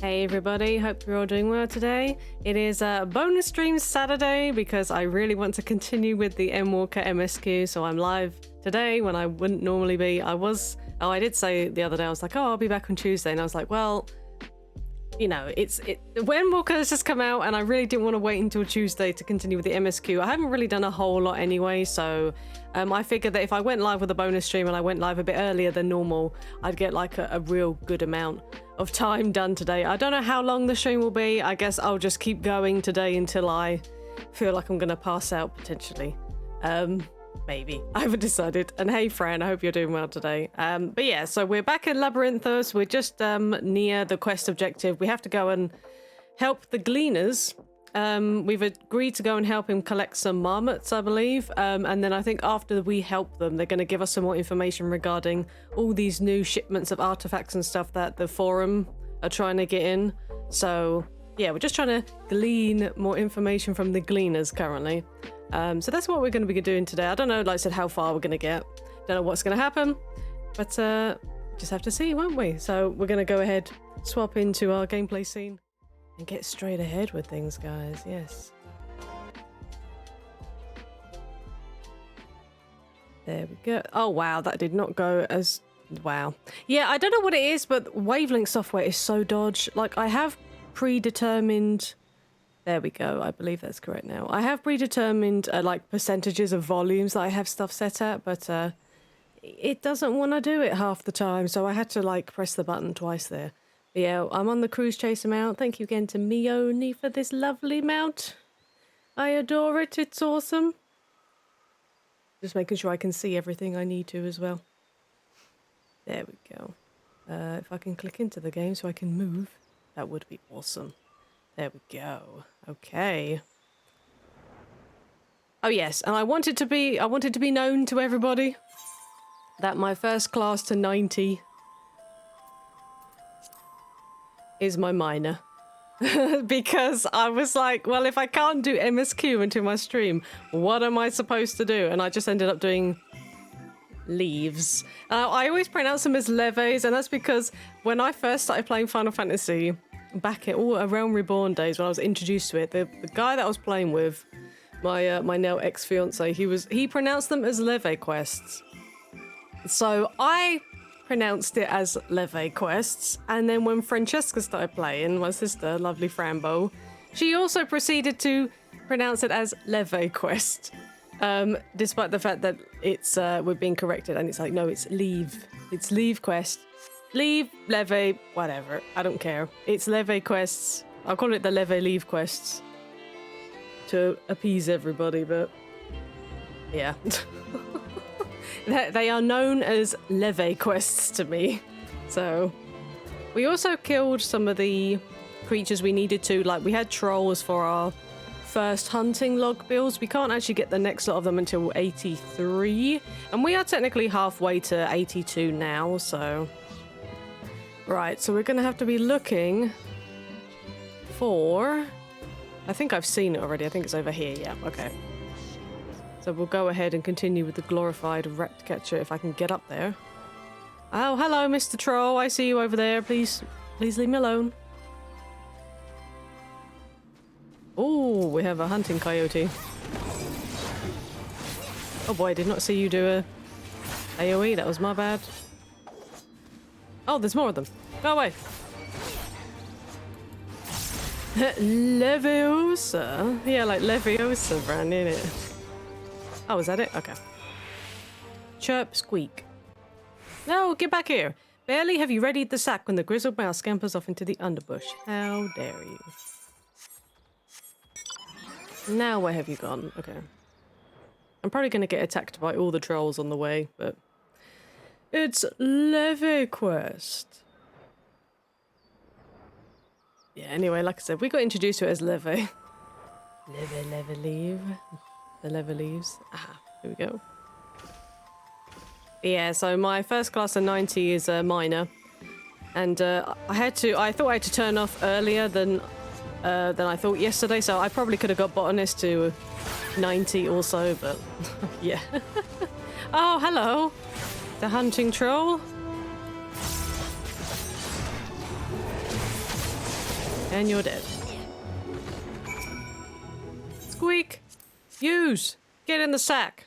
Hey everybody, hope you're all doing well today. It is a bonus stream Saturday because I really want to continue with the Endwalker MSQ, so I'm live today when I wouldn't normally be. I did say the other day, I was like, oh, I'll be back on Tuesday, and I was like, well, you know, the Endwalker has just come out and I really didn't want to wait until Tuesday to continue with the MSQ. I haven't really done a whole lot anyway, so I figured that if I went live with a bonus stream and I went live a bit earlier than normal, I'd get like a real good amount of time done today. I don't know how long the stream will be. I guess I'll just keep going today until I feel like I'm gonna pass out potentially. Maybe. I haven't decided. And hey Fran, I hope you're doing well today. But yeah, so we're back in Labyrinthos. We're just near the quest objective. We have to go and help the Gleaners. We've agreed to go and help him collect some marmots, I believe. And then I think after we help them, they're going to give us some more information regarding all these new shipments of artifacts and stuff that the forum are trying to get in. So yeah, we're just trying to glean more information from the Gleaners currently. So that's what we're going to be doing today. I don't know, like I said, how far we're going to get. Don't know what's going to happen, but just have to see, won't we? So we're going to go ahead, swap into our gameplay scene and get straight ahead with things, guys. Yes. There we go. Oh, wow. That did not go as... Wow. Yeah, I don't know what it is, but wavelength software is so dodge. Like, I have predetermined... There we go. I believe that's correct now. I have predetermined, like, percentages of volumes that I have stuff set at, but it doesn't want to do it half the time, so I had to, like, press the button twice there. But yeah, I'm on the Cruise Chaser mount. Thank you again to Mioni for this lovely mount. I adore it. It's awesome. Just making sure I can see everything I need to as well. There we go. If I can click into the game so I can move, that would be awesome. There we go. Okay. Oh yes, and I wanted to be known to everybody that my first class to 90 is my minor. Because I was like, well, if I can't do MSQ into my stream, what am I supposed to do? And I just ended up doing leaves. I always pronounce them as leves, and that's because when I first started playing Final Fantasy back at all around Reborn days, when I was introduced to it, the guy that I was playing with, my now ex-fiance, he pronounced them as leve quests. So I pronounced it as leve quests, and then when Francesca started playing, my sister, lovely Frambo, she also proceeded to pronounce it as leve quest, despite the fact that it's we're being corrected, and it's like, no, it's leave quest. Leave, leve, whatever. I don't care. It's leve quests. I'll call it the leve leave quests to appease everybody, but yeah. They are known as leve quests to me. So we also killed some of the creatures we needed to. Like, we had trolls for our first hunting log builds. We can't actually get the next lot of them until 83. And we are technically halfway to 82 now, so... Right, so we're going to have to be looking for... I think I've seen it already. I think it's over here. Yeah, okay. So we'll go ahead and continue with the glorified rat catcher if I can get up there. Oh, hello, Mr. Troll. I see you over there. Please leave me alone. Oh, we have a hunting coyote. Oh boy, I did not see you do a AoE. That was my bad. Oh, there's more of them. Go away. Leviosa. Yeah, like Leviosa brand, innit? Oh, is that it? Okay. Chirp, squeak. No, get back here. Barely have you readied the sack when the grizzled mouse scampers off into the underbush. How dare you? Now where have you gone? Okay. I'm probably going to get attacked by all the trolls on the way, but... It's leve quest. Yeah, anyway, like I said, we got introduced to it as leve. Leve leave. The leve leaves. Ah, here we go. Yeah, so my first class of 90 is a minor. And I thought I had to turn off earlier than I thought yesterday, so I probably could have got botanist to 90 also, but yeah. Oh, hello. The hunting troll. And you're dead. Squeak! Use! Get in the sack!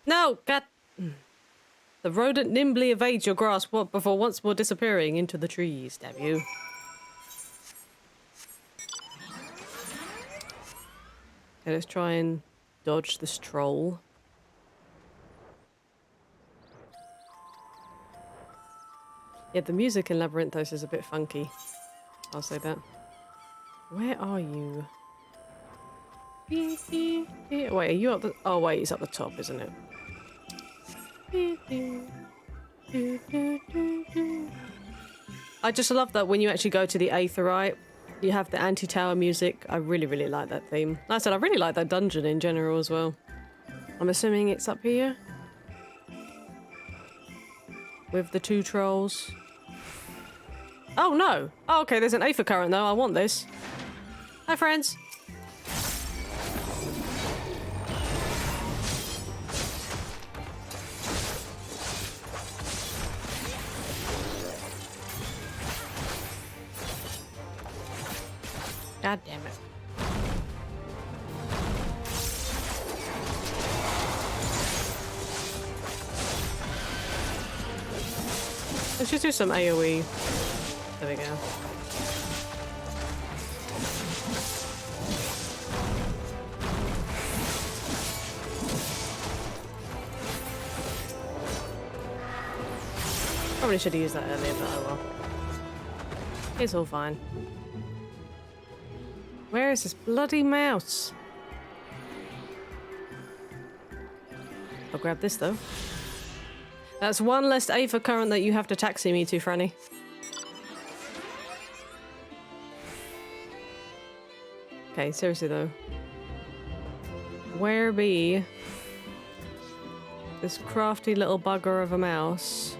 No! God! The rodent nimbly evades your grasp before once more disappearing into the trees. Damn you. Okay, let's try and dodge this troll. Yeah, the music in Labyrinthos is a bit funky. I'll say that. Where are you? Wait, are you up the... Oh, wait, it's up the top, isn't it? I just love that when you actually go to the Aetheryte, you have the anti-tower music. I really, really like that theme. Like I said, I really like that dungeon in general as well. I'm assuming it's up here? With the two trolls. Oh, no! Oh, okay, there's an Aether current, though. I want this. Hi, friends. God damn it. Let's just do some AoE. There we go. Probably should have used that earlier, but oh well. It's all fine. Where is this bloody mouse? I'll grab this though. That's one less Aether current that you have to taxi me to, Franny. Okay, seriously though. Where be this crafty little bugger of a mouse?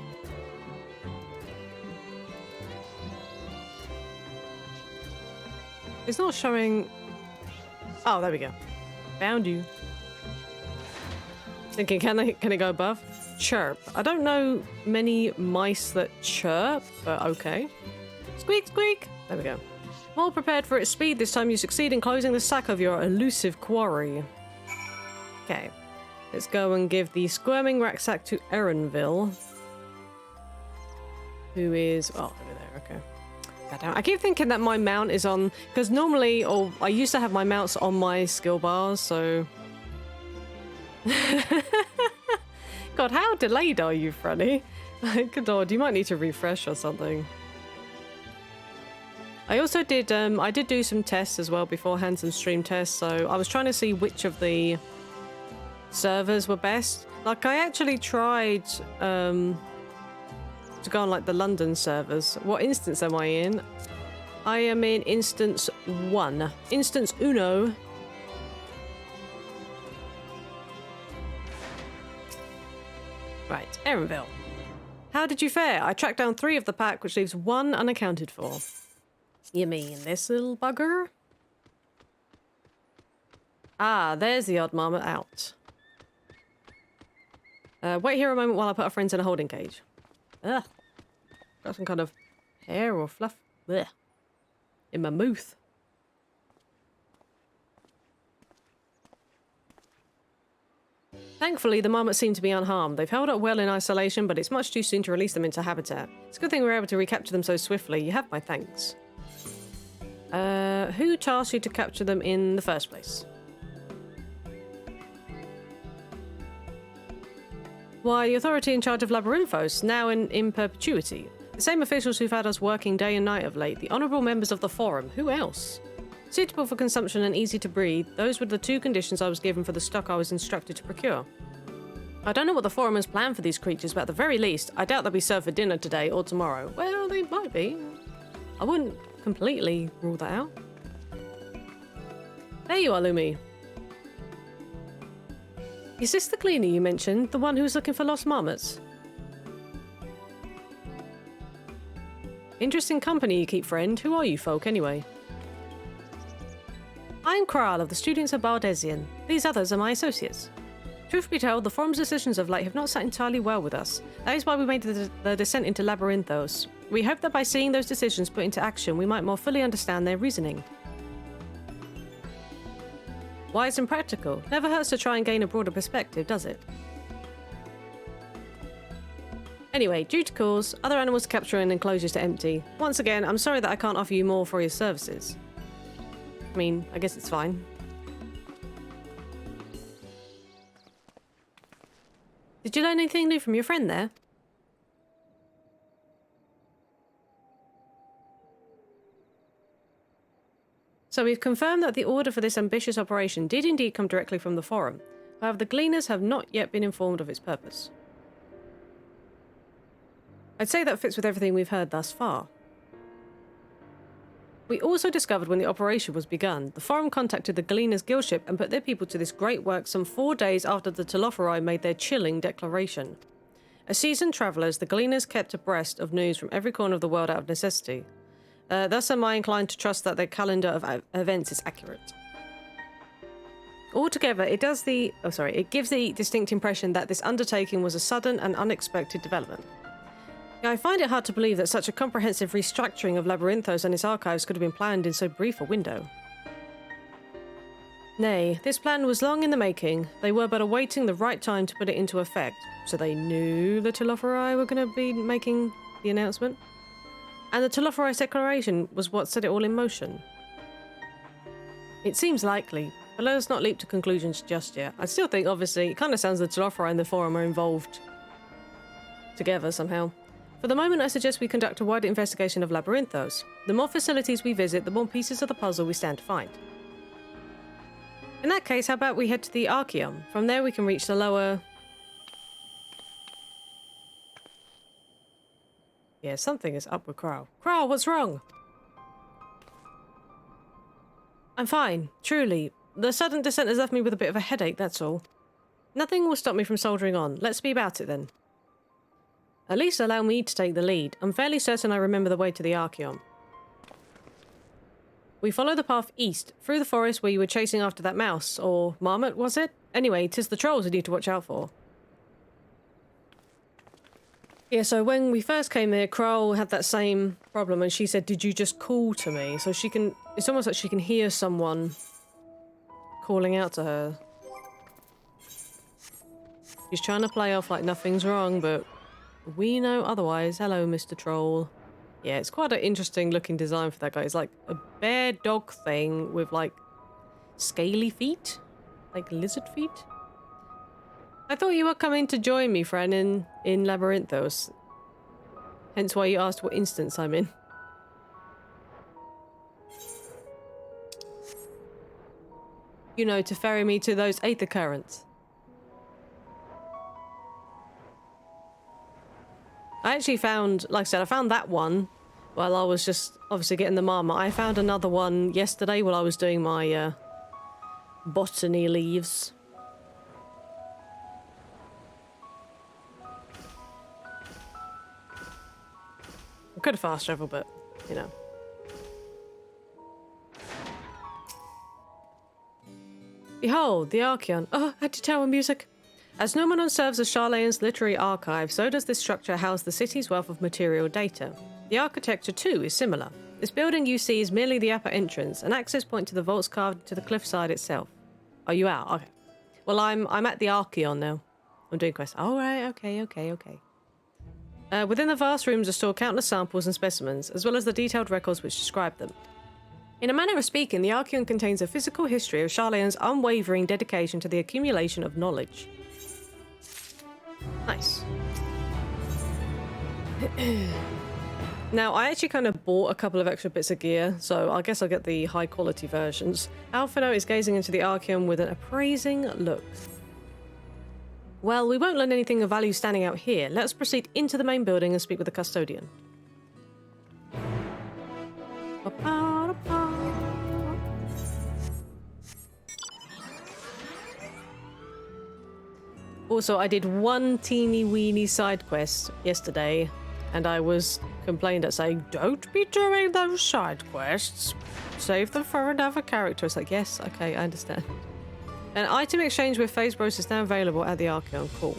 It's not showing... Oh, there we go. Found you. Thinking, can it go above? Chirp. I don't know many mice that chirp, but okay. Squeak, squeak. There we go. More prepared for its speed, this time you succeed in closing the sack of your elusive quarry. Okay. Let's go and give the squirming rucksack to Erenville. Who is... Oh, over there, okay. I keep thinking that my mount is on... Because normally, or I used to have my mounts on my skill bars, so... God, how delayed are you, Franny? Good lord, you might need to refresh or something. I also did, I did do some tests as well beforehand, some stream tests, so I was trying to see which of the servers were best. Like, I actually tried, to go on like the London servers. What instance am I in? I am in instance 1. Instance uno. Right, Erenville. How did you fare? I tracked down 3 of the pack, which leaves 1 unaccounted for. You mean this little bugger? Ah, there's the odd marmot out. Wait here a moment while I put our friends in a holding cage. Ugh. Got some kind of hair or fluff blech, in my mouth. Thankfully, the marmots seem to be unharmed. They've held up well in isolation, but it's much too soon to release them into habitat. It's a good thing we were able to recapture them so swiftly. You have my thanks. Who tasked you to capture them in the first place? Why, the authority in charge of Labyrinthos, now in perpetuity. The same officials who've had us working day and night of late. The honourable members of the Forum. Who else? Suitable for consumption and easy to breed. Those were the 2 conditions I was given for the stock I was instructed to procure. I don't know what the Forum has planned for these creatures, but at the very least, I doubt they'll be served for dinner today or tomorrow. Well, they might be. I wouldn't completely rule that out. There you are, Lumi. Is this the cleaner you mentioned? The one who's looking for lost marmots? Interesting company you keep, friend. Who are you folk, anyway? I'm Kral of the Students of Bardesian. These others are my associates. Truth be told, the Forum's decisions of late have not sat entirely well with us. That is why we made the descent into Labyrinthos. We hope that by seeing those decisions put into action, we might more fully understand their reasoning. Wise and practical. Never hurts to try and gain a broader perspective, does it? Anyway, due to calls, other animals captured in enclosures to empty. Once again, I'm sorry that I can't offer you more for your services. I mean, I guess it's fine. Did you learn anything new from your friend there? So we've confirmed that the order for this ambitious operation did indeed come directly from the Forum. However, the Gleaners have not yet been informed of its purpose. I'd say that fits with everything we've heard thus far. We also discovered when the operation was begun, the Forum contacted the Gleaners' guild ship and put their people to this great work some 4 days after the Telophori made their chilling declaration. As seasoned travellers, the Gleaners kept abreast of news from every corner of the world out of necessity. Thus am I inclined to trust that their calendar of events is accurate. Altogether, it gives the distinct impression that this undertaking was a sudden and unexpected development. I find it hard to believe that such a comprehensive restructuring of Labyrinthos and its archives could have been planned in so brief a window. Nay, this plan was long in the making. They were but awaiting the right time to put it into effect, so they knew the Telophori were going to be making the announcement. And the Telophori's declaration was what set it all in motion. It seems likely, but let us not leap to conclusions just yet. I still think, obviously, it kind of sounds the Telophori and the Forum are involved together somehow. For the moment, I suggest we conduct a wider investigation of Labyrinthos. The more facilities we visit, the more pieces of the puzzle we stand to find. In that case, how about we head to the Archeon? From there we can reach the lower... Yeah, something is up with Crow. Crow, what's wrong? I'm fine, truly. The sudden descent has left me with a bit of a headache, that's all. Nothing will stop me from soldiering on. Let's be about it then. At least allow me to take the lead. I'm fairly certain I remember the way to the Archeon. We follow the path east, through the forest where you were chasing after that mouse, or marmot, was it? Anyway, 'tis the trolls you need to watch out for. Yeah, so when we first came here, Kroll had that same problem, and she said, did you just call to me? So she can... It's almost like she can hear someone calling out to her. She's trying to play off like nothing's wrong, but... we know otherwise. Hello, Mr. Troll. Yeah, it's quite an interesting looking design for that guy. It's like a bear dog thing with like scaly feet, like lizard feet. I thought you were coming to join me, friend, in Labyrinthos. Hence why you asked what instance I'm in. You know, to ferry me to those aether currents. I actually found, like I said, I found that one while I was just obviously getting the marmot. I found another one yesterday while I was doing my botany leaves. I could have fast traveled, but, you know. Behold, the Archeon. Oh, anti-tower music. As Nomenon serves as Charlayan's literary archive, so does this structure house the city's wealth of material data. The architecture, too, is similar. This building you see is merely the upper entrance, an access point to the vaults carved into the cliffside itself. Are you out? Okay. Well, I'm at the Archeon now. I'm doing quests. All right, okay. Within the vast rooms are stored countless samples and specimens, as well as the detailed records which describe them. In a manner of speaking, the Archeon contains a physical history of Charlayan's unwavering dedication to the accumulation of knowledge. Nice. Now, I actually kind of bought a couple of extra bits of gear, so I guess I'll get the high-quality versions. Alphino is gazing into the Archeon with an appraising look. Well, we won't learn anything of value standing out here. Let's proceed into the main building and speak with the custodian. Also, I did one teeny weeny side quest yesterday, and I was complained at saying, don't be doing those side quests. Save them for another character. It's like, yes, okay, I understand. An item exchange with Phase Bros is now available at the Archeon. Cool.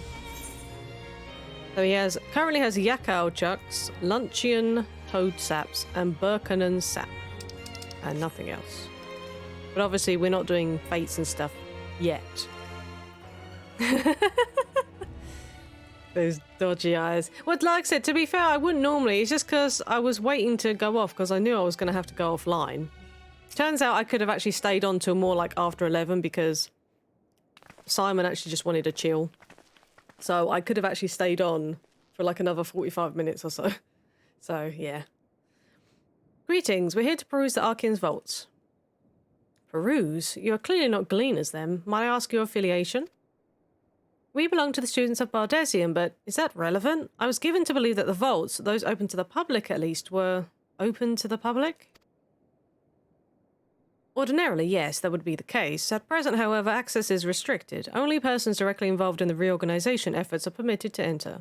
So he currently has Yakao Chucks, Luncheon Toad Saps, and Birkanen Sap. And nothing else. But obviously we're not doing fates and stuff yet. Those dodgy eyes. Well, like I said, to be fair, I wouldn't normally. It's just because I was waiting to go off because I knew I was going to have to go offline. Turns out I could have actually stayed on till more like after 11 because Simon actually just wanted to chill. So I could have actually stayed on for like another 45 minutes or so. So, yeah. Greetings, we're here to peruse the Archean's vaults. Peruse? You are clearly not gleaners then. Might I ask your affiliation? We belong to the students of Bardesian, but is that relevant? I was given to believe that the vaults, those open to the public at least, were open to the public? Ordinarily, yes, that would be the case. At present, however, access is restricted. Only persons directly involved in the reorganization efforts are permitted to enter.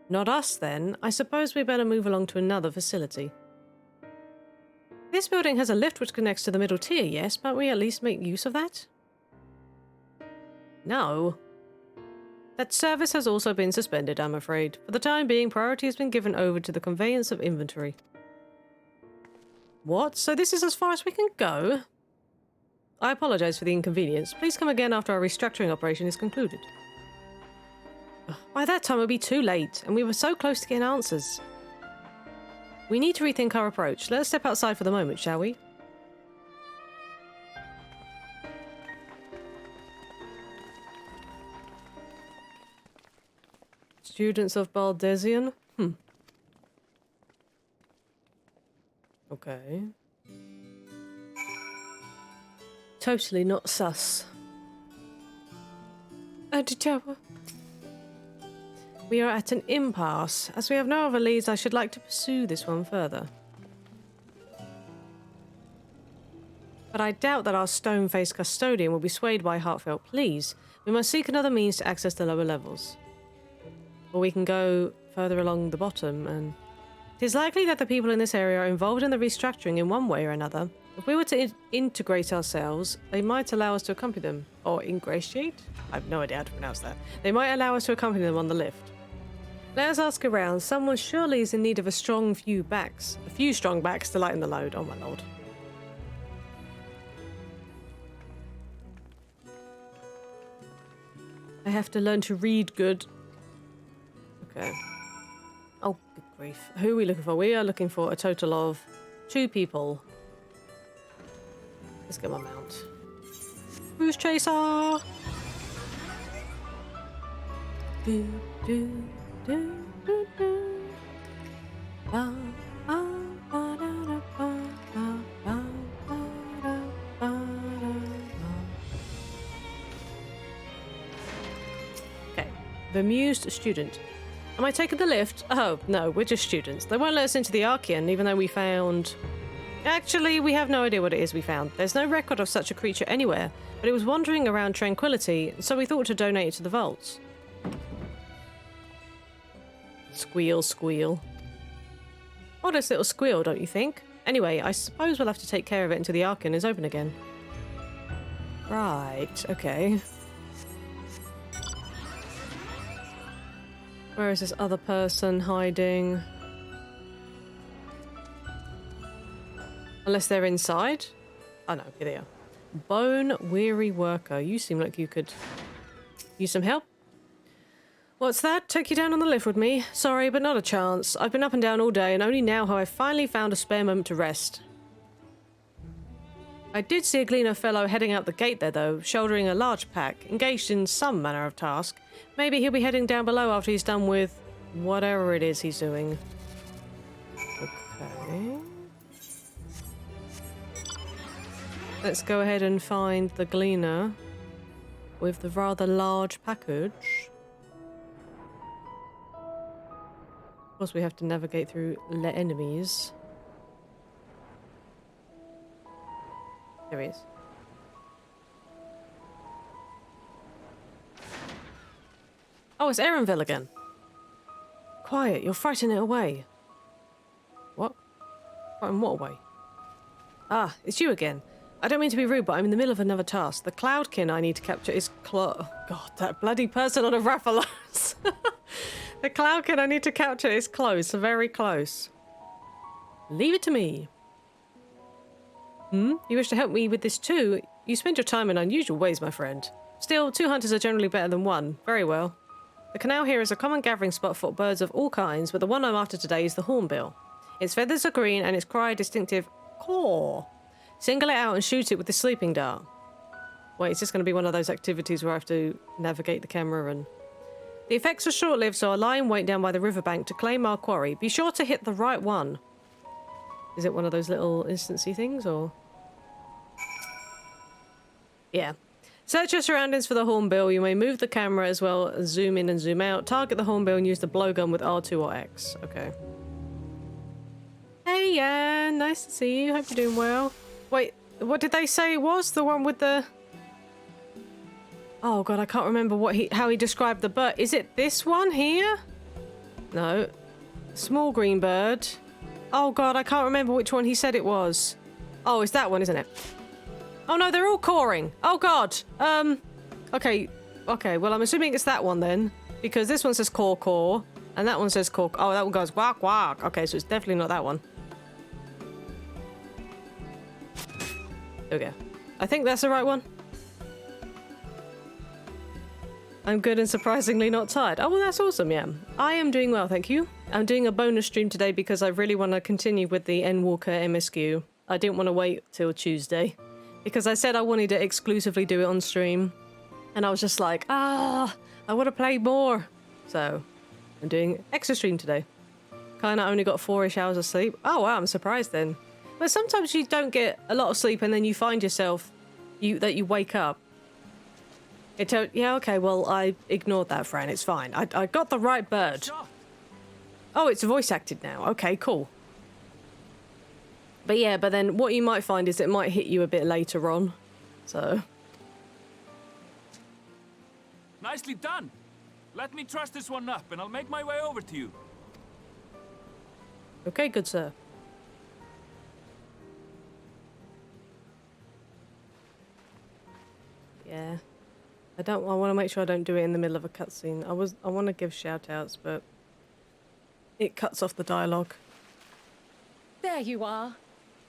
Not us, then. I suppose we better move along to another facility. This building has a lift which connects to the middle tier, yes, but we at least make use of that? No. That service has also been suspended, I'm afraid. For the time being, priority has been given over to the conveyance of inventory. What? So this is as far as we can go? I apologize for the inconvenience. Please come again after our restructuring operation is concluded. By that time, it'll be too late, and we were so close to getting answers. We need to rethink our approach. Let us step outside for the moment, shall we? Students of Bardesian? Okay. Totally not sus. Tower. We are at an impasse. As we have no other leads, I should like to pursue this one further. But I doubt that our stone-faced custodian will be swayed by heartfelt pleas. We must seek another means to access the lower levels. Or we can go further along the bottom and... It is likely that the people in this area are involved in the restructuring in one way or another. If we were to integrate ourselves, they might allow us to accompany them. Or ingratiate? I have no idea how to pronounce that. They might allow us to accompany them on the lift. Let us ask around. Someone surely is in need of a few strong backs to lighten the load. Oh my lord. I have to learn to read good. Okay. Oh, good grief. Who are we looking for? We are looking for a total of 2 people. Let's get my mount. Who's Chaser? Do, do, do, do, do. Ba, ba, ba, da, da, ba, ba, ba, ba, da, ba, da, ba. Okay. Bemused student. Am I taking the lift? Oh, no, we're just students. They won't let us into the Archean, even though we found... Actually, we have no idea what it is we found. There's no record of such a creature anywhere, but it was wandering around Tranquility, so we thought to donate it to the vaults. Squeal, squeal. Oddest little squeal, don't you think? Anyway, I suppose we'll have to take care of it until the Archean is open again. Right, okay. Where is this other person hiding? Unless they're inside? Oh no, here they are. Bone-weary worker. You seem like you could use some help. What's that? Take you down on the lift with me? Sorry, but not a chance. I've been up and down all day, and only now have I finally found a spare moment to rest. I did see a gleaner fellow heading out the gate there, though, shouldering a large pack, engaged in some manner of task. Maybe he'll be heading down below after he's done with whatever it is he's doing. Okay. Let's go ahead and find the gleaner with the rather large package. Of course, we have to navigate through the enemies. There he is. Oh, it's Erenville again. Quiet, you'll frighten it away. What? Frighten what away? Ah, it's you again. I don't mean to be rude, but I'm in the middle of another task. The cloudkin I need to capture is God, that bloody person on a Rathalos. The cloudkin I need to capture is close, very close. Leave it to me. You wish to help me with this too? You spend your time in unusual ways, my friend. Still, 2 hunters are generally better than 1. Very well. The canal here is a common gathering spot for birds of all kinds, but the one I'm after today is the hornbill. Its feathers are green and its cry a distinctive caw. Single it out and shoot it with the sleeping dart. Wait, it's just going to be one of those activities where I have to navigate the camera and... The effects are short-lived, so I'll lie in wait down by the riverbank to claim our quarry. Be sure to hit the right one. Is it one of those little instancy things, or...? Yeah. Search your surroundings for the hornbill. You may move the camera as well as zoom in and zoom out. Target the hornbill and use the blowgun with R2 or X. Okay. Hey, yeah. Nice to see you. Hope you're doing well. Wait, what did they say it was? The one with the... Oh, God, I can't remember how he described the bird. Is it this one here? No. Small green bird. Oh, God, I can't remember which one he said it was. Oh, it's that one, isn't it? Oh, no, they're all cawing. Oh, God. Okay. Okay, well, I'm assuming it's that one then. Because this one says caw caw. And that one says caw. Oh, that one goes whack whack. Okay, so it's definitely not that one. There we go. I think that's the right one. I'm good and surprisingly not tired. Oh, well, that's awesome, yeah. I am doing well, thank you. I'm doing a bonus stream today because I really want to continue with the Endwalker MSQ. I didn't want to wait till Tuesday because I said I wanted to exclusively do it on stream. And I was just like, I want to play more. So I'm doing extra stream today. Kinda only got 4-ish hours of sleep. Oh, wow, I'm surprised then. But sometimes you don't get a lot of sleep and then you find yourself that you wake up. Yeah, okay, well, I ignored that, Fran. It's fine. I got the right bird. Oh, it's voice acted now. Okay, cool. But yeah, but then what you might find is it might hit you a bit later on. So. Nicely done. Let me truss this one up and I'll make my way over to you. Okay, good sir. Yeah. I want to make sure I don't do it in the middle of a cutscene. I want to give shout outs, but it cuts off the dialogue. There you are.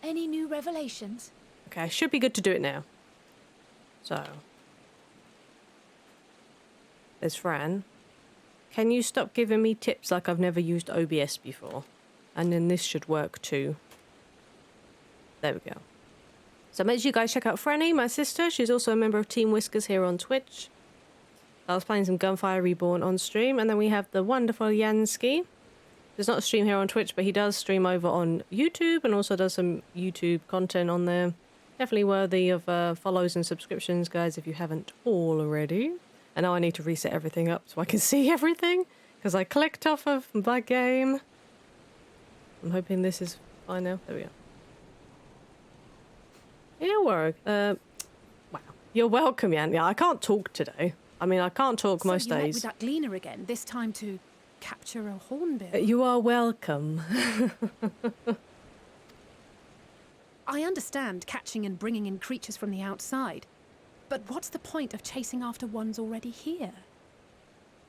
Any new revelations? Okay, I should be good to do it now. So. There's Fran. Can you stop giving me tips like I've never used OBS before? And then this should work too. There we go. So make sure you guys check out Franny, my sister. She's also a member of Team Whiskers here on Twitch. I was playing some Gunfire Reborn on stream. And then we have the wonderful Yansky. There's not a stream here on Twitch, but he does stream over on YouTube and also does some YouTube content on there. Definitely worthy of follows and subscriptions, guys, if you haven't already. And now I need to reset everything up so I can see everything, because I clicked off of my game. I'm hoping this is fine now. There we go. It'll work. Wow. You're welcome, Jan. Yeah, I can't talk today. I mean, I can't talk most So you days. met with that gleaner again, this time to capture a hornbill. You are welcome. I understand catching and bringing in creatures from the outside, but what's the point of chasing after ones already here?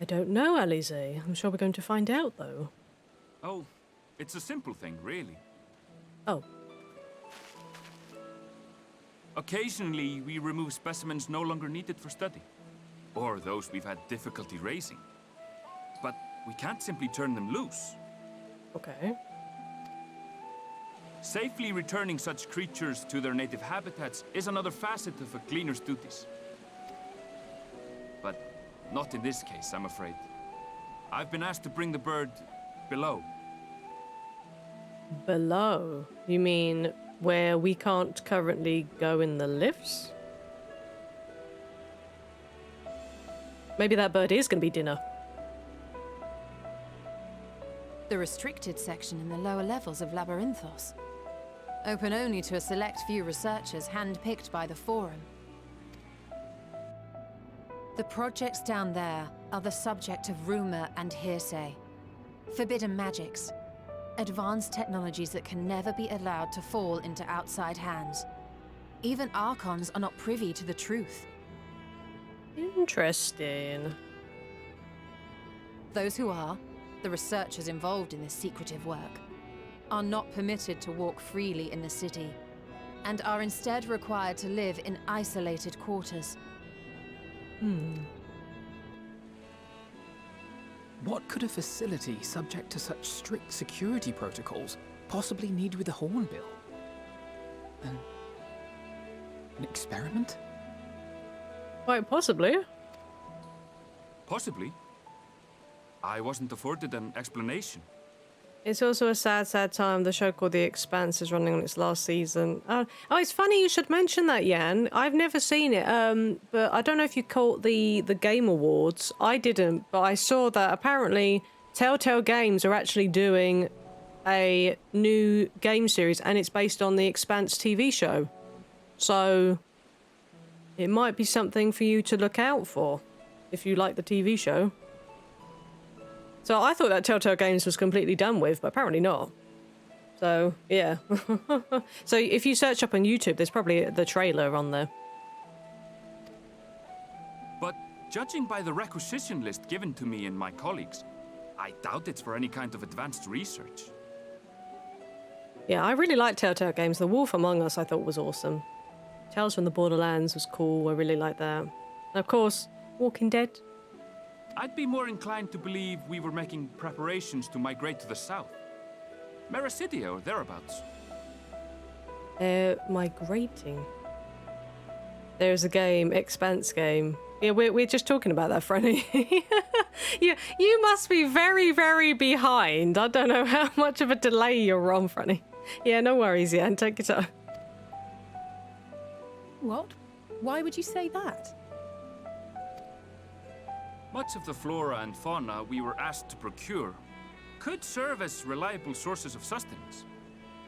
I don't know, Alize. I'm sure we're going to find out, though. Oh, it's a simple thing, really. Oh. Occasionally, we remove specimens no longer needed for study, or those we've had difficulty raising. But we can't simply turn them loose. Okay. Safely returning such creatures to their native habitats is another facet of a cleaner's duties. But not in this case, I'm afraid. I've been asked to bring the bird below. Below? You mean where we can't currently go in the lifts? Maybe that bird is going to be dinner. The restricted section in the lower levels of Labyrinthos. Open only to a select few researchers hand-picked by the Forum. The projects down there are the subject of rumor and hearsay. Forbidden magics. Advanced technologies that can never be allowed to fall into outside hands. Even Archons are not privy to the truth. Interesting. Those who are, the researchers involved in this secretive work, are not permitted to walk freely in the city, and are instead required to live in isolated quarters. What could a facility subject to such strict security protocols possibly need with a hornbill? An experiment? Quite possibly. Possibly. I wasn't afforded an explanation. It's also a sad, sad time. The show called The Expanse is running on its last season. Oh, it's funny you should mention that, Jan. I've never seen it, but I don't know if you caught the Game Awards. I didn't, but I saw that apparently Telltale Games are actually doing a new game series, and it's based on The Expanse TV show. So it might be something for you to look out for if you like the TV show. So I thought that Telltale Games was completely done with, but apparently not. So, yeah. So if you search up on YouTube, there's probably the trailer on there. But judging by the requisition list given to me and my colleagues, I doubt it's for any kind of advanced research. Yeah, I really liked Telltale Games. The Wolf Among Us I thought was awesome. Tales from the Borderlands was cool. I really liked that. And of course, Walking Dead. I'd be more inclined to believe we were making preparations to migrate to the south. Mericidia or thereabouts. Migrating. There's a game, Expanse game. Yeah, we're just talking about that, Franny. You must be very, very behind. I don't know how much of a delay you're on, Franny. Yeah, no worries, Jan. Take your time. What? Why would you say that? Much of the flora and fauna we were asked to procure could serve as reliable sources of sustenance.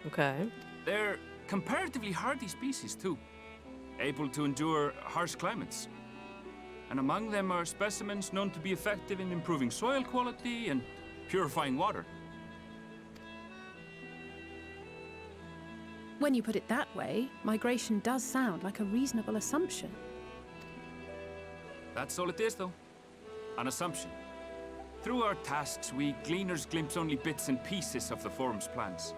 Okay. They're comparatively hardy species, too, able to endure harsh climates. And among them are specimens known to be effective in improving soil quality and purifying water. When you put it that way, migration does sound like a reasonable assumption. That's all it is, though. An assumption. Through our tasks, we gleaners glimpse only bits and pieces of the forum's plans.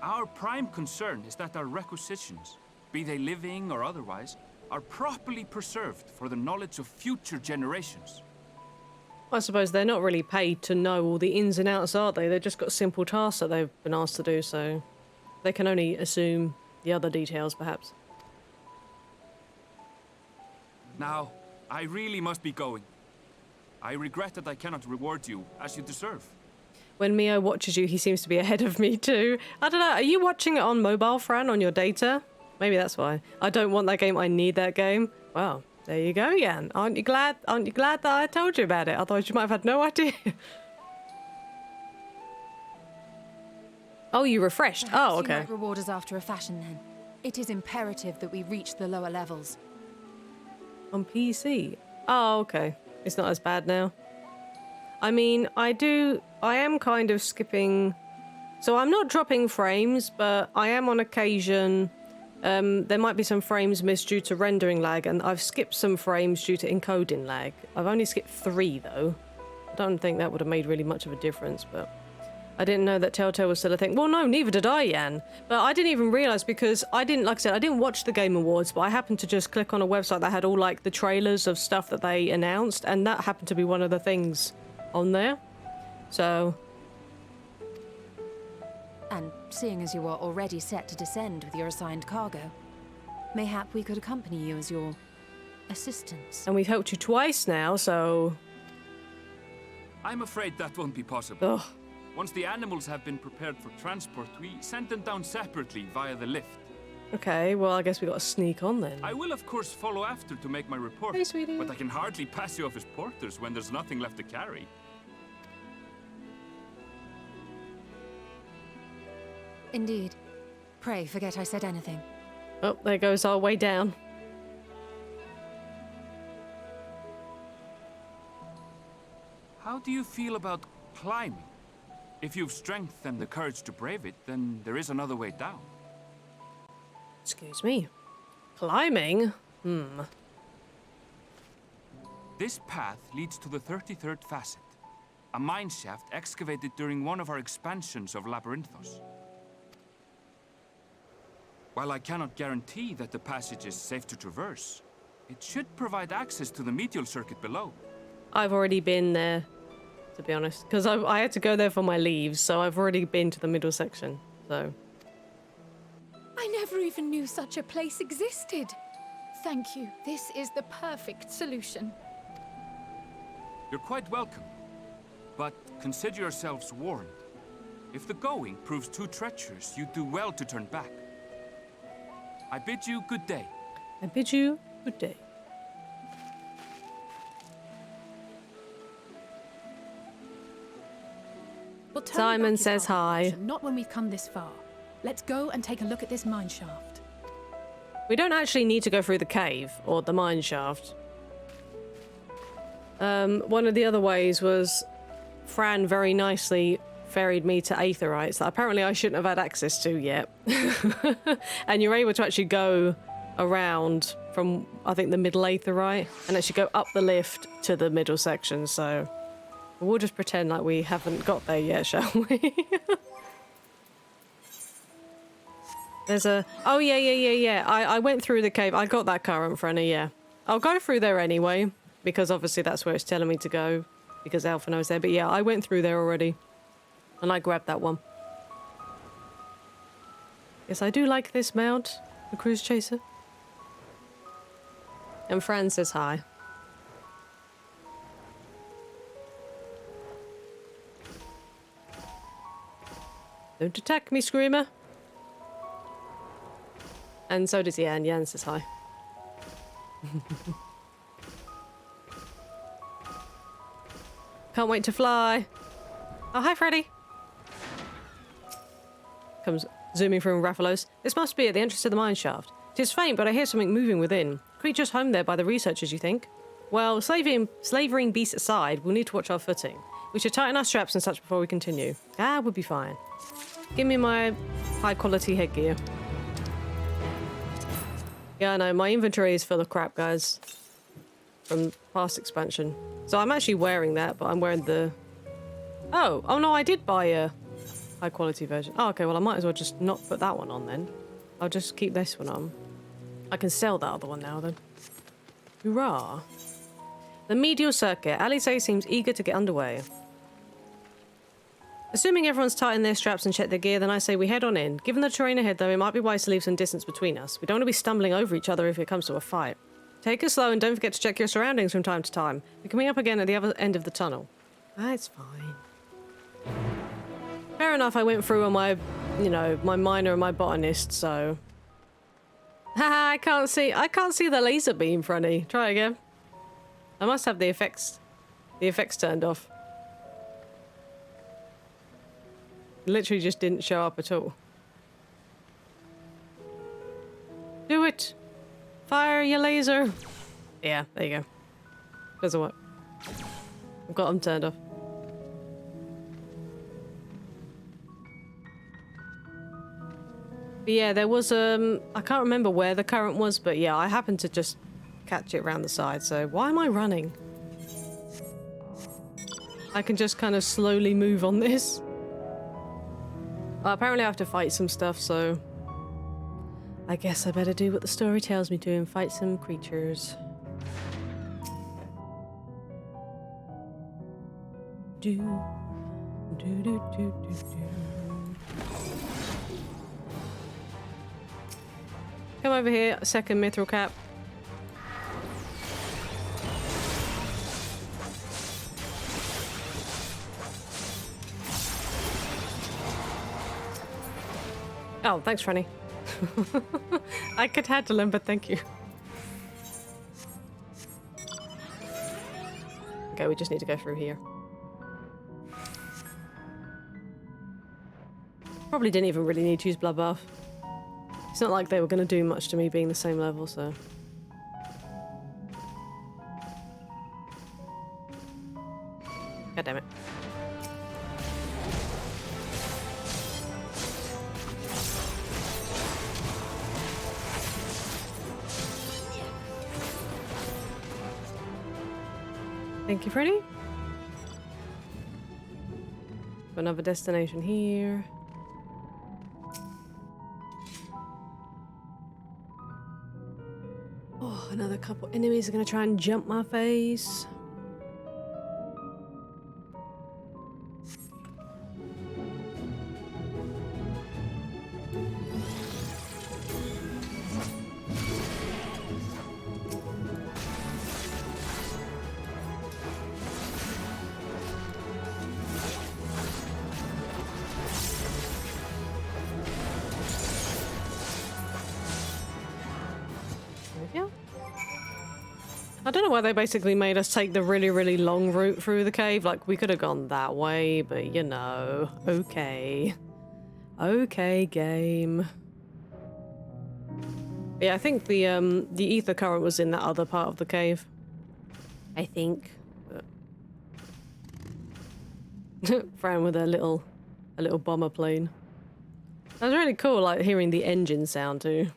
Our prime concern is that our requisitions, be they living or otherwise, are properly preserved for the knowledge of future generations. I suppose they're not really paid to know all the ins and outs, are they? They've just got simple tasks that they've been asked to do, so they can only assume the other details, perhaps. Now, I really must be going. I regret that I cannot reward you as you deserve. When Mio watches you, he seems to be ahead of me too. I don't know, are you watching it on mobile, Fran, on your data? Maybe that's why. I don't want that game, I need that game. Well, there you go, Jan. Aren't you glad that I told you about it? Otherwise you might have had no idea. Oh, you refreshed. Perhaps Oh, okay. You might reward us after a fashion then. It is imperative that we reach the lower levels. On PC? Oh, okay. It's not as bad now. I mean, I am kind of skipping... So I'm not dropping frames, but I am on occasion... there might be some frames missed due to rendering lag, and I've skipped some frames due to encoding lag. I've only skipped 3, though. I don't think that would have made really much of a difference, but... I didn't know that Telltale was still a thing. Well, no, neither did I, Jan. But I didn't even realise because like I said, I didn't watch the Game Awards, but I happened to just click on a website that had all, like, the trailers of stuff that they announced, and that happened to be one of the things on there. So... And seeing as you are already set to descend with your assigned cargo, mayhap we could accompany you as your assistants. And we've helped you twice now, so... I'm afraid that won't be possible. Ugh. Once the animals have been prepared for transport, we send them down separately via the lift. Okay, well, I guess we got to sneak on then. I will, of course, follow after to make my report. Hey, sweetie. But I can hardly pass you off as porters when there's nothing left to carry. Indeed. Pray forget I said anything. Oh, there goes our way down. How do you feel about climbing? If you've strength and the courage to brave it, then there is another way down. Excuse me. Climbing? This path leads to the 33rd facet, a mine shaft excavated during one of our expansions of Labyrinthos. While I cannot guarantee that the passage is safe to traverse, it should provide access to the Medial Circuit below. I've already been there, to be honest, because I had to go there for my leaves, so I've already been to the middle section, so... I never even knew such a place existed. Thank you. This is the perfect solution. You're quite welcome, but consider yourselves warned. If the going proves too treacherous, you'd do well to turn back. I bid you good day. I bid you good day. Well, turning Simon back is says our hi. option, not when we've come this far. Let's go and take a look at this mine shaft. We don't actually need to go through the cave or the mine shaft. One of the other ways was Fran very nicely ferried me to aetherites that apparently I shouldn't have had access to yet. And you're able to actually go around from, I think, the middle aetherite and actually go up the lift to the middle section, so we'll just pretend like we haven't got there yet, shall we? There's a... Oh, yeah. I went through the cave. I got that current, Franny, yeah. I'll go through there anyway, because obviously that's where it's telling me to go, because Alphinaud's there. But yeah, I went through there already, and I grabbed that one. Yes, I do like this mount, the Cruise Chaser. And Fran says hi. Don't attack me, Screamer. And so does Yan. Yan says hi. Can't wait to fly. Oh, hi, Freddy. Comes zooming through Raphalos. This must be at the entrance to the mine shaft. It is faint, but I hear something moving within. Creatures home there by the researchers, you think? Well, slavering beasts aside, we'll need to watch our footing. We should tighten our straps and such before we continue. Ah, we'll be fine. Give me my high-quality headgear. Yeah, I know, my inventory is full of crap, guys. From past expansion. So I'm actually wearing that, but I'm wearing the... Oh no, I did buy a high-quality version. Oh, okay, well, I might as well just not put that one on, then. I'll just keep this one on. I can sell that other one now, then. Hurrah. The Medial Circuit. Alice seems eager to get underway. Assuming everyone's tightened their straps and checked their gear, then I say we head on in. Given the terrain ahead, though, it might be wise to leave some distance between us. We don't want to be stumbling over each other if it comes to a fight. Take it slow and don't forget to check your surroundings from time to time. We're coming up again at the other end of the tunnel. Ah, it's fine. Fair enough, I went through on my, you know, my miner and my botanist, so... Haha, I can't see the laser beam, Fronty. Try again. I must have the effects turned off. Literally just didn't show up at all. Do it! Fire your laser! Yeah, there you go. Doesn't work. I've got them turned off. But yeah, there was, I can't remember where the current was, but yeah, I happened to just catch it around the side, so why am I running? I can just kind of slowly move on this. Apparently I have to fight some stuff, so... I guess I better do what the story tells me to and fight some creatures. Come over here, second mithril cap. Oh, thanks, Franny. I could handle him, but thank you. Okay, we just need to go through here. Probably didn't even really need to use Bloodbath. It's not like they were going to do much to me being the same level, so... God damn it. Thank you, Freddy. Got another destination here. Oh, another couple enemies are going to try and jump my face. I don't know why they basically made us take the really, really long route through the cave. Like, we could have gone that way, but you know, okay. Okay, game. Yeah, I think the ether current was in that other part of the cave. I think. Fran with a little bomber plane. That was really cool, like hearing the engine sound too.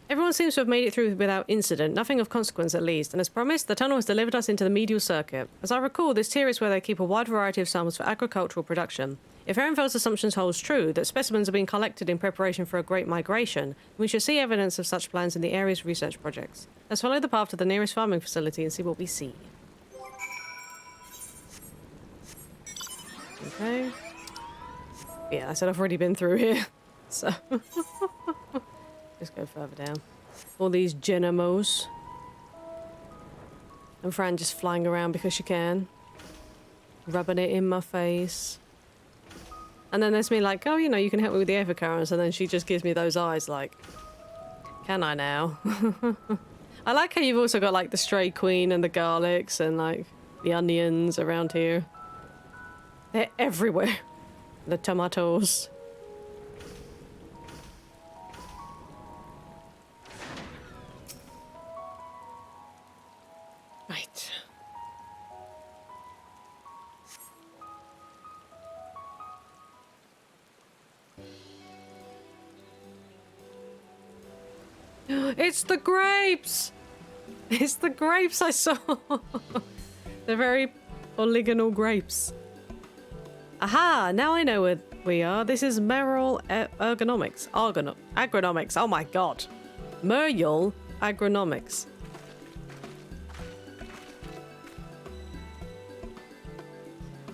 Everyone seems to have made it through without incident, nothing of consequence at least, and as promised, the tunnel has delivered us into the Medial Circuit. As I recall, this tier is where they keep a wide variety of samples for agricultural production. If Ehrenfeld's assumptions holds true, that specimens are being collected in preparation for a great migration, we should see evidence of such plans in the area's research projects. Let's follow the path to the nearest farming facility and see what we see. Okay. Yeah, I said I've already been through here, so... Just go further down. All these Genamos. And Fran just flying around because she can. Rubbing it in my face. And then there's me like, oh, you know, you can help me with the ether currents. And then she just gives me those eyes like, can I now? I like how you've also got like the Stray Queen and the garlics and like the onions around here. They're everywhere. The tomatoes. Right. It's the grapes! It's the grapes I saw! They're very polygonal grapes. Aha! Now I know where we are. This is Medial Ergonomics. Agronomics. Oh my god. Medial Agronomics.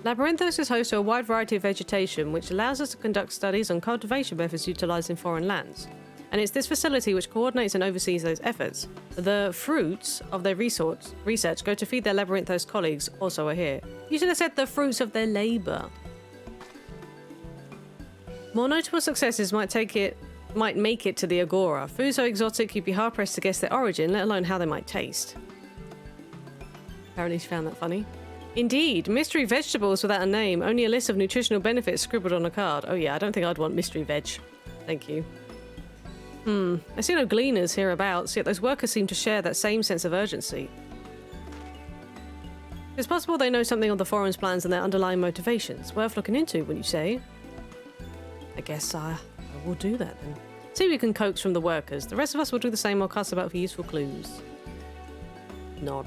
Labyrinthos is host to a wide variety of vegetation, which allows us to conduct studies on cultivation methods utilised in foreign lands. And it's this facility which coordinates and oversees those efforts. The fruits of their research go to feed their Labyrinthos colleagues, also are here. You should have said the fruits of their labour. More notable successes might make it to the Agora. Food so exotic you'd be hard-pressed to guess their origin, let alone how they might taste. Apparently she found that funny. Indeed, mystery vegetables without a name, only a list of nutritional benefits scribbled on a card. Oh yeah, I don't think I'd want mystery veg. Thank you. I see no gleaners hereabouts, yet those workers seem to share that same sense of urgency. It's possible they know something of the forum's plans and their underlying motivations. Worth looking into, wouldn't you say? I guess I will do that then. See what we can coax from the workers. The rest of us will do the same or cast about for useful clues. Nod.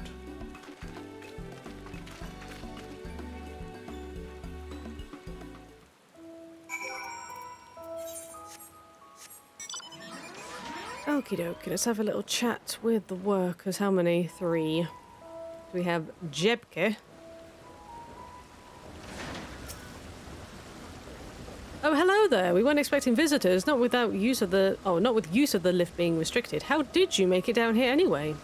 Okie dokie, let's have a little chat with the workers. How many? 3. We have Jebke. Oh, hello there. We weren't expecting visitors, not with use of the lift being restricted. How did you make it down here anyway?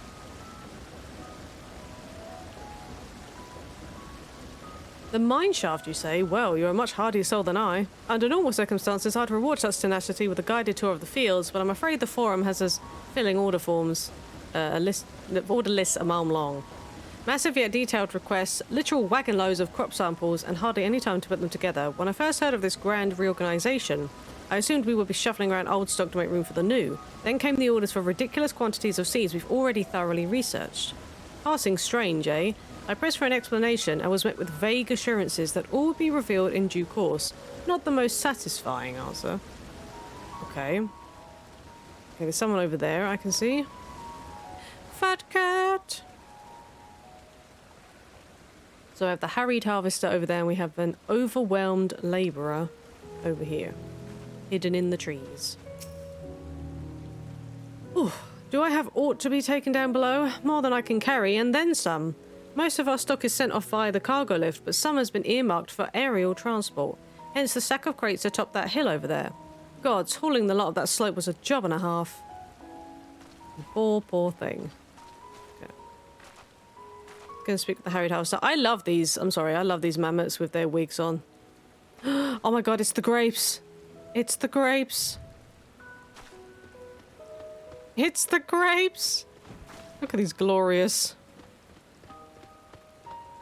The mine shaft, you say? Well, you're a much hardier soul than I. Under normal circumstances, I'd reward such tenacity with a guided tour of the fields, but I'm afraid the forum has us filling order forms, order lists a mile long. Massive yet detailed requests, literal wagon loads of crop samples, and hardly any time to put them together. When I first heard of this grand reorganisation, I assumed we would be shuffling around old stock to make room for the new. Then came the orders for ridiculous quantities of seeds we've already thoroughly researched. Passing strange, eh? I pressed for an explanation and was met with vague assurances that all would be revealed in due course. Not the most satisfying answer. Okay. Okay, there's someone over there I can see. fat cat. So we have the harried harvester over there, and we have an overwhelmed labourer over here, hidden in the trees. Ooh, do I have aught to be taken down below? More than I can carry, and then some. Most of our stock is sent off via the cargo lift, but some has been earmarked for aerial transport. Hence the stack of crates atop that hill over there. Gods, hauling the lot of that slope was a job and a half. Poor thing. Okay. Gonna speak with the harried harvester. I love these. I'm sorry, I love these mammoths with their wigs on. Oh my god, it's the grapes. It's the grapes. It's the grapes. Look at these glorious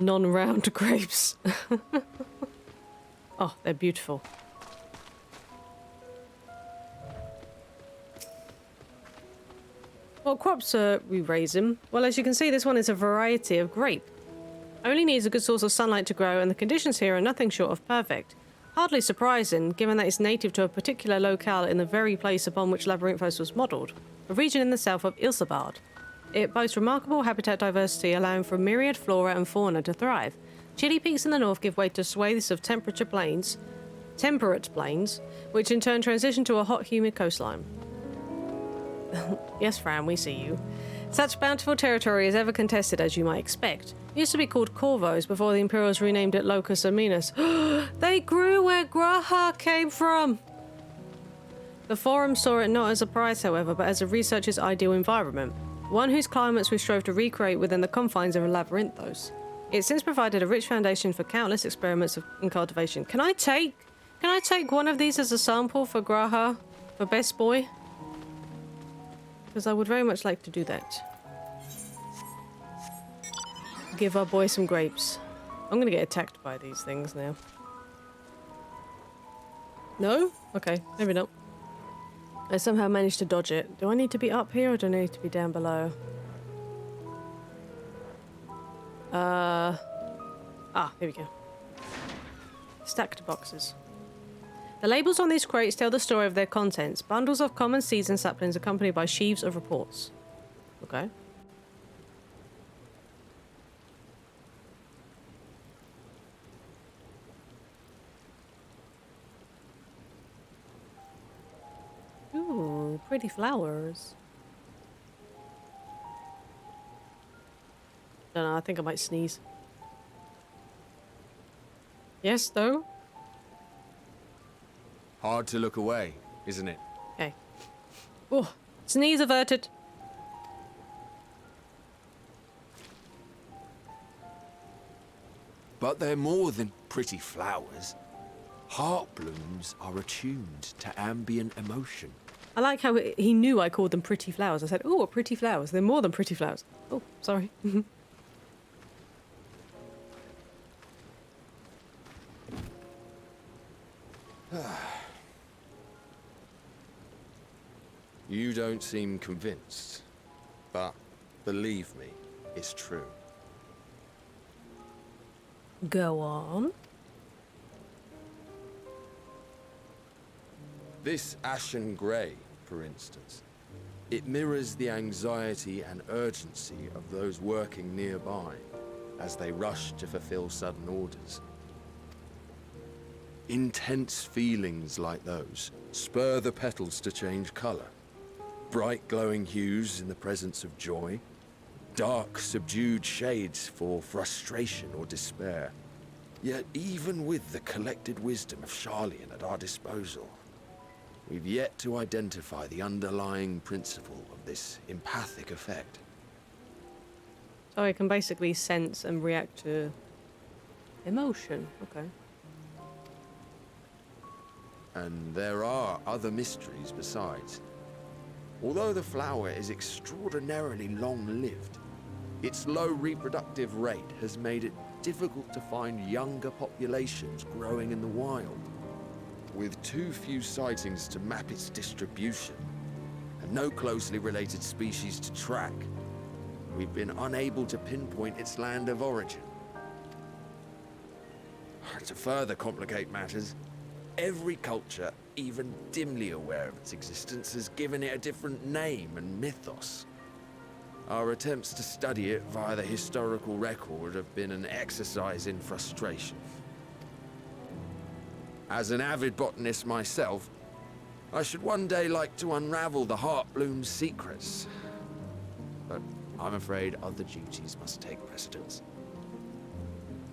non-round grapes. Oh, they're beautiful. What crops are we raising? Well, as you can see, this one is a variety of grape. Only needs a good source of sunlight to grow, and the conditions here are nothing short of perfect. Hardly surprising, given that it's native to a particular locale in the very place upon which Labyrinthos was modelled, a region in the south of Ilsabard. It boasts remarkable habitat diversity, allowing for a myriad flora and fauna to thrive. Chilly peaks in the north give way to swathes of temperate plains, which in turn transition to a hot, humid coastline. Yes, Fran, we see you. Such bountiful territory is ever contested, as you might expect. It used to be called Corvos before the Imperials renamed it Locus Aminus. They grew where Graha came from! The Forum saw it not as a prize, however, but as a researcher's ideal environment, one whose climates we strove to recreate within the confines of Labyrinthos. It since provided a rich foundation for countless experiments in cultivation. Can I take one of these as a sample for Graha, for Best Boy? Because I would very much like to do that. Give our boy some grapes. I'm gonna get attacked by these things now. No? Okay, maybe not. I somehow managed to dodge it. Do I need to be up here or do I need to be down below? Here we go. Stacked boxes. The labels on these crates tell the story of their contents. Bundles of common seeds and saplings accompanied by sheaves of reports. Okay. Ooh, pretty flowers. Don't know, I think I might sneeze. Yes, though? Hard to look away, isn't it? Okay. Oh, sneeze averted. But they're more than pretty flowers. Heart blooms are attuned to ambient emotion. I like how he knew I called them pretty flowers. I said, oh, pretty flowers. They're more than pretty flowers. Oh, sorry. You don't seem convinced, but believe me, it's true. Go on. This ashen grey, for instance, it mirrors the anxiety and urgency of those working nearby as they rush to fulfill sudden orders. Intense feelings like those spur the petals to change colour. Bright glowing hues in the presence of joy. Dark subdued shades for frustration or despair. Yet even with the collected wisdom of Charlian at our disposal, we've yet to identify the underlying principle of this empathic effect. So I can basically sense and react to emotion. Okay. And there are other mysteries besides. Although the flower is extraordinarily long-lived, its low reproductive rate has made it difficult to find younger populations growing in the wild. With too few sightings to map its distribution, and no closely related species to track, we've been unable to pinpoint its land of origin. To further complicate matters, every culture, even dimly aware of its existence, has given it a different name and mythos. Our attempts to study it via the historical record have been an exercise in frustration. As an avid botanist myself, I should one day like to unravel the Heartbloom's secrets. But I'm afraid other duties must take precedence.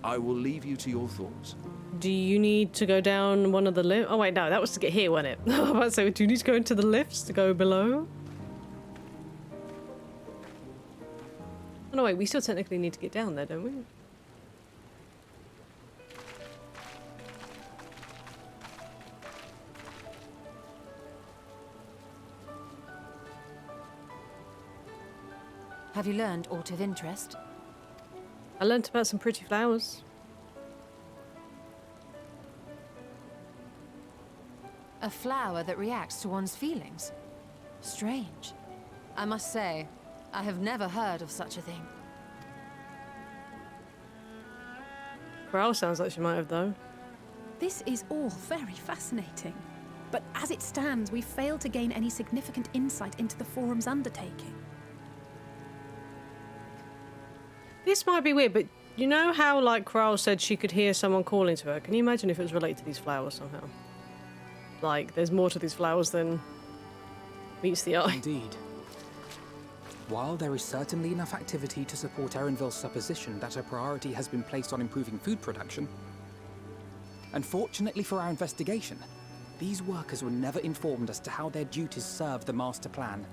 I will leave you to your thoughts. Do you need to go down one of the lifts? Oh wait, no, that was to get here, wasn't it? I was about to say, do you need to go into the lifts to go below? Oh no, wait, we still technically need to get down there, don't we? Have you learned aught of interest? I learnt about some pretty flowers. A flower that reacts to one's feelings? Strange. I must say, I have never heard of such a thing. Corral sounds like she might have, though. This is all very fascinating. But as it stands, we've failed to gain any significant insight into the Forum's undertaking. This might be weird, but you know how, like, Corral said she could hear someone calling to her? Can you imagine if it was related to these flowers somehow? Like, there's more to these flowers than meets the eye. Indeed. While there is certainly enough activity to support Erenville's supposition that her priority has been placed on improving food production, unfortunately for our investigation, these workers were never informed as to how their duties serve the master plan.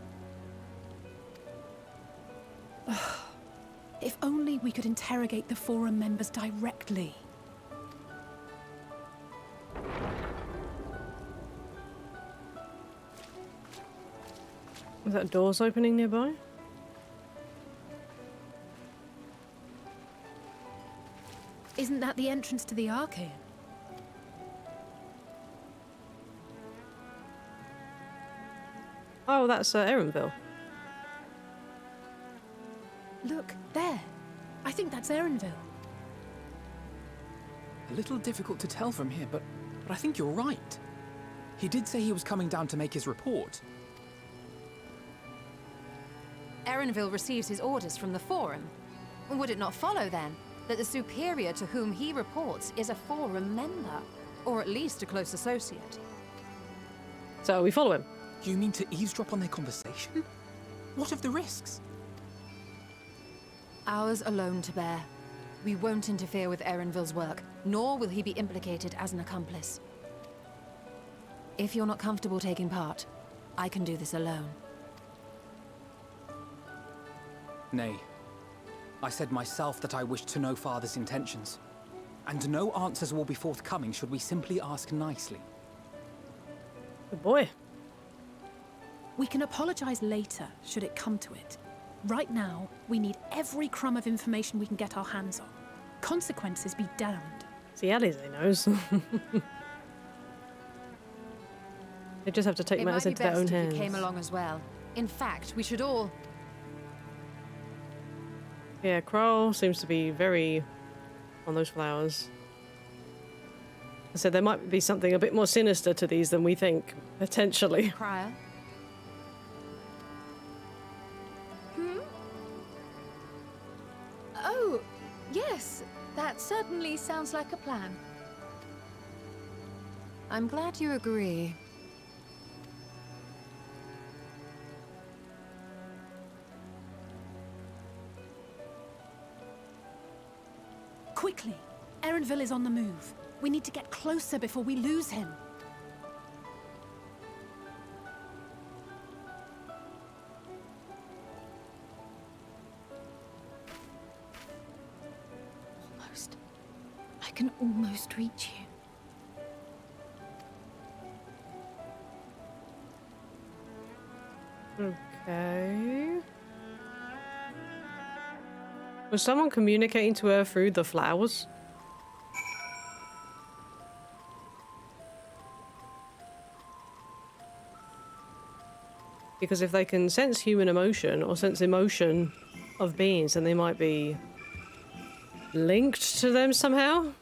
If only we could interrogate the Forum members directly. Is that doors opening nearby? Isn't that the entrance to the Archaean? Oh, that's Erenville. Look, there. I think that's Erenville. A little difficult to tell from here, but I think you're right. He did say he was coming down to make his report. Erenville receives his orders from the Forum. Would it not follow, then, that the superior to whom he reports is a Forum member? Or at least a close associate? So we follow him. You mean to eavesdrop on their conversation? What of the risks? Ours alone to bear. We won't interfere with Erenville's work, nor will he be implicated as an accomplice. If you're not comfortable taking part, I can do this alone. Nay. I said myself that I wished to know Father's intentions. And no answers will be forthcoming should we simply ask nicely. Good boy. We can apologize later, should it come to it. Right now, we need every crumb of information we can get our hands on. Consequences be damned. See, Alize knows. They just have to take matters into their own hands. It might be best if you came along as well. In fact, we should all... Yeah, Kroll seems to be very on those flowers. I said there might be something a bit more sinister to these than we think, potentially. Crier? Oh, yes. That certainly sounds like a plan. I'm glad you agree. Quickly! Erenville is on the move. We need to get closer before we lose him. Almost. I can almost reach you. Okay. Was someone communicating to her through the flowers? Because if they can sense human emotion or sense emotion of beings, then they might be linked to them somehow.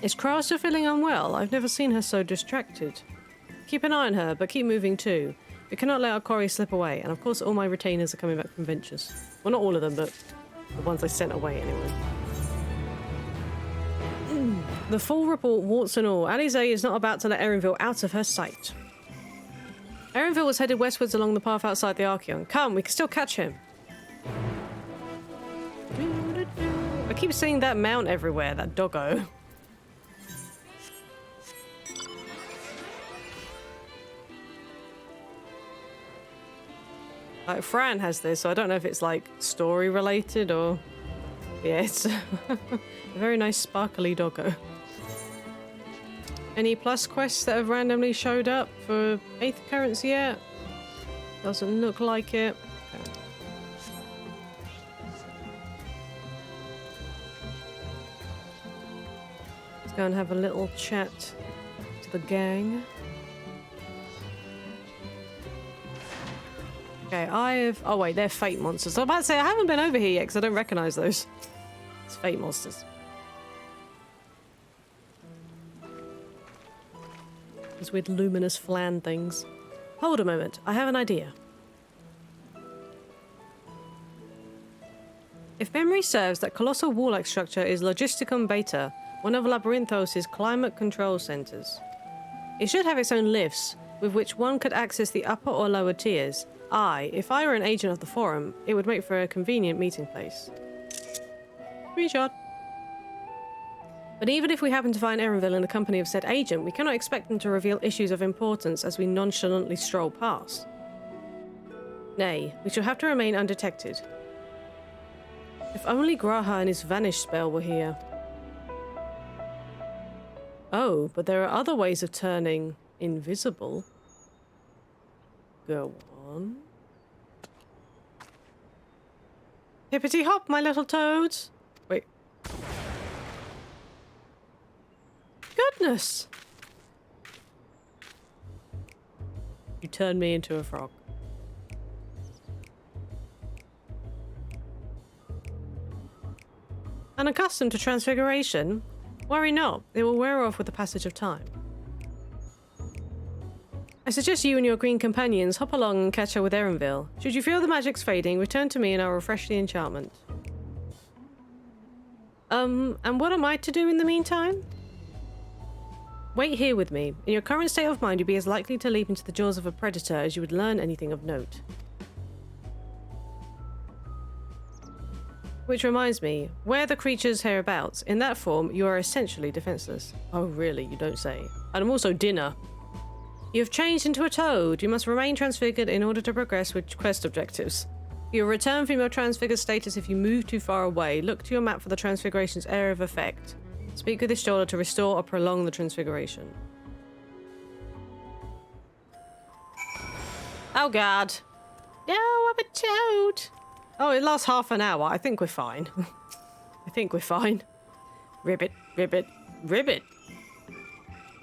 Is Kra still feeling unwell? I've never seen her so distracted. Keep an eye on her, but keep moving too. We cannot let our quarry slip away, and of course all my retainers are coming back from ventures. Well, not all of them, but the ones I sent away anyway. The full report, warts and all. Alize is not about to let Erenville out of her sight. Erenville was headed westwards along the path outside the Archeon. Come, we can still catch him. I keep seeing that mount everywhere, that doggo. Like, Fran has this, so I don't know if it's like story related or... Yeah, it's a very nice sparkly doggo. Any plus quests that have randomly showed up for 8th occurrence yet? Doesn't look like it. Okay. Let's go and have a little chat to the gang. Okay, oh wait, they're fate monsters. I was about to say, I haven't been over here yet because I don't recognise those. It's fate monsters. Those weird luminous flan things. Hold a moment, I have an idea. If memory serves, that colossal wall-like structure is Logisticum Beta, one of Labyrinthos' climate control centres. It should have its own lifts, with which one could access the upper or lower tiers. If I were an agent of the Forum, it would make for a convenient meeting place. Screenshot. But even if we happen to find Erenville in the company of said agent, we cannot expect them to reveal issues of importance as we nonchalantly stroll past. Nay, we shall have to remain undetected. If only Graha and his vanish spell were here. Oh, but there are other ways of turning invisible. Go on. Hippity hop, my little toads. Wait. Goodness! You turned me into a frog. Unaccustomed to transfiguration? Worry not, it will wear off with the passage of time. I suggest you and your green companions hop along and catch up with Erenville. Should you feel the magic's fading, return to me and I'll refresh the enchantment. And what am I to do in the meantime? Wait here with me. In your current state of mind, you'd be as likely to leap into the jaws of a predator as you would learn anything of note. Which reminds me, where are the creatures hereabouts? In that form, you are essentially defenseless. Oh really, you don't say. And I'm also dinner. You have changed into a toad. You must remain transfigured in order to progress with quest objectives. You'll return from your transfigured status if you move too far away. Look to your map for the transfiguration's area of effect. Speak with this Jola to restore or prolong the transfiguration. Oh god. No, I'm a toad. Oh, it lasts half an hour. I think we're fine. I think we're fine. Ribbit, ribbit, ribbit.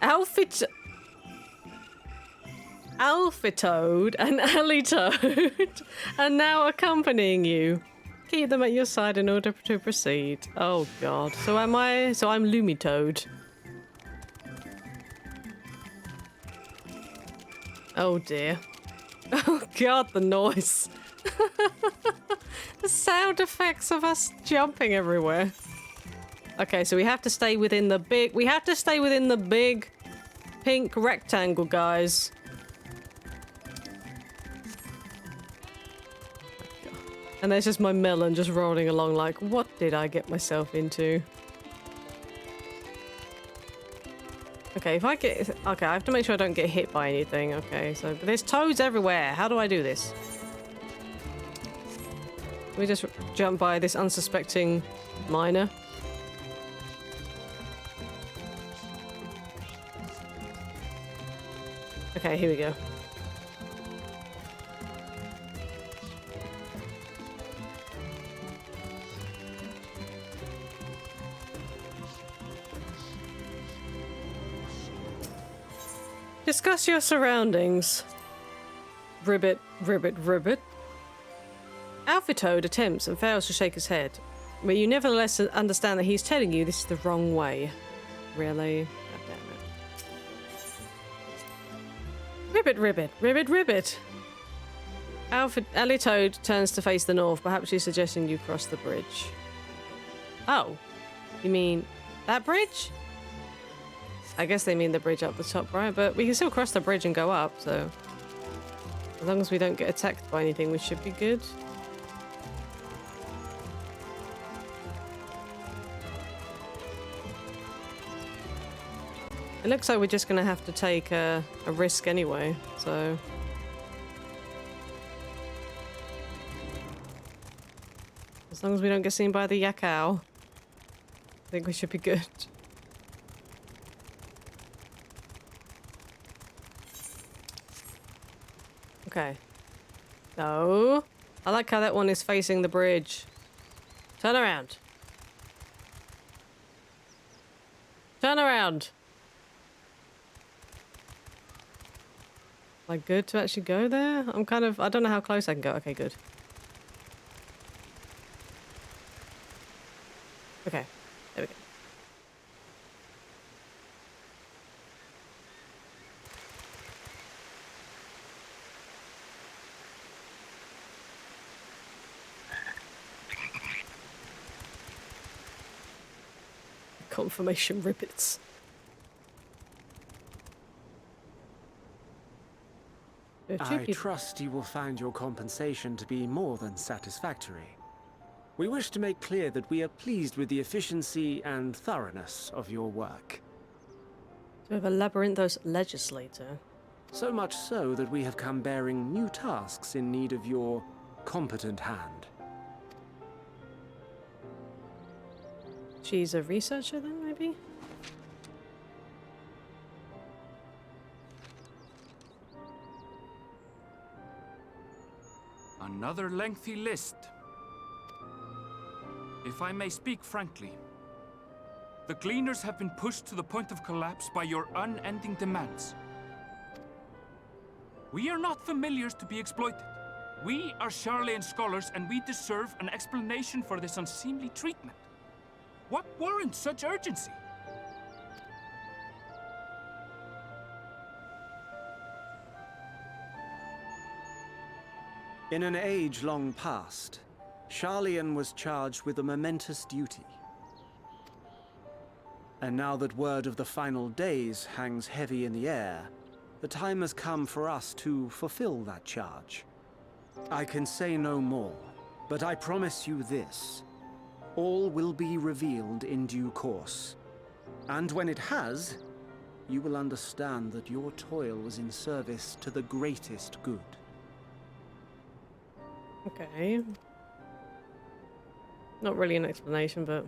Alpha Toad and Alley Toad are now accompanying you. Keep them at your side in order to proceed. Oh god. So I'm Lumi Toad. Oh dear. Oh god, the noise. The sound effects of us jumping everywhere. Okay, so we have to stay within the big pink rectangle, guys. And there's just my melon just rolling along like, what did I get myself into? Okay, I have to make sure I don't get hit by anything. Okay, so but there's toads everywhere. How do I do this? We just jump by this unsuspecting miner. Okay, here we go. Discuss your surroundings. Ribbit, ribbit, ribbit. Alpha Toad attempts and fails to shake his head, but you nevertheless understand that he's telling you this is the wrong way. Really? God damn it. Ribbit, ribbit, ribbit, ribbit. Ellie turns to face the north. Perhaps she's suggesting you cross the bridge. Oh. You mean that bridge? I guess they mean the bridge up the top, right? But we can still cross the bridge and go up, so... As long as we don't get attacked by anything, we should be good. It looks like we're just going to have to take a risk anyway, so... As long as we don't get seen by the Yakao, I think we should be good. Okay. No. I like how that one is facing the bridge. Turn around. Turn around. Am I good to actually go there? I don't know how close I can go. Okay, good. Okay, there we go. Confirmation ribbits. I trust you will find your compensation to be more than satisfactory. We wish to make clear that we are pleased with the efficiency and thoroughness of your work. We have a Labyrinthos legislator. So much so that we have come bearing new tasks in need of your competent hand. She's a researcher then, maybe? Another lengthy list. If I may speak frankly, the Gleaners have been pushed to the point of collapse by your unending demands. We are not familiars to be exploited. We are Charlean scholars, and we deserve an explanation for this unseemly treatment. What warrants such urgency? In an age long past, Charlean was charged with a momentous duty. And now that word of the final days hangs heavy in the air, the time has come for us to fulfill that charge. I can say no more, but I promise you this. All will be revealed in due course. And when it has, you will understand that your toil was in service to the greatest good. Okay. Not really an explanation, but...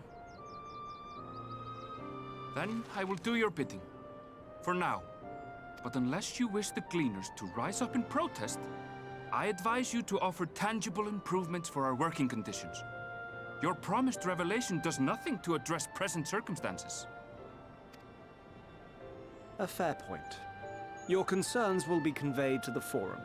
Then I will do your bidding. For now. But unless you wish the Gleaners to rise up in protest, I advise you to offer tangible improvements for our working conditions. Your promised revelation does nothing to address present circumstances. A fair point. Your concerns will be conveyed to the Forum.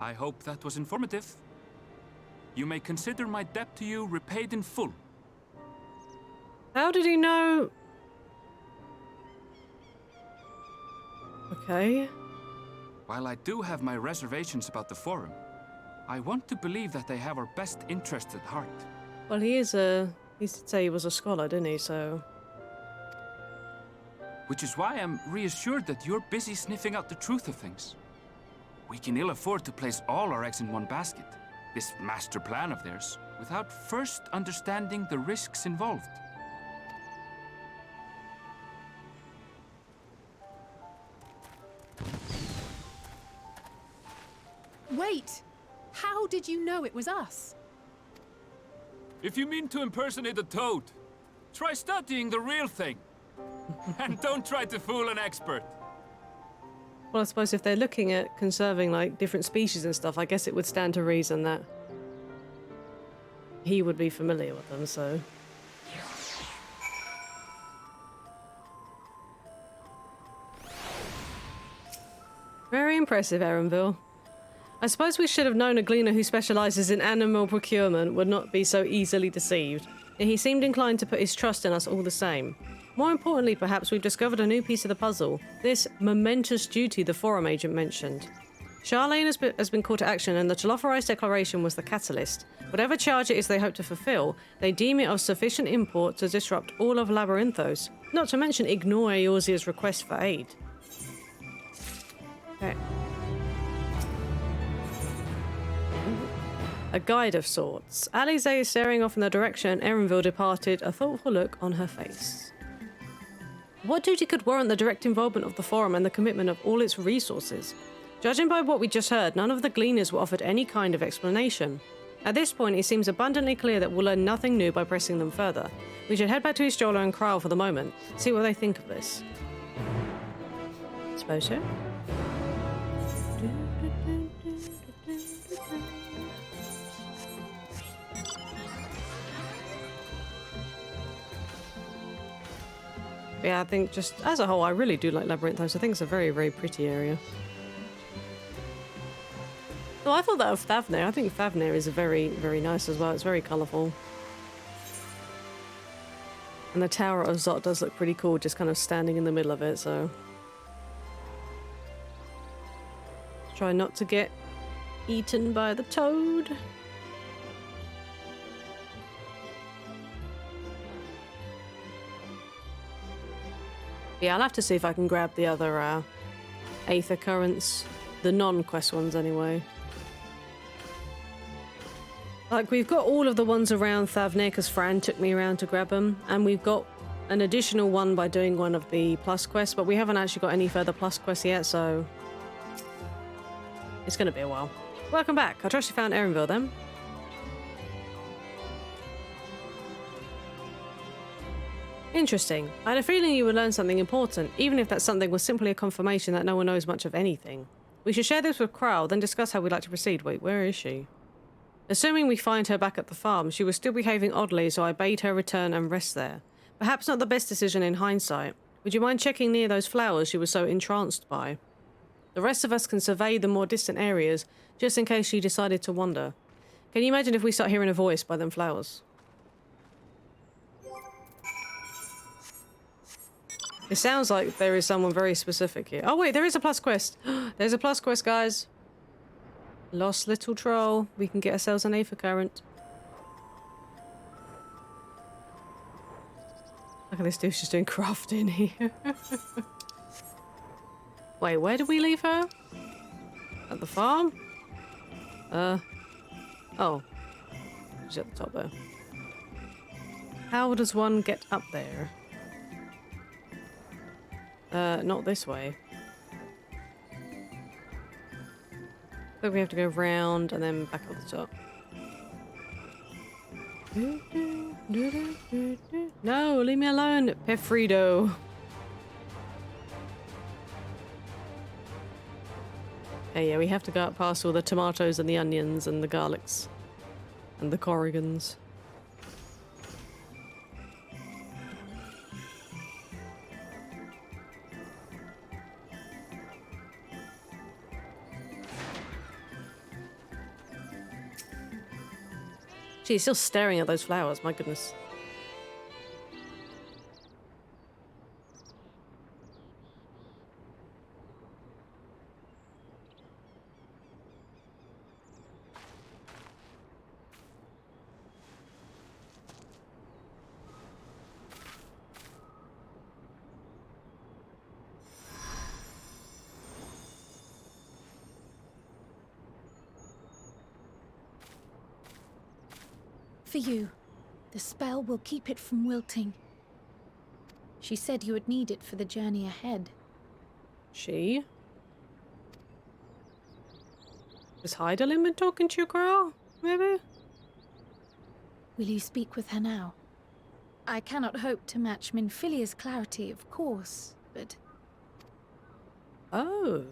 I hope that was informative. You may consider my debt to you repaid in full. How did he know? Okay. While I do have my reservations about the Forum, I want to believe that they have our best interests at heart. Well, he did say he was a scholar, didn't he? So... Which is why I'm reassured that you're busy sniffing out the truth of things. We can ill afford to place all our eggs in one basket, this master plan of theirs, without first understanding the risks involved. Wait! How did you know it was us? If you mean to impersonate a toad, try studying the real thing. And don't try to fool an expert. Well, I suppose if they're looking at conserving, like, different species and stuff, I guess it would stand to reason that he would be familiar with them, so... Very impressive, Erenville. I suppose we should have known a gleaner who specializes in animal procurement would not be so easily deceived. Yet he seemed inclined to put his trust in us all the same. More importantly, perhaps we've discovered a new piece of the puzzle. This momentous duty the Forum agent mentioned. Charlene has been called to action, and the Telophorite Declaration was the catalyst. Whatever charge it is they hope to fulfill, they deem it of sufficient import to disrupt all of Labyrinthos. Not to mention ignore Eorzea's request for aid. Okay. A guide of sorts. Alize is staring off in the direction Erenville departed, a thoughtful look on her face. What duty could warrant the direct involvement of the Forum and the commitment of all its resources? Judging by what we just heard, none of the Gleaners were offered any kind of explanation. At this point, it seems abundantly clear that we'll learn nothing new by pressing them further. We should head back to Istiola and Kral for the moment, see what they think of this. Suppose so. Yeah, I think just as a whole, I really do like Labyrinthos. I think it's a very, very pretty area. Oh, I thought that of Thavnir. I think Thavnir is very, very nice as well. It's very colourful. And the Tower of Zot does look pretty cool, just kind of standing in the middle of it, so... Try not to get eaten by the toad. Yeah, I'll have to see if I can grab the other Aether Currents. The non-quest ones, anyway. Like, we've got all of the ones around Thavnir, because Fran took me around to grab them. And we've got an additional one by doing one of the plus quests, but we haven't actually got any further plus quests yet, so... It's gonna be a while. Welcome back. I trust you found Erenville, then. Interesting. I had a feeling you would learn something important, even if that something was simply a confirmation that no one knows much of anything. We should share this with Kral, then discuss how we'd like to proceed. Wait, where is she? Assuming we find her back at the farm, she was still behaving oddly, so I bade her return and rest there. Perhaps not the best decision in hindsight. Would you mind checking near those flowers she was so entranced by? The rest of us can survey the more distant areas, just in case she decided to wander. Can you imagine if we start hearing a voice by them flowers? It sounds like there is someone very specific here. Oh wait, there is a plus quest. There's a plus quest, guys. Lost little troll. We can get ourselves an Aether Current. Look at this dude just doing crafting here. Wait, where did we leave her? At the farm? Oh. She's at the top there. How does one get up there? Not this way. I think we have to go round and then back up the top. No, leave me alone, Pefrido. Hey, yeah, we have to go up past all the tomatoes and the onions and the garlics and the corrigans. She's still staring at those flowers, my goodness. For you. The spell will keep it from wilting. She said you would need it for the journey ahead. She? Is Heidelin been talking to you, girl? Maybe? Will you speak with her now? I cannot hope to match Minfilia's clarity, of course, but... Oh.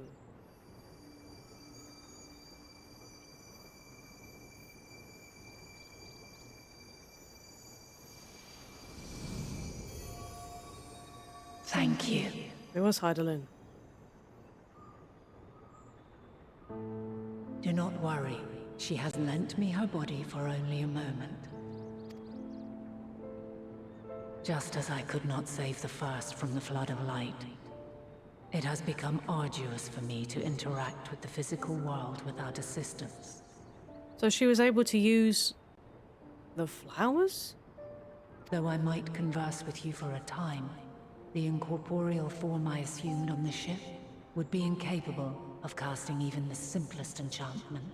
Thank you. It was Heidelin. Do not worry. She has lent me her body for only a moment. Just as I could not save the first from the flood of light, it has become arduous for me to interact with the physical world without assistance. So she was able to use the flowers? Though I might converse with you for a time, the incorporeal form I assumed on the ship would be incapable of casting even the simplest enchantment.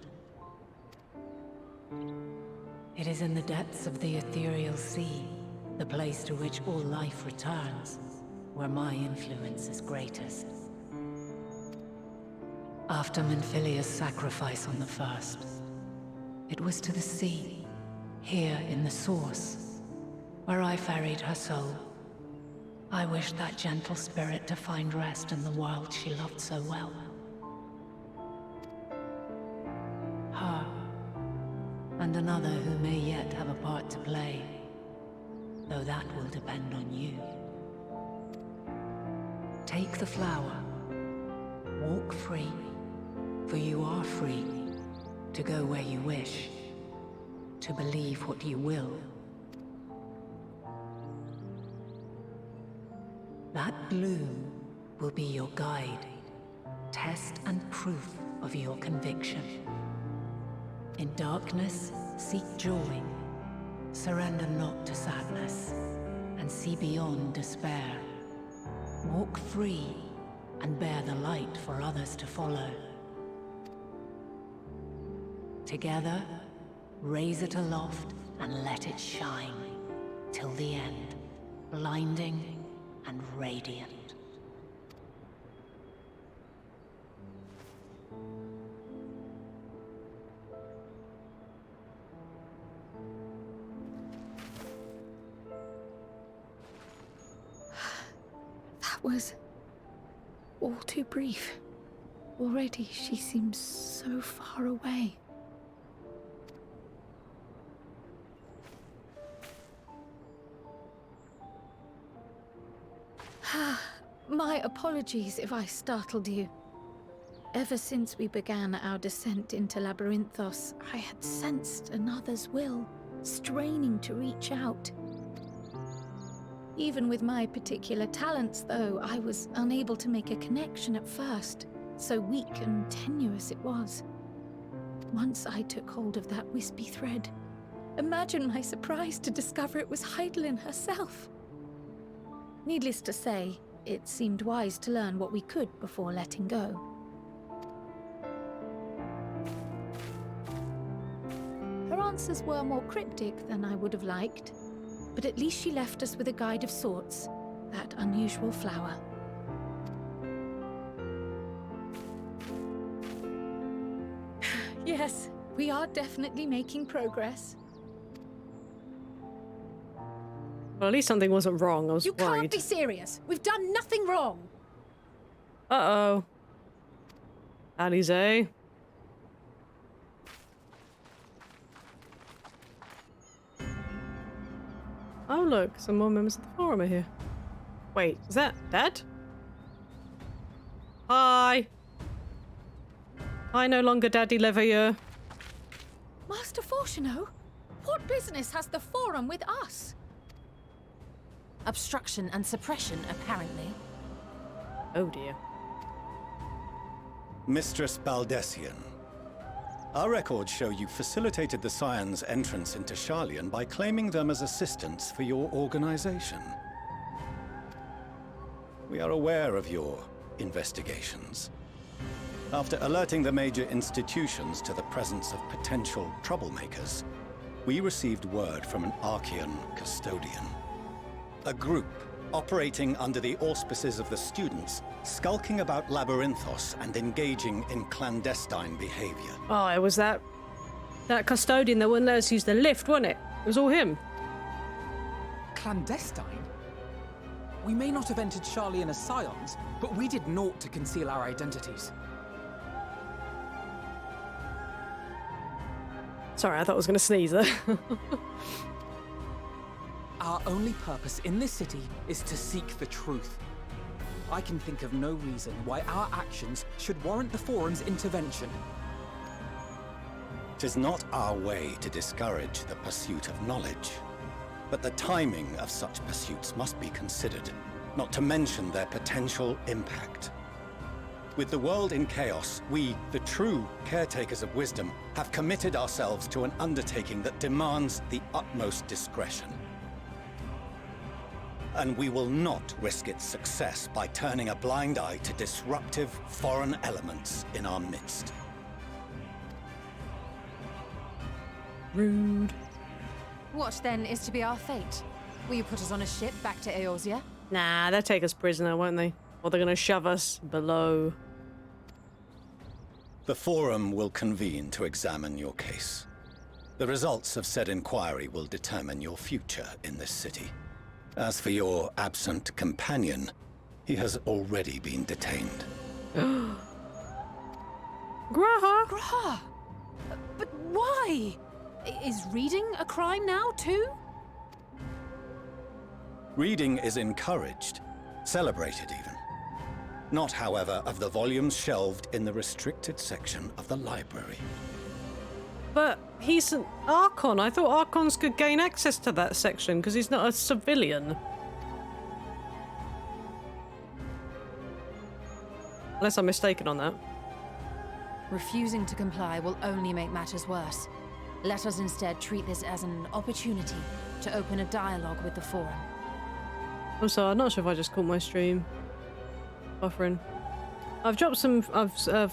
It is in the depths of the ethereal sea, the place to which all life returns, where my influence is greatest. After Menphilia's sacrifice on the first, it was to the sea, here in the source, where I ferried her soul. I wished that gentle spirit to find rest in the world she loved so well. Her, and another who may yet have a part to play, though that will depend on you. Take the flower, walk free, for you are free to go where you wish, to believe what you will. That bloom will be your guide, test and proof of your conviction. In darkness, seek joy. Surrender not to sadness, and see beyond despair. Walk free, and bear the light for others to follow. Together, raise it aloft and let it shine, till the end, blinding and radiant. That was all too brief. Already she seems so far away. My apologies if I startled you. Ever since we began our descent into Labyrinthos, I had sensed another's will, straining to reach out. Even with my particular talents, though, I was unable to make a connection at first, so weak and tenuous it was. Once I took hold of that wispy thread, imagine my surprise to discover it was Heidelin herself. Needless to say, it seemed wise to learn what we could before letting go. Her answers were more cryptic than I would have liked, but at least she left us with a guide of sorts, that unusual flower. Yes, we are definitely making progress. Well, at least something wasn't wrong. I was You worried. can't be serious. We've done nothing wrong. Uh-oh. Alize. Oh, look. Some more members of the forum are here. Wait, is that Dad? Hi. Hi, no longer Daddy Leveilleur. Master Fortuno, what business has the Forum with us? Obstruction and suppression, apparently. Oh, dear. Mistress Baldessian, our records show you facilitated the Scions' entrance into Sharlayan by claiming them as assistants for your organization. We are aware of your investigations. After alerting the major institutions to the presence of potential troublemakers, we received word from an Archean custodian. A group operating under the auspices of the students, skulking about Labyrinthos and engaging in clandestine behavior. Oh, it was that custodian that wouldn't let us use the lift, wasn't it? It was all him. Clandestine? We may not have entered Sharlayan as Scions, but we did naught to conceal our identities. Sorry, I thought I was going to sneeze there. Our only purpose in this city is to seek the truth. I can think of no reason why our actions should warrant the Forum's intervention. 'Tis not our way to discourage the pursuit of knowledge, but the timing of such pursuits must be considered, not to mention their potential impact. With the world in chaos, we, the true caretakers of wisdom, have committed ourselves to an undertaking that demands the utmost discretion. And we will not risk its success by turning a blind eye to disruptive foreign elements in our midst. Rude. What then is to be our fate? Will you put us on a ship back to Eorzea? Nah, they'll take us prisoner, won't they? Or they're going to shove us below. The Forum will convene to examine your case. The results of said inquiry will determine your future in this city. As for your absent companion, he has already been detained. Graha! Graha! But why? Is reading a crime now, too? Reading is encouraged, celebrated even. Not, however, of the volumes shelved in the restricted section of the library. But he's an Archon. I thought Archons could gain access to that section because he's not a civilian. Unless I'm mistaken on that. Refusing to comply will only make matters worse. Let us instead treat this as an opportunity to open a dialogue with the Forum. I'm sorry, I'm not sure if I just caught my stream buffering. I've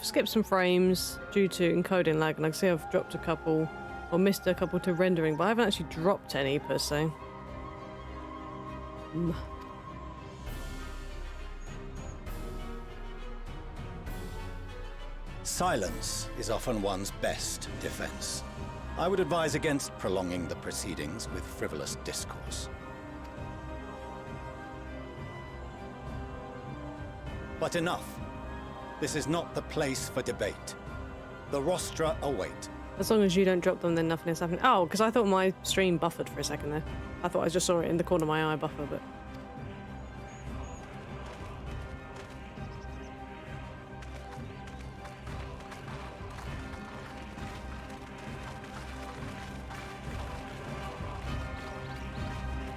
skipped some frames due to encoding lag, and I can see I've dropped a couple, or missed a couple to rendering, but I haven't actually dropped any per se. Silence is often one's best defense. I would advise against prolonging the proceedings with frivolous discourse. But enough. This is not the place for debate. The rostra await. As long as you don't drop them, then nothing is happening. Oh, because I thought my stream buffered for a second there. I thought I just saw it in the corner of my eye buffer, but...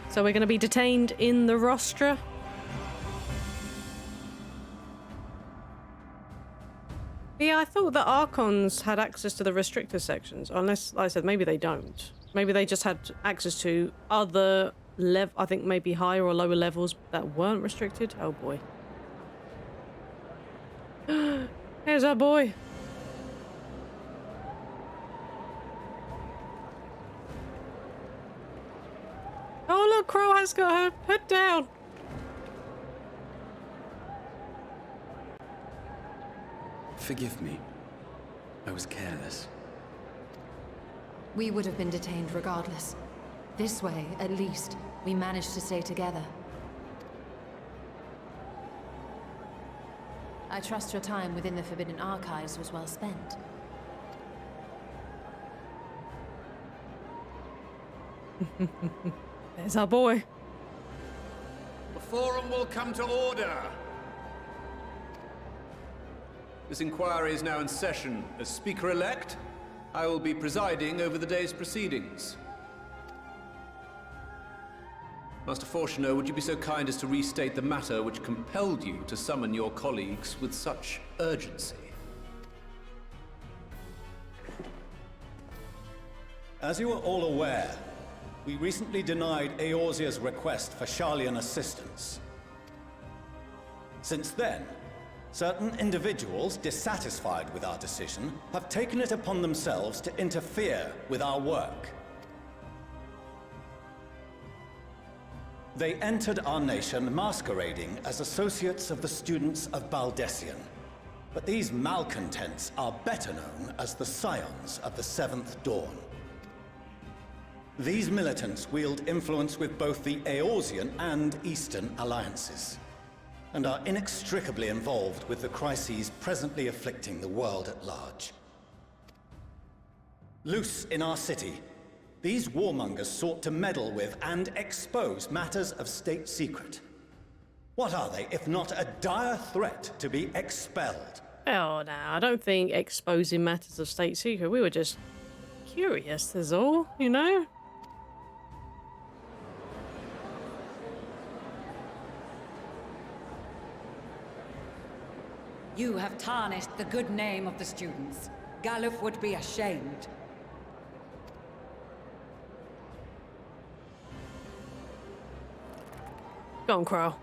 So we're going to be detained in the rostra? Yeah, I thought that Archons had access to the restricted sections, unless, like I said, maybe they don't. Maybe they just had access to other I think maybe higher or lower levels that weren't restricted. Oh boy. Here's our boy. Oh look, Crow has got her head down. Forgive me. I was careless. We would have been detained regardless. This way, at least, we managed to stay together. I trust your time within the Forbidden Archives was well spent. There's our boy. The Forum will come to order. This inquiry is now in session. As Speaker-elect, I will be presiding over the day's proceedings. Master Fortuner, would you be so kind as to restate the matter which compelled you to summon your colleagues with such urgency? As you are all aware, we recently denied Eorzea's request for Sharlayan assistance. Since then, certain individuals dissatisfied with our decision have taken it upon themselves to interfere with our work. They entered our nation masquerading as associates of the students of Baldessian. But these malcontents are better known as the Scions of the Seventh Dawn. These militants wield influence with both the Eorzean and Eastern alliances, and are inextricably involved with the crises presently afflicting the world at large. Loose in our city, these warmongers sought to meddle with and expose matters of state secret. What are they, if not a dire threat to be expelled? Oh, no, I don't think exposing matters of state secret. We were just curious, is all, you know? You have tarnished the good name of the students. Galuf would be ashamed. Go on, Crow.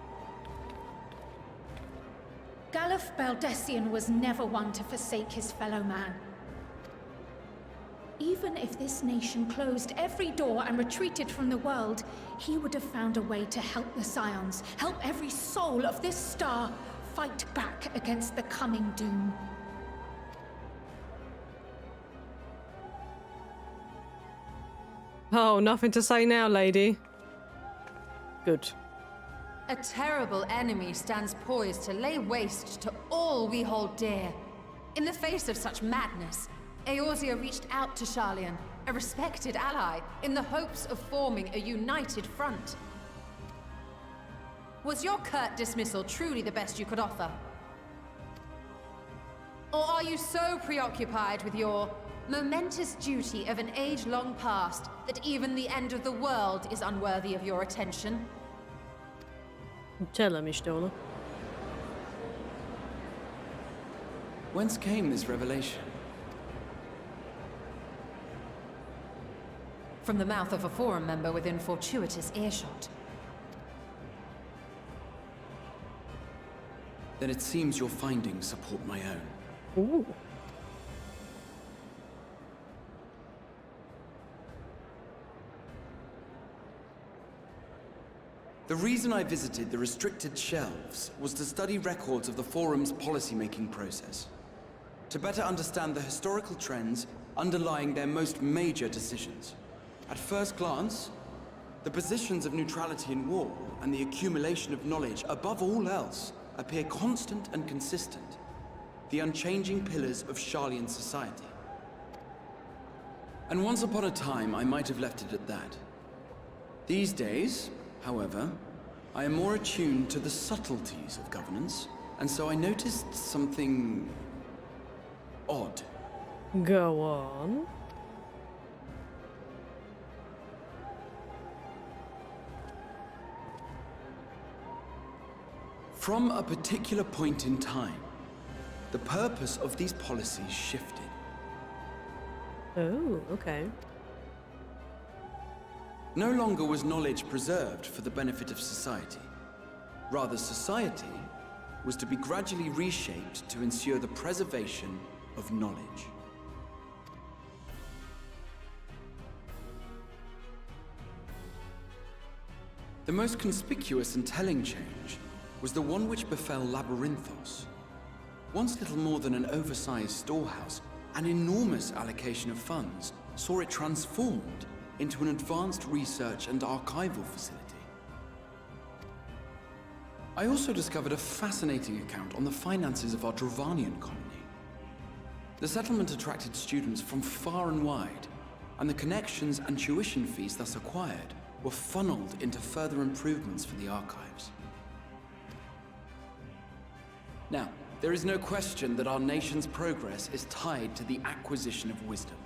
Galuf Baldessian was never one to forsake his fellow man. Even if this nation closed every door and retreated from the world, he would have found a way to help the Scions, help every soul of this star fight back against the coming doom. Oh, nothing to say now, lady. Good. A terrible enemy stands poised to lay waste to all we hold dear. In the face of such madness, Eorzea reached out to Sharlayan, a respected ally, in the hopes of forming a united front. Was your curt dismissal truly the best you could offer? Or are you so preoccupied with your momentous duty of an age long past that even the end of the world is unworthy of your attention? Tell her, Miss Stoller. Whence came this revelation? From the mouth of a forum member within fortuitous earshot. Then it seems your findings support my own. Ooh. The reason I visited the restricted shelves was to study records of the Forum's policymaking process, to better understand the historical trends underlying their most major decisions. At first glance, the positions of neutrality in war and the accumulation of knowledge above all else appear constant and consistent, the unchanging pillars of Sharlayan society. And once upon a time, I might have left it at that. These days, however, I am more attuned to the subtleties of governance, and so I noticed something odd. Go on. From a particular point in time, the purpose of these policies shifted. Oh, okay. No longer was knowledge preserved for the benefit of society. Rather, society was to be gradually reshaped to ensure the preservation of knowledge. The most conspicuous and telling change was the one which befell Labyrinthos. Once little more than an oversized storehouse, an enormous allocation of funds saw it transformed into an advanced research and archival facility. I also discovered a fascinating account on the finances of our Dravanian colony. The settlement attracted students from far and wide, and the connections and tuition fees thus acquired were funneled into further improvements for the archives. Now, there is no question that our nation's progress is tied to the acquisition of wisdom.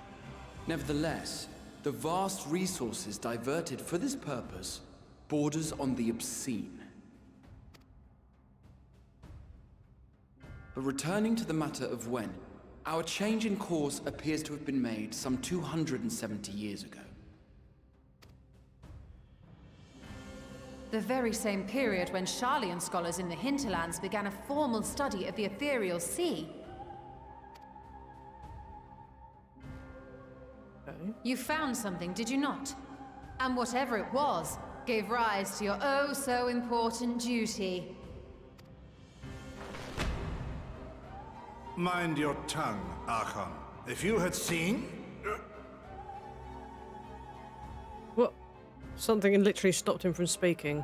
Nevertheless, the vast resources diverted for this purpose borders on the obscene. But returning to the matter of when, our change in course appears to have been made some 270 years ago. The very same period when Sharlayan scholars in the hinterlands began a formal study of the ethereal sea. Okay. You found something, did you not? And whatever it was, gave rise to your oh-so-important duty. Mind your tongue, Archon. If you had seen... Something literally stopped him from speaking.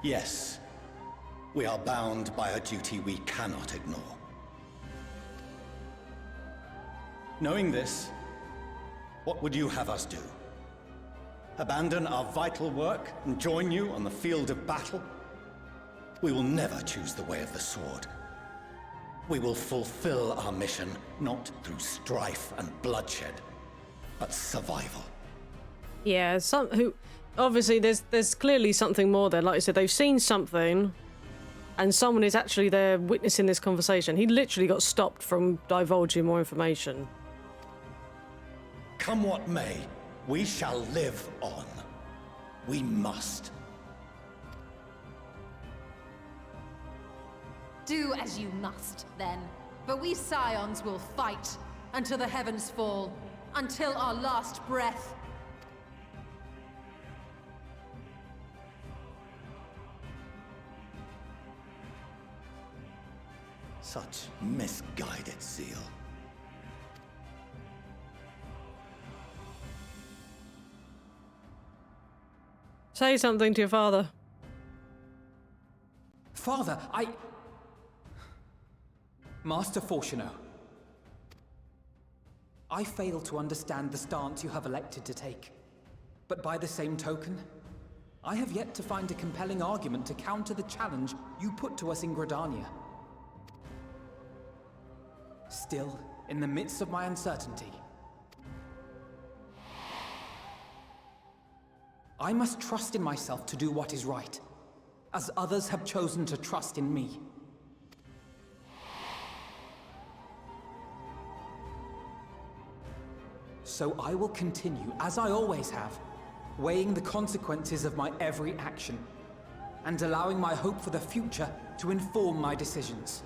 Yes. We are bound by a duty we cannot ignore. Knowing this, what would you have us do? Abandon our vital work and join you on the field of battle? We will never choose the way of the sword. We will fulfill our mission, not through strife and bloodshed, but survival. Yeah, obviously there's clearly something more there. Like I said, they've seen something, and someone is actually there witnessing this conversation. He literally got stopped from divulging more information. Come what may, we shall live on. We must. Do as you must, then. But we Scions will fight until the heavens fall, until our last breath. Such misguided zeal. Say something to your father. Father, Master Fortuno, I fail to understand the stance you have elected to take. But by the same token, I have yet to find a compelling argument to counter the challenge you put to us in Gridania. Still, in the midst of my uncertainty, I must trust in myself to do what is right, as others have chosen to trust in me. So I will continue, as I always have, weighing the consequences of my every action, and allowing my hope for the future to inform my decisions.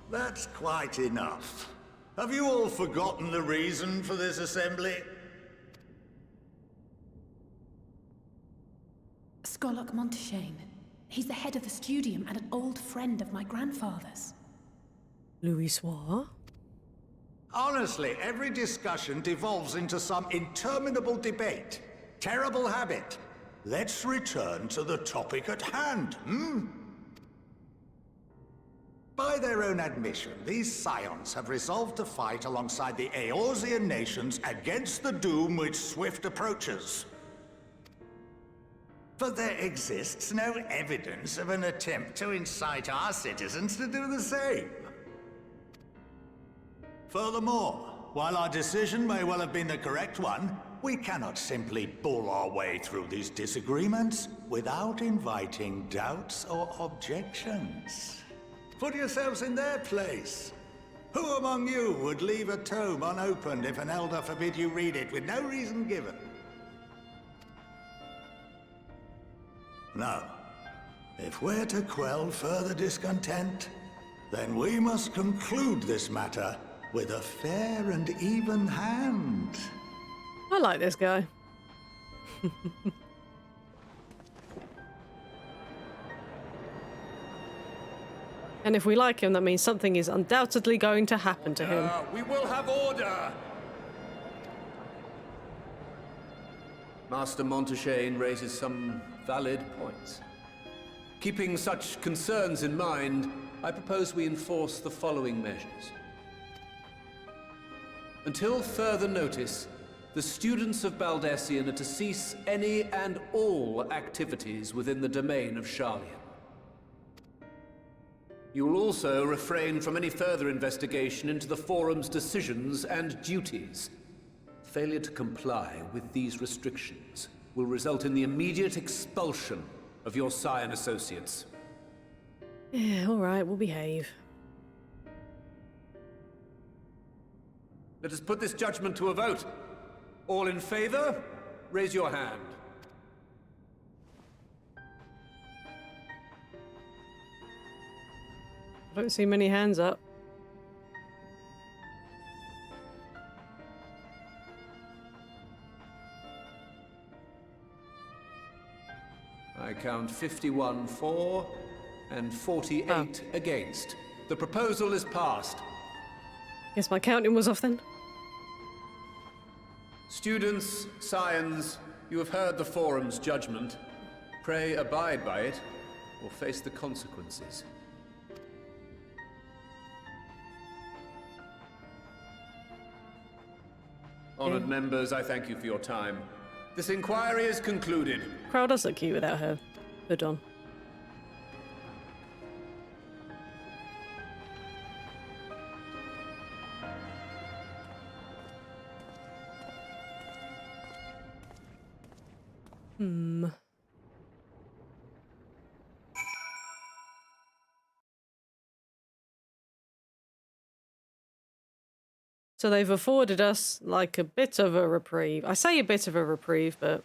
That's quite enough. Have you all forgotten the reason for this assembly? Skolok Monteshane. He's the head of the Studium and an old friend of my grandfather's. Louis Soir? Honestly, every discussion devolves into some interminable debate. Terrible habit. Let's return to the topic at hand, By their own admission, these Scions have resolved to fight alongside the Eorzean nations against the doom which swift approaches. But there exists no evidence of an attempt to incite our citizens to do the same. Furthermore, while our decision may well have been the correct one, we cannot simply bull our way through these disagreements without inviting doubts or objections. Put yourselves in their place. Who among you would leave a tome unopened if an elder forbid you read it with no reason given? No. If we're to quell further discontent, then we must conclude this matter with a fair and even hand. I like this guy. And if we like him, that means something is undoubtedly going to happen to him. We will have order! Master Monteshane raises some valid points. Keeping such concerns in mind, I propose we enforce the following measures. Until further notice, the students of Baldesion are to cease any and all activities within the domain of Sharlayan. You will also refrain from any further investigation into the Forum's decisions and duties. Failure to comply with these restrictions will result in the immediate expulsion of your Scion associates. Yeah, all right, we'll behave. Let us put this judgment to a vote. All in favor, raise your hand. I don't see many hands up. I count 51 for and 48 against. The proposal is passed. Guess my counting was off then. Students, Scions, you have heard the Forum's judgment. Pray abide by it, or face the consequences. Honored members, I thank you for your time. This inquiry is concluded. Crow does look cute without her hood on. So they've afforded us, like, a bit of a reprieve. I say a bit of a reprieve, but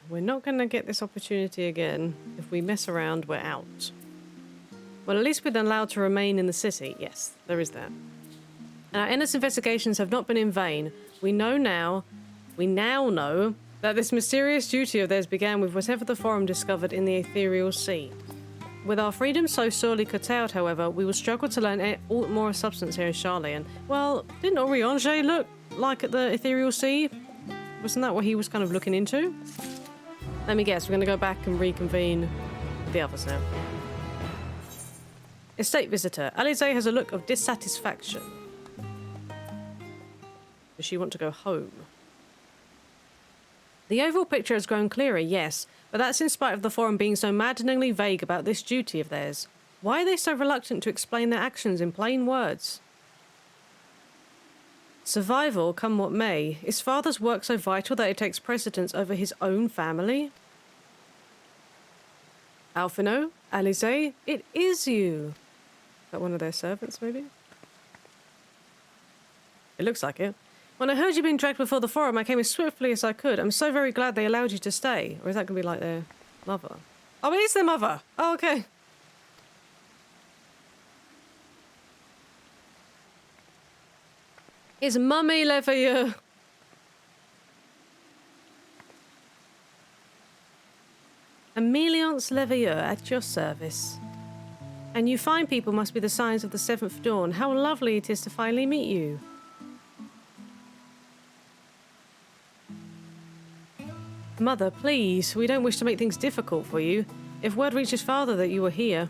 we're not going to get this opportunity again. If we mess around, we're out. Well, at least we're then allowed to remain in the city. Yes, there is that. And our endless investigations have not been in vain. We now know that this mysterious duty of theirs began with whatever the Forum discovered in the ethereal sea. With our freedom so sorely curtailed, however, we will struggle to learn aught more of substance here in Charlian. Well, didn't Oriange look like at the ethereal sea? Wasn't that what he was kind of looking into? Let me guess, we're going to go back and reconvene the others now. Estate visitor. Alize has a look of dissatisfaction. Does she want to go home? The overall picture has grown clearer, yes, but that's in spite of the Forum being so maddeningly vague about this duty of theirs. Why are they so reluctant to explain their actions in plain words? Survival, come what may. Is Father's work so vital that it takes precedence over his own family? Alphino? Alize? It is you! Is that one of their servants, maybe? It looks like it. When I heard you'd been dragged before the Forum, I came as swiftly as I could. I'm so very glad they allowed you to stay. Or is that going to be like their mother? Oh, it is their mother! Oh, okay. It's Mummy Leveilleur. Emiliance Leveilleur at your service. And you fine people must be the Scions of the 7th Dawn. How lovely it is to finally meet you. Mother, please, we don't wish to make things difficult for you. If word reaches Father that you were here...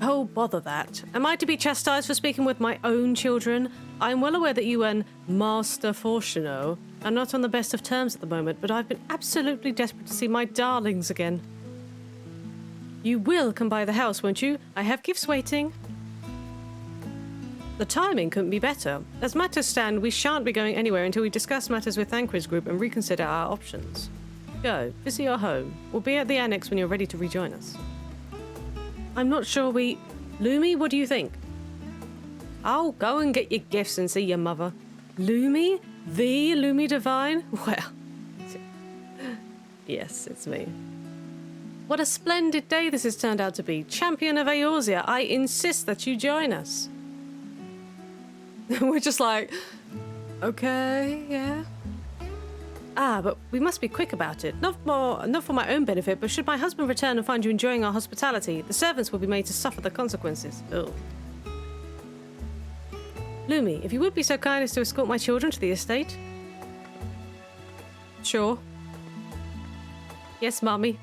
Oh, bother that. Am I to be chastised for speaking with my own children? I am well aware that you and Master Fortuno are not on the best of terms at the moment, but I've been absolutely desperate to see my darlings again. You will come by the house, won't you? I have gifts waiting. The timing couldn't be better. As matters stand, we shan't be going anywhere until we discuss matters with Thancred's group and reconsider our options. Go, visit your home. We'll be at the annex when you're ready to rejoin us. I'm not sure we... Lumi, what do you think? Oh, go and get your gifts and see your mother. Lumi? The Lumi Divine? Well... yes, it's me. What a splendid day this has turned out to be. Champion of Eorzea, I insist that you join us. We're just like, okay, yeah. Ah, but we must be quick about it. Not for my own benefit, but should my husband return and find you enjoying our hospitality, the servants will be made to suffer the consequences. Oh. Lumi, if you would be so kind as to escort my children to the estate. Sure. Yes, Mummy.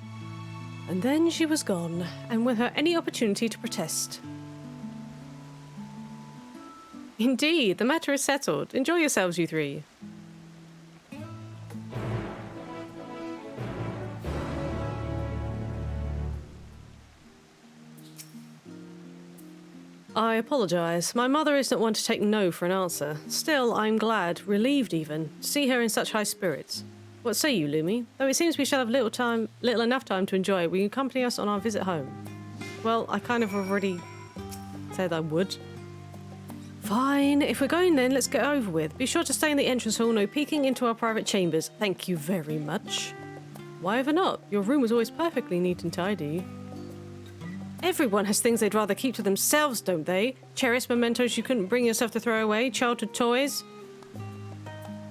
And then she was gone, and with her any opportunity to protest. Indeed, the matter is settled. Enjoy yourselves, you three. I apologise. My mother isn't one to take no for an answer. Still, I'm glad, relieved even, to see her in such high spirits. What say you, Lumi? Though it seems we shall have little enough time to enjoy, will you accompany us on our visit home? Well, I kind of already said I would. Fine. If we're going then, let's get over with. Be sure to stay in the entrance hall, no peeking into our private chambers. Thank you very much. Why ever not? Your room was always perfectly neat and tidy. Everyone has things they'd rather keep to themselves, don't they? Cherished mementos you couldn't bring yourself to throw away, childhood toys.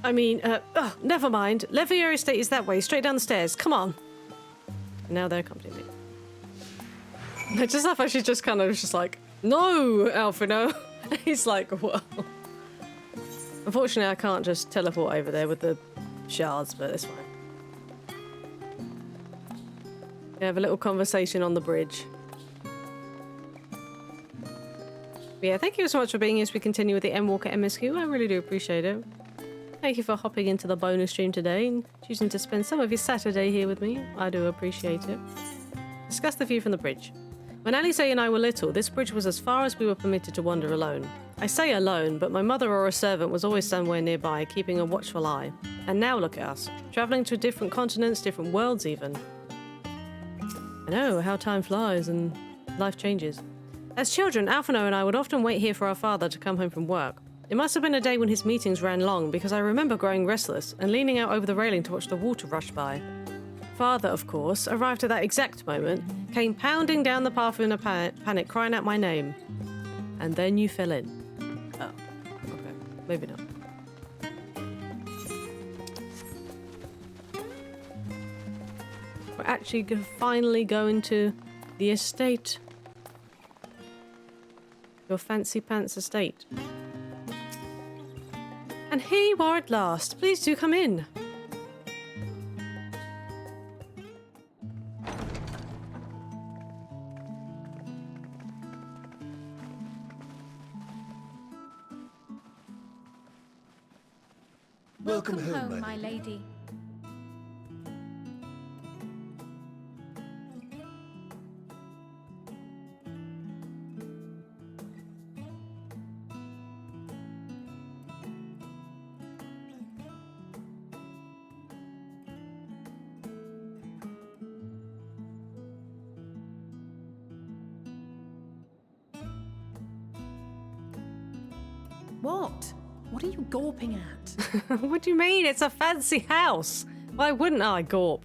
I mean, never mind. Leveilleur Estate is that way, straight down the stairs. Come on. And now they're accompanying me. I just love how she just kind of was just like, no, Alphino. He's like, whoa. Unfortunately, I can't just teleport over there with the shards, but it's fine. We have a little conversation on the bridge. But yeah, thank you so much for being here as we continue with the Endwalker MSQ. I really do appreciate it. Thank you for hopping into the bonus stream today and choosing to spend some of your Saturday here with me. I do appreciate it. Discuss the view from the bridge. When Alice and I were little, this bridge was as far as we were permitted to wander alone. I say alone, but my mother or a servant was always somewhere nearby, keeping a watchful eye. And now look at us, travelling to different continents, different worlds even. I know how time flies and life changes. As children, Alphino and I would often wait here for our father to come home from work. It must have been a day when his meetings ran long, because I remember growing restless and leaning out over the railing to watch the water rush by. Father, of course, arrived at that exact moment, came pounding down the path in a panic, crying out my name. And then you fell in. Oh, okay. Maybe not. We're actually finally going to the estate. Your fancy pants estate. And here you are at last. Please do come in. Welcome home, my lady. What? What are you gawping at? What do you mean? It's a fancy house. Why wouldn't I gawp?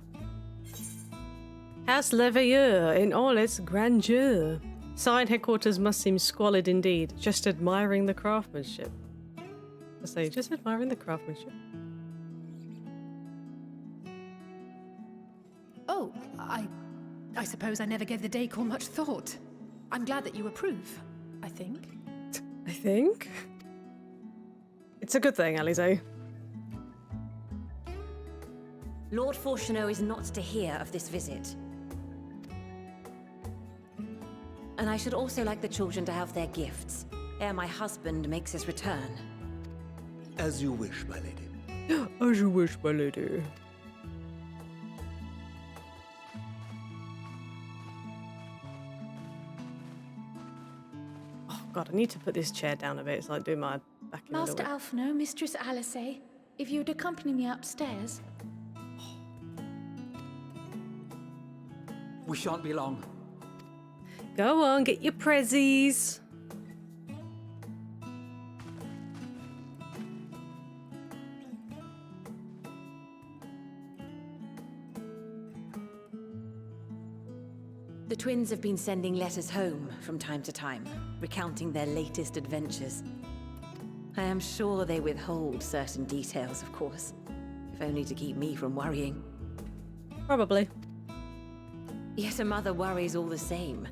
House Leveilleur in all its grandeur. Side headquarters must seem squalid indeed. Just admiring the craftsmanship. I say, just admiring the craftsmanship. Oh, I suppose I never gave the decor much thought. I'm glad that you approve, I think. I think? It's a good thing, Alize. Lord Fortuneau is not to hear of this visit. And I should also like the children to have their gifts, ere my husband makes his return. As you wish, my lady. As you wish, my lady. Oh god, I need to put this chair down a bit. It's like doing my back in Master Alphino, Mistress Alice, if you'd accompany me upstairs. We shan't be long. Go on, get your prezzies. The twins have been sending letters home from time to time, recounting their latest adventures. I am sure they withhold certain details, of course, if only to keep me from worrying. Probably. Yet a mother worries all the same.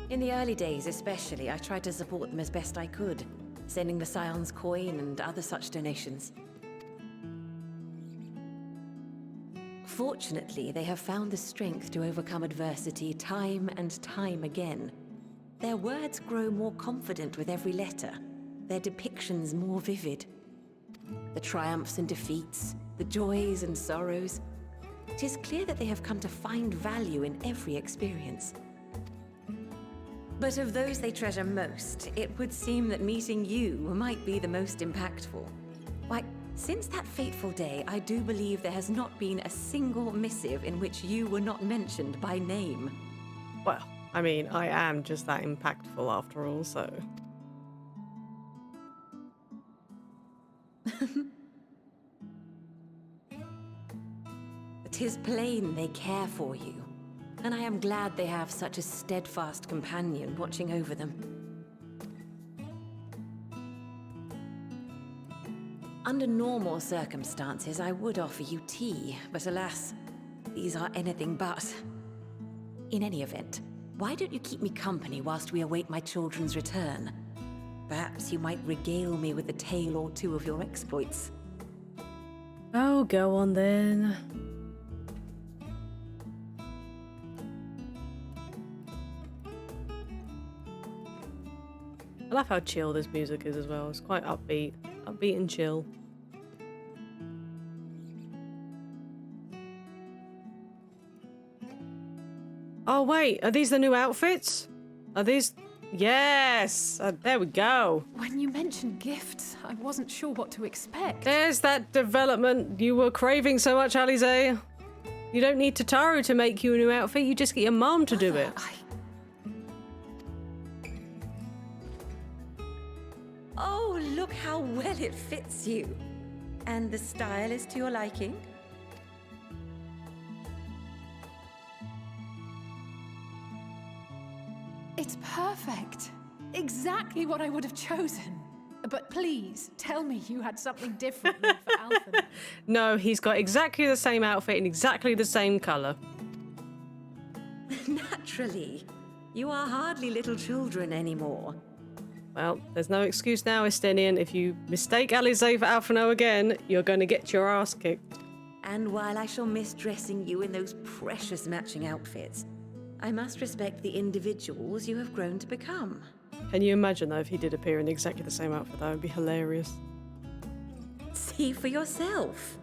In the early days especially, I tried to support them as best I could, sending the Scions coin and other such donations. Fortunately, they have found the strength to overcome adversity time and time again. Their words grow more confident with every letter, their depictions more vivid. The triumphs and defeats, the joys and sorrows. It is clear that they have come to find value in every experience. But of those they treasure most, it would seem that meeting you might be the most impactful. Why, since that fateful day, I do believe there has not been a single missive in which you were not mentioned by name. Well, I mean, I am just that impactful after all, so... It is plain they care for you, and I am glad they have such a steadfast companion watching over them. Under normal circumstances, I would offer you tea, but alas, these are anything but. In any event, why don't you keep me company whilst we await my children's return? Perhaps you might regale me with a tale or two of your exploits. Oh, go on then. I love how chill this music is as well. It's quite upbeat and chill. Oh wait, are these the new outfits? Are these? Yes! There we go. When you mentioned gifts, I wasn't sure what to expect. There's that development you were craving so much, Alize. You don't need Tataru to make you a new outfit, you just get your mom to do it. Oh, look how well it fits you. And the style is to your liking? It's perfect. Exactly what I would have chosen. But please, tell me you had something different made for Alpha. No, he's got exactly the same outfit in exactly the same colour. Naturally. You are hardly little children anymore. Well, there's no excuse now, Estinian. If you mistake Alize for Alphino again, you're going to get your ass kicked. And while I shall miss dressing you in those precious matching outfits, I must respect the individuals you have grown to become. Can you imagine, though, if he did appear in exactly the same outfit? That would be hilarious. See for yourself.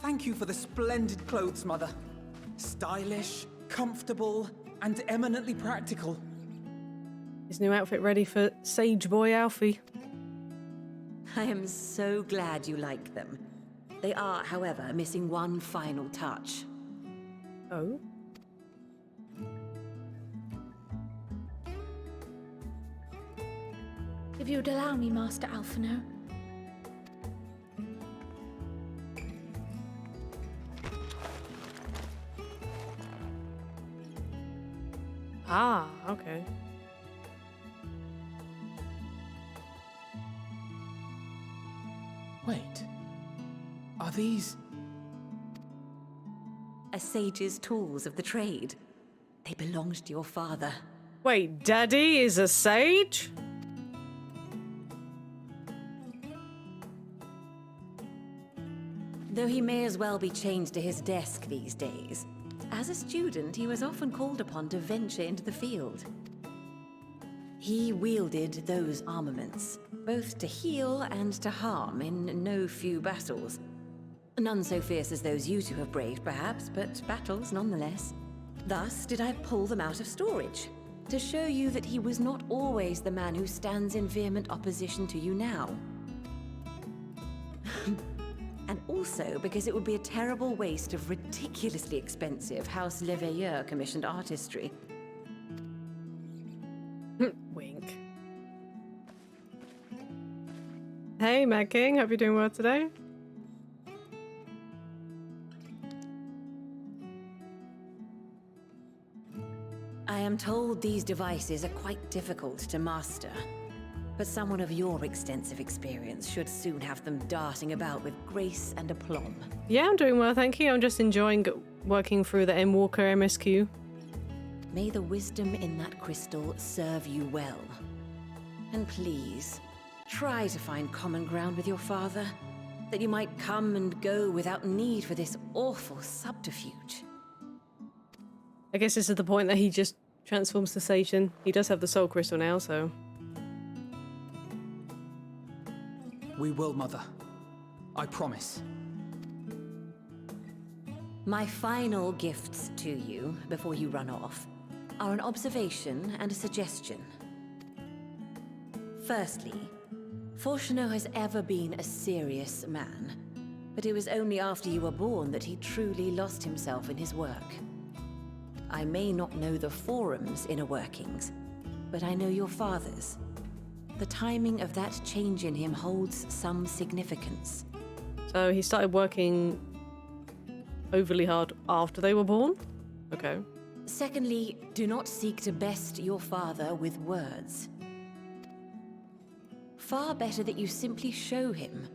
Thank you for the splendid clothes, Mother. Stylish, comfortable, and eminently practical. His new outfit ready for Sage Boy Alfie. I am so glad you like them. They are, however, missing one final touch. Oh? If you'd allow me, Master Alphino. Ah, okay. Wait. Are these... A sage's tools of the trade. They belonged to your father. Wait, Daddy is a sage? Though he may as well be chained to his desk these days, as a student he was often called upon to venture into the field. He wielded those armaments, both to heal and to harm in no few battles. None so fierce as those you two have braved, perhaps, but battles nonetheless. Thus did I pull them out of storage, to show you that he was not always the man who stands in vehement opposition to you now. And also because it would be a terrible waste of ridiculously expensive House Leveilleur commissioned artistry. Wink. Hey, Mad King, hope you're doing well today. I am told these devices are quite difficult to master, but someone of your extensive experience should soon have them darting about with grace and aplomb. Yeah, I'm doing well, thank you. I'm just enjoying working through the Endwalker MSQ. May the wisdom in that crystal serve you well. And please, try to find common ground with your father, that you might come and go without need for this awful subterfuge. I guess this is the point that he just transforms to Satan. He does have the soul crystal now, so... We will, Mother. I promise. My final gifts to you, before you run off, are an observation and a suggestion. Firstly, Fortuno has ever been a serious man, but it was only after you were born that he truly lost himself in his work. I may not know the Forum's inner workings, but I know your father's. The timing of that change in him holds some significance. So he started working overly hard after they were born? Okay. Secondly, do not seek to best your father with words. Far better that you simply show him.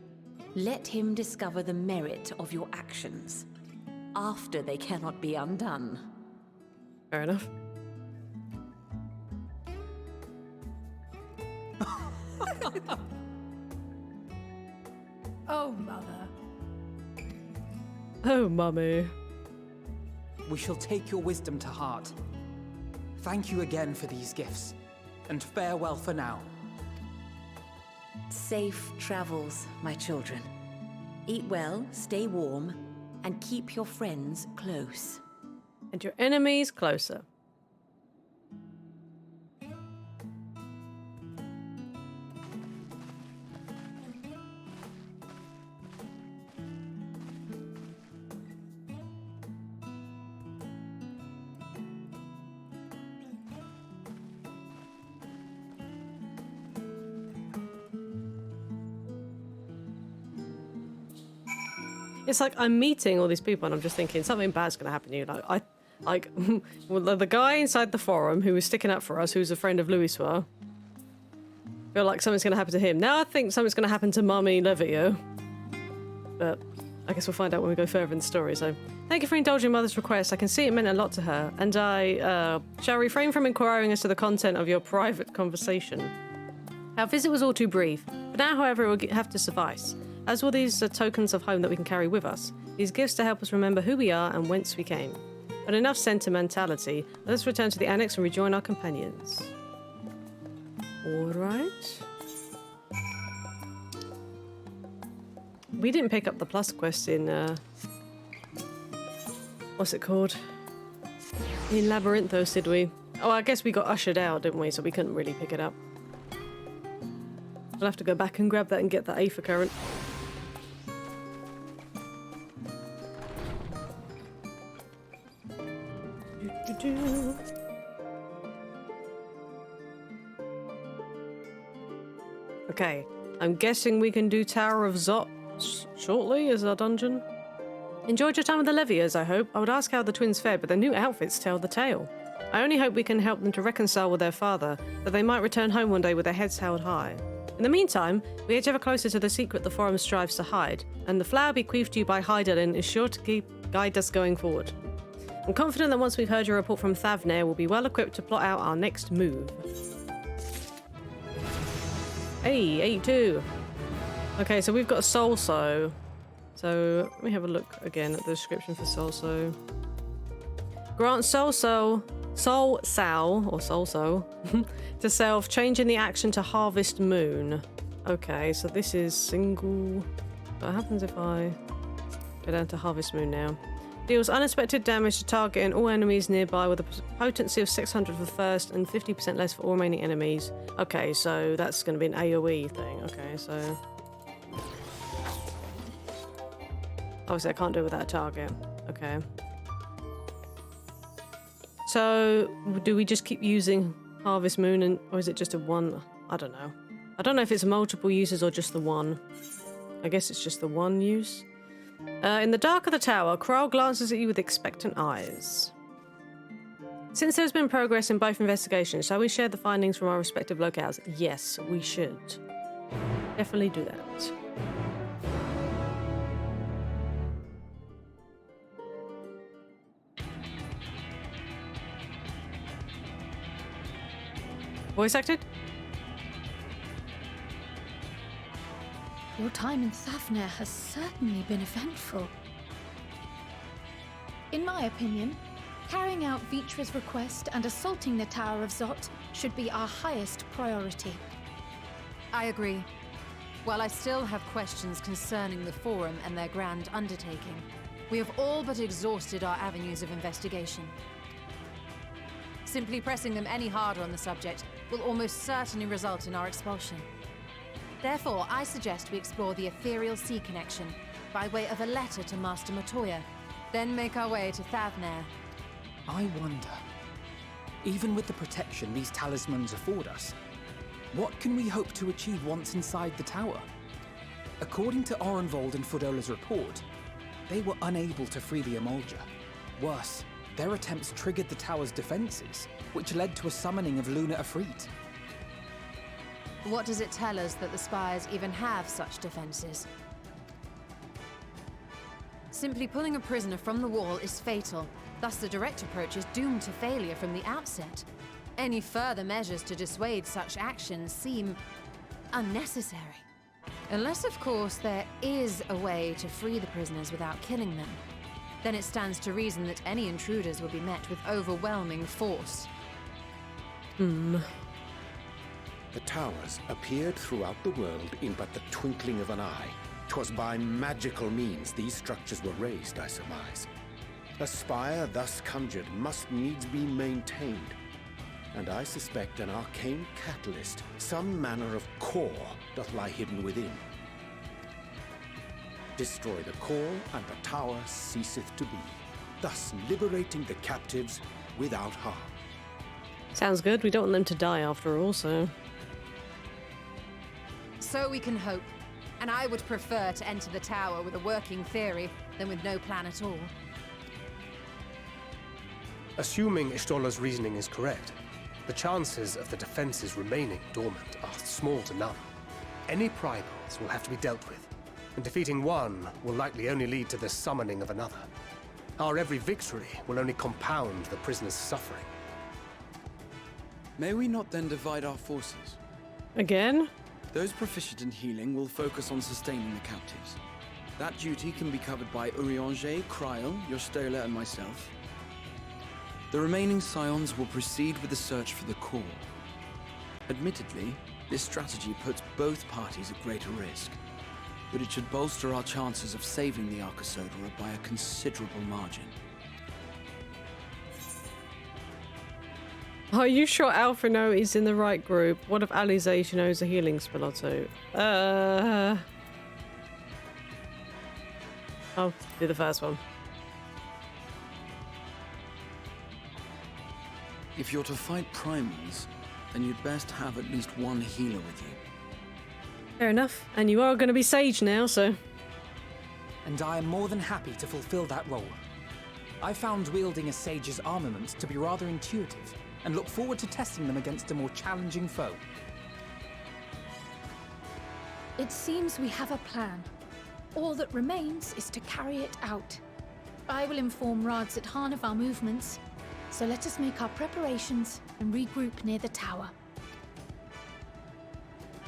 Let him discover the merit of your actions. after they cannot be undone. Fair enough. Oh, Mother. Oh, Mummy. We shall take your wisdom to heart. Thank you again for these gifts, and farewell for now. Safe travels, my children. Eat well, stay warm, and keep your friends close. And your enemies closer. It's like I'm meeting all these people and I'm just thinking something bad's going to happen to you. Like, well, the guy inside the forum who was sticking up for us, who's a friend of Louis, I feel like something's going to happen to him. Now I think something's going to happen to Mummy Levio. But I guess we'll find out when we go further in the story. So thank you for indulging Mother's request. I can see it meant a lot to her. And I shall refrain from inquiring as to the content of your private conversation. Our visit was all too brief. For now, however, it will have to suffice. As will these tokens of home that we can carry with us. These gifts to help us remember who we are and whence we came. But enough sentimentality. Let us return to the annex and rejoin our companions. Alright. We didn't pick up the plus quest in, what's it called? In Labyrinthos, did we? Oh, I guess we got ushered out, didn't we? So we couldn't really pick it up. We'll have to go back and grab that and get that Aether current. Okay, I'm guessing we can do Tower of Zot shortly as our dungeon. Enjoyed your time with the Leviers, I hope. I would ask how the twins fared, but their new outfits tell the tale. I only hope we can help them to reconcile with their father, that they might return home one day with their heads held high. In the meantime, we edge ever closer to the secret the forum strives to hide, and the flower bequeathed to you by Hydaelyn is sure to guide us going forward. I'm confident that once we've heard your report from Thavnair, we'll be well equipped to plot out our next move. Hey, 82. Okay, so we've got a Soulso. So let me have a look again at the description for Soulso. Grant Soulso to self, changing the action to Harvest Moon. Okay, so this is single. What happens if I go down to Harvest Moon now? Deals unexpected damage to target and all enemies nearby with a potency of 600 for the first and 50% less for all remaining enemies. Okay, so that's going to be an AoE thing. Okay, so obviously I can't do it without a target. Okay. So do we just keep using Harvest Moon, or is it just a one? I don't know. I don't know if it's multiple uses or just the one. I guess it's just the one use. In the dark of the tower, Kral glances at you with expectant eyes. Since there's been progress in both investigations, shall we share the findings from our respective locales? Yes, we should. Definitely do that. Voice acted? Your time in Thavnair has certainly been eventful. In my opinion, carrying out Vitra's request and assaulting the Tower of Zot should be our highest priority. I agree. While I still have questions concerning the Forum and their grand undertaking, we have all but exhausted our avenues of investigation. Simply pressing them any harder on the subject will almost certainly result in our expulsion. Therefore, I suggest we explore the ethereal sea connection by way of a letter to Master Matoya, then make our way to Thavnair. I wonder, even with the protection these talismans afford us, what can we hope to achieve once inside the tower? According to Orenvold and Frodola's report, they were unable to free the Emulger. Worse, their attempts triggered the tower's defenses, which led to a summoning of Luna Afrit. What does it tell us that the Spires even have such defenses? Simply pulling a prisoner from the wall is fatal. Thus, the direct approach is doomed to failure from the outset. Any further measures to dissuade such actions seem unnecessary. Unless, of course, there is a way to free the prisoners without killing them. Then it stands to reason that any intruders will be met with overwhelming force. The towers appeared throughout the world in but the twinkling of an eye. 'Twas by magical means these structures were raised, I surmise. A spire thus conjured must needs be maintained, and I suspect an arcane catalyst, some manner of core, doth lie hidden within. Destroy the core, and the tower ceaseth to be, thus liberating the captives without harm. Sounds good. We don't want them to die after all, so... So we can hope. And I would prefer to enter the tower with a working theory than with no plan at all. Assuming Ishtola's reasoning is correct, the chances of the defenses remaining dormant are small to none. Any primals will have to be dealt with, and defeating one will likely only lead to the summoning of another. Our every victory will only compound the prisoner's suffering. May we not then divide our forces? Again? Those proficient in healing will focus on sustaining the captives. That duty can be covered by Urianger, Kryl, Yostola, and myself. The remaining Scions will proceed with the search for the core. Admittedly, this strategy puts both parties at greater risk, but it should bolster our chances of saving the Arcosodora by a considerable margin. Are you sure Alfreno is in the right group? What if Alize knows a healing spell or two? I'll do the first one. If you're to fight primals, then you'd best have at least one healer with you. Fair enough. And you are going to be Sage now, so... And I am more than happy to fulfill that role. I found wielding a sage's armaments to be rather intuitive, and look forward to testing them against a more challenging foe. It seems we have a plan. All that remains is to carry it out. I will inform Radzit Han of our movements, so let us make our preparations and regroup near the tower.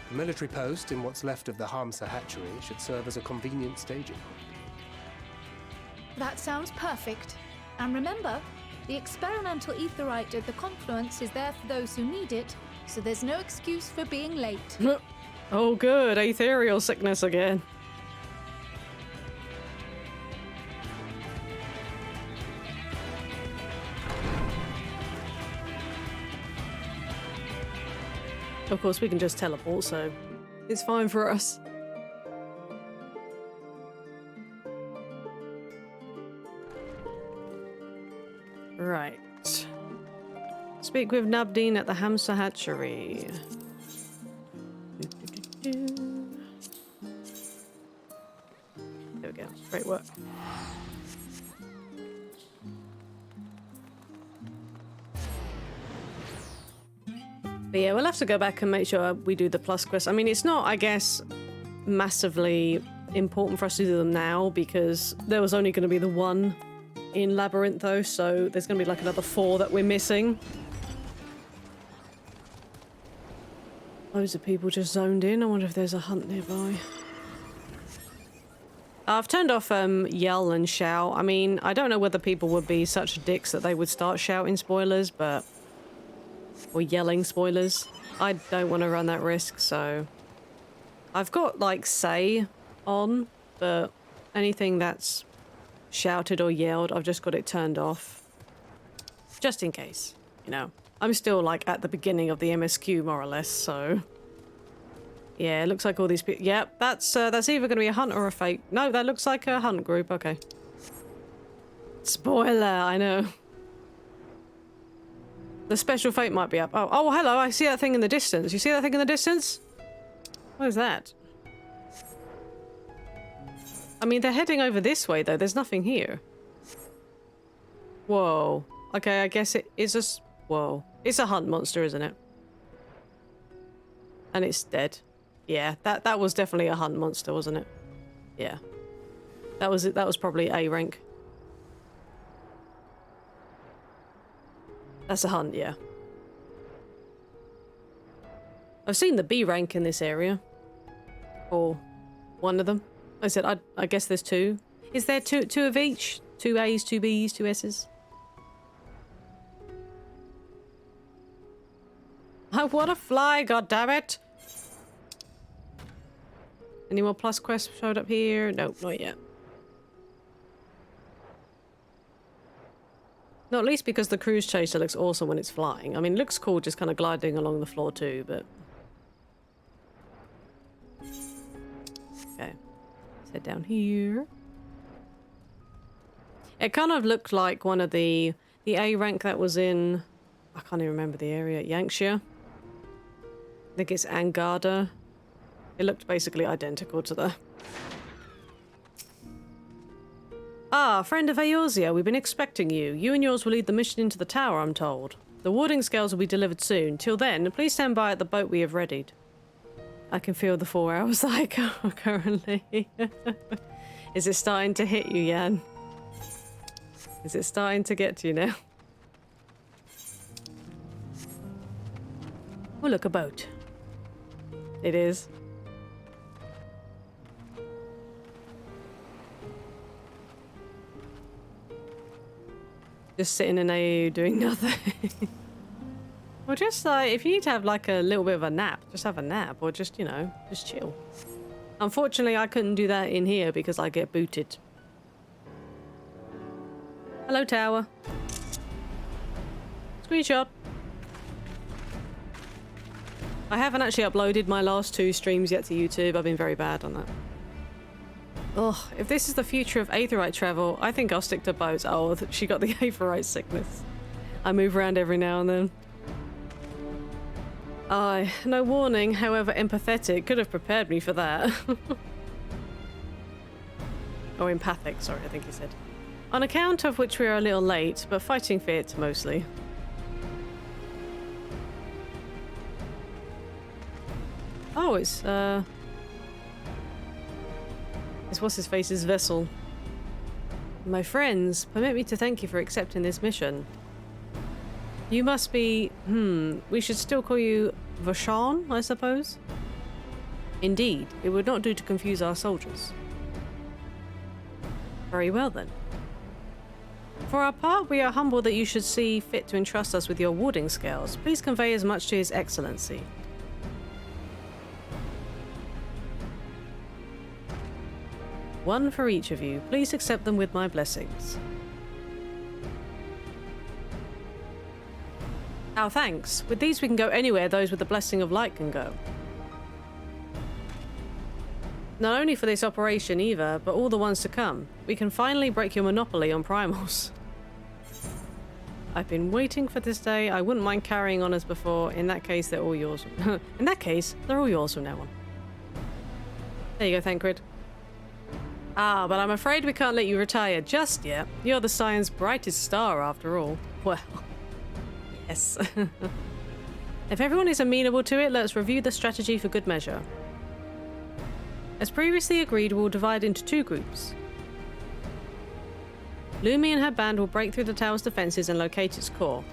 The military post in what's left of the Hamsa hatchery should serve as a convenient staging point. That sounds perfect. And remember, the experimental aetherite at the confluence is there for those who need it, so there's no excuse for being late. Oh good, ethereal sickness again. Of course, we can just teleport, so it's fine for us. Right. Speak with Nabdeen at the Hamsa hatchery. There we go. Great work. But yeah, we'll have to go back and make sure we do the plus quest. I mean, it's not, I guess, massively important for us to do them now because there was only going to be the one in Labyrinth though, so there's going to be like another 4 that we're missing. Loads of people just zoned in. I wonder if there's a hunt nearby. I've turned off yell and shout. I mean, I don't know whether people would be such dicks that they would start shouting spoilers, but... or yelling spoilers. I don't want to run that risk, so... I've got, like, say on, but anything that's shouted or yelled, I've just got it turned off. Just in case, you know. I'm still, like, at the beginning of the MSQ, more or less, so... Yeah, it looks like all these people... Yep, that's either going to be a hunt or a fake. No, that looks like a hunt group, okay. Spoiler, I know. The special fate might be up. Oh, hello, I see that thing in the distance. You see that thing in the distance? What is that? I mean, they're heading over this way, though. There's nothing here. Whoa. Okay, I guess it is a... Whoa. It's a hunt monster, isn't it? And it's dead. Yeah, that was definitely a hunt monster, wasn't it? Yeah. That was it. That was probably A rank. That's a hunt, yeah. I've seen the B rank in this area. Or one of them. I said, I guess there's two. Is there two of each? 2 A's, 2 B's, 2 S's? I want to fly, goddammit! Any more plus quests showed up here? Nope, not yet. Not least because the cruise chaser looks awesome when it's flying. I mean, it looks cool just kind of gliding along the floor too, but... Okay. Let's head down here. It kind of looked like one of the A rank that was in... I can't even remember the area. Yankshire? I think it's Angada. It looked basically identical to the... Ah, friend of Eorzea, we've been expecting you. You and yours will lead the mission into the tower, I'm told. The warding scales will be delivered soon. Till then, please stand by at the boat we have readied. I can feel the 4 hours that I go currently. Is it starting to hit you, Jan? Is it starting to get to you now? Oh, look, a boat. It is. Just sitting in AU doing nothing. Or just like, if you need to have like a little bit of a nap, just have a nap, or just, you know, just chill. Unfortunately, I couldn't do that in here because I get booted. Hello, tower. Screenshot. I haven't actually uploaded my last 2 streams yet to YouTube. I've been very bad on that. Ugh, if this is the future of Aetheryte travel, I think I'll stick to boats. Oh, she got the Aetheryte sickness. I move around every now and then. Aye, no warning, however empathetic, could have prepared me for that. Or empathic, sorry, I think he said. On account of which we are a little late, but fighting fit, mostly. Oh, it's what's-his-face's vessel. My friends, permit me to thank you for accepting this mission. You must be... we should still call you Vashon, I suppose? Indeed, it would not do to confuse our soldiers. Very well, then. For our part, we are humbled that you should see fit to entrust us with your warding scales. Please convey as much to His Excellency. One for each of you. Please accept them with my blessings. Our thanks. With these we can go anywhere those with the blessing of light can go. Not only for this operation either, but all the ones to come. We can finally break your monopoly on primals. I've been waiting for this day. I wouldn't mind carrying on as before. In that case, they're all yours. In that case, they're all yours from now on. There you go, Thancred. Ah, but I'm afraid we can't let you retire just yet. You're the Scion's brightest star, after all. Well, yes. If everyone is amenable to it, let's review the strategy for good measure. As previously agreed, we'll divide into 2 groups. Lumi and her band will break through the tower's defenses and locate its core.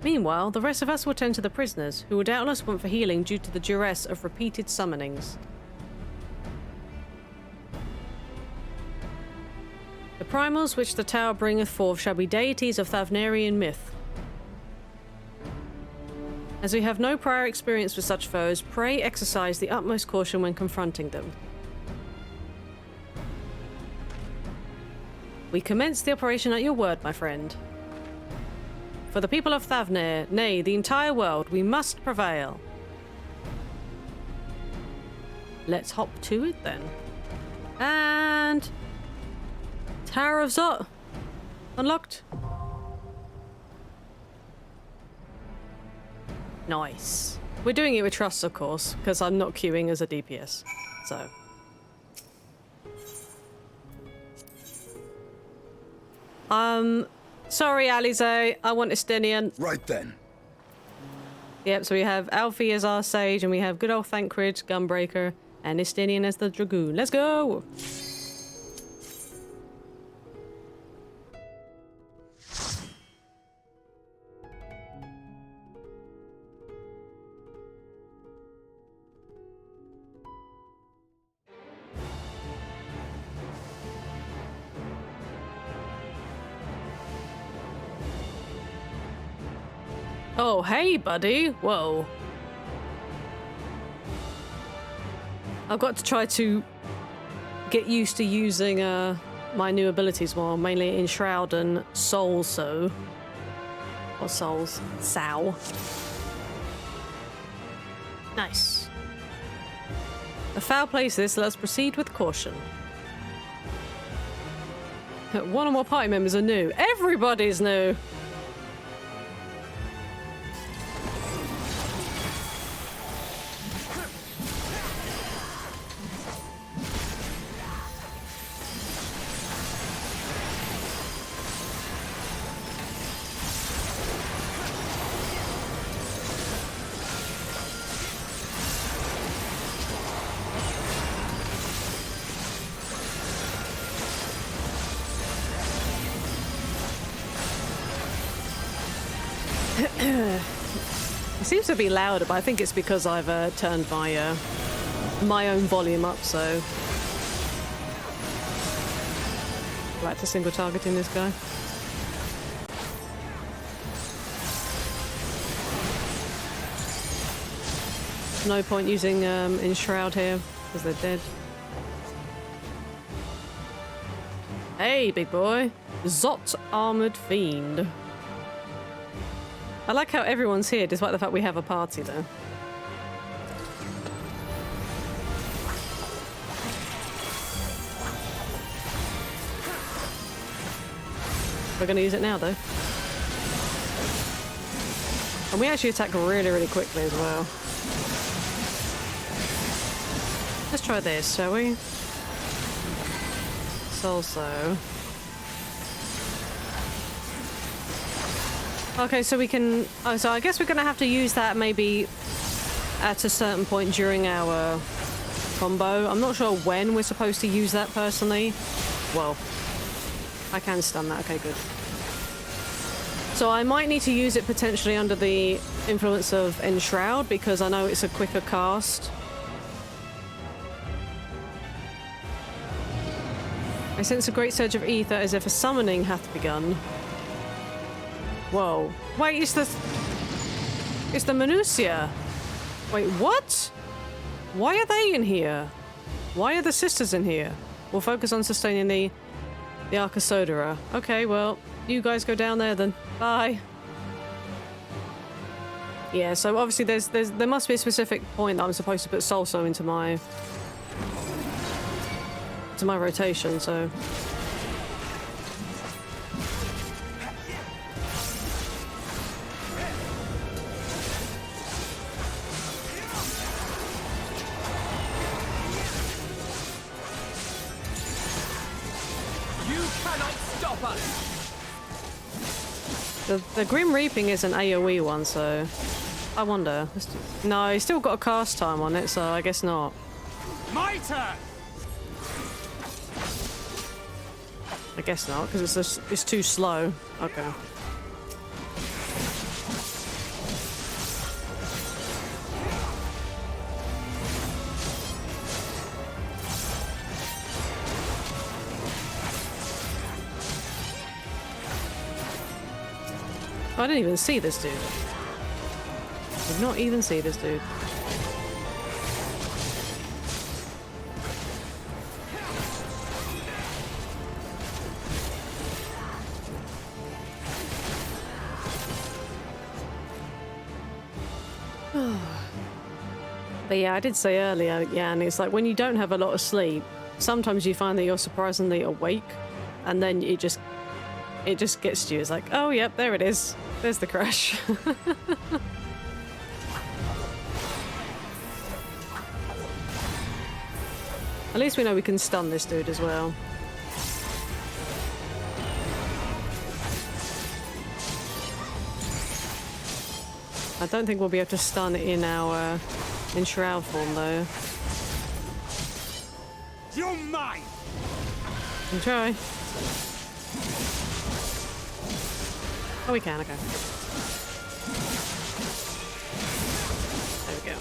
Meanwhile, the rest of us will tend to the prisoners, who will doubtless want for healing due to the duress of repeated summonings. The primals which the tower bringeth forth shall be deities of Thavnarian myth. As we have no prior experience with such foes, pray exercise the utmost caution when confronting them. We commence the operation at your word, my friend. For the people of Thavnir, nay, the entire world, we must prevail. Let's hop to it then. And... Tower of Zot. Unlocked. Nice. We're doing it with trust, of course, because I'm not queuing as a DPS. So... Sorry, Alize. I want Estinian. Right then. Yep, so we have Alfie as our sage, and we have good old Thancred, Gunbreaker, And Estinian as the Dragoon. Let's go! Oh, hey, buddy. Whoa. I've got to try to get used to using my new abilities more, mainly in Shroud and Soul, so... Or Souls. Sow. Nice. A foul play is this, let's proceed with caution. One or more party members are new. Everybody's new! It seems to be louder, but I think it's because I've turned my my own volume up, so... Back to single targeting this guy. No point using Enshroud here, because they're dead. Hey, big boy! Zot Armored Fiend. I like how everyone's here, despite the fact we have a party, though. We're gonna use it now, though. And we actually attack really, really quickly as well. Let's try this, shall we? So. Okay, so we can... Oh, so I guess we're gonna have to use that maybe at a certain point during our combo. I'm not sure when we're supposed to use that personally. Well, I can stun that. Okay, good. So I might need to use it potentially under the influence of Enshroud because I know it's a quicker cast. I sense a great surge of ether as if a summoning hath begun. Whoa. Wait, it's the Minucia. Wait, what? Why are they in here? Why are the sisters in here? We'll focus on sustaining the Arcosodera. Okay, well, you guys go down there then. Bye. Yeah, so obviously there must be a specific point that I'm supposed to put Solso into my rotation, so... The Grim Reaping is an AoE one, so I wonder. No, he's still got a cast time on it, so I guess not. My turn! I guess not, because it's too slow. Okay. I didn't even see this dude. Did not even see this dude. But yeah, I did say earlier, yeah, and it's like when you don't have a lot of sleep, sometimes you find that you're surprisingly awake, and then it just gets to you. It's like, oh, yep, there it is. There's the crash. At least we know we can stun this dude as well. I don't think we'll be able to stun in our Shroud form, though. You're mine! You can try. Oh, we can, okay. There we go.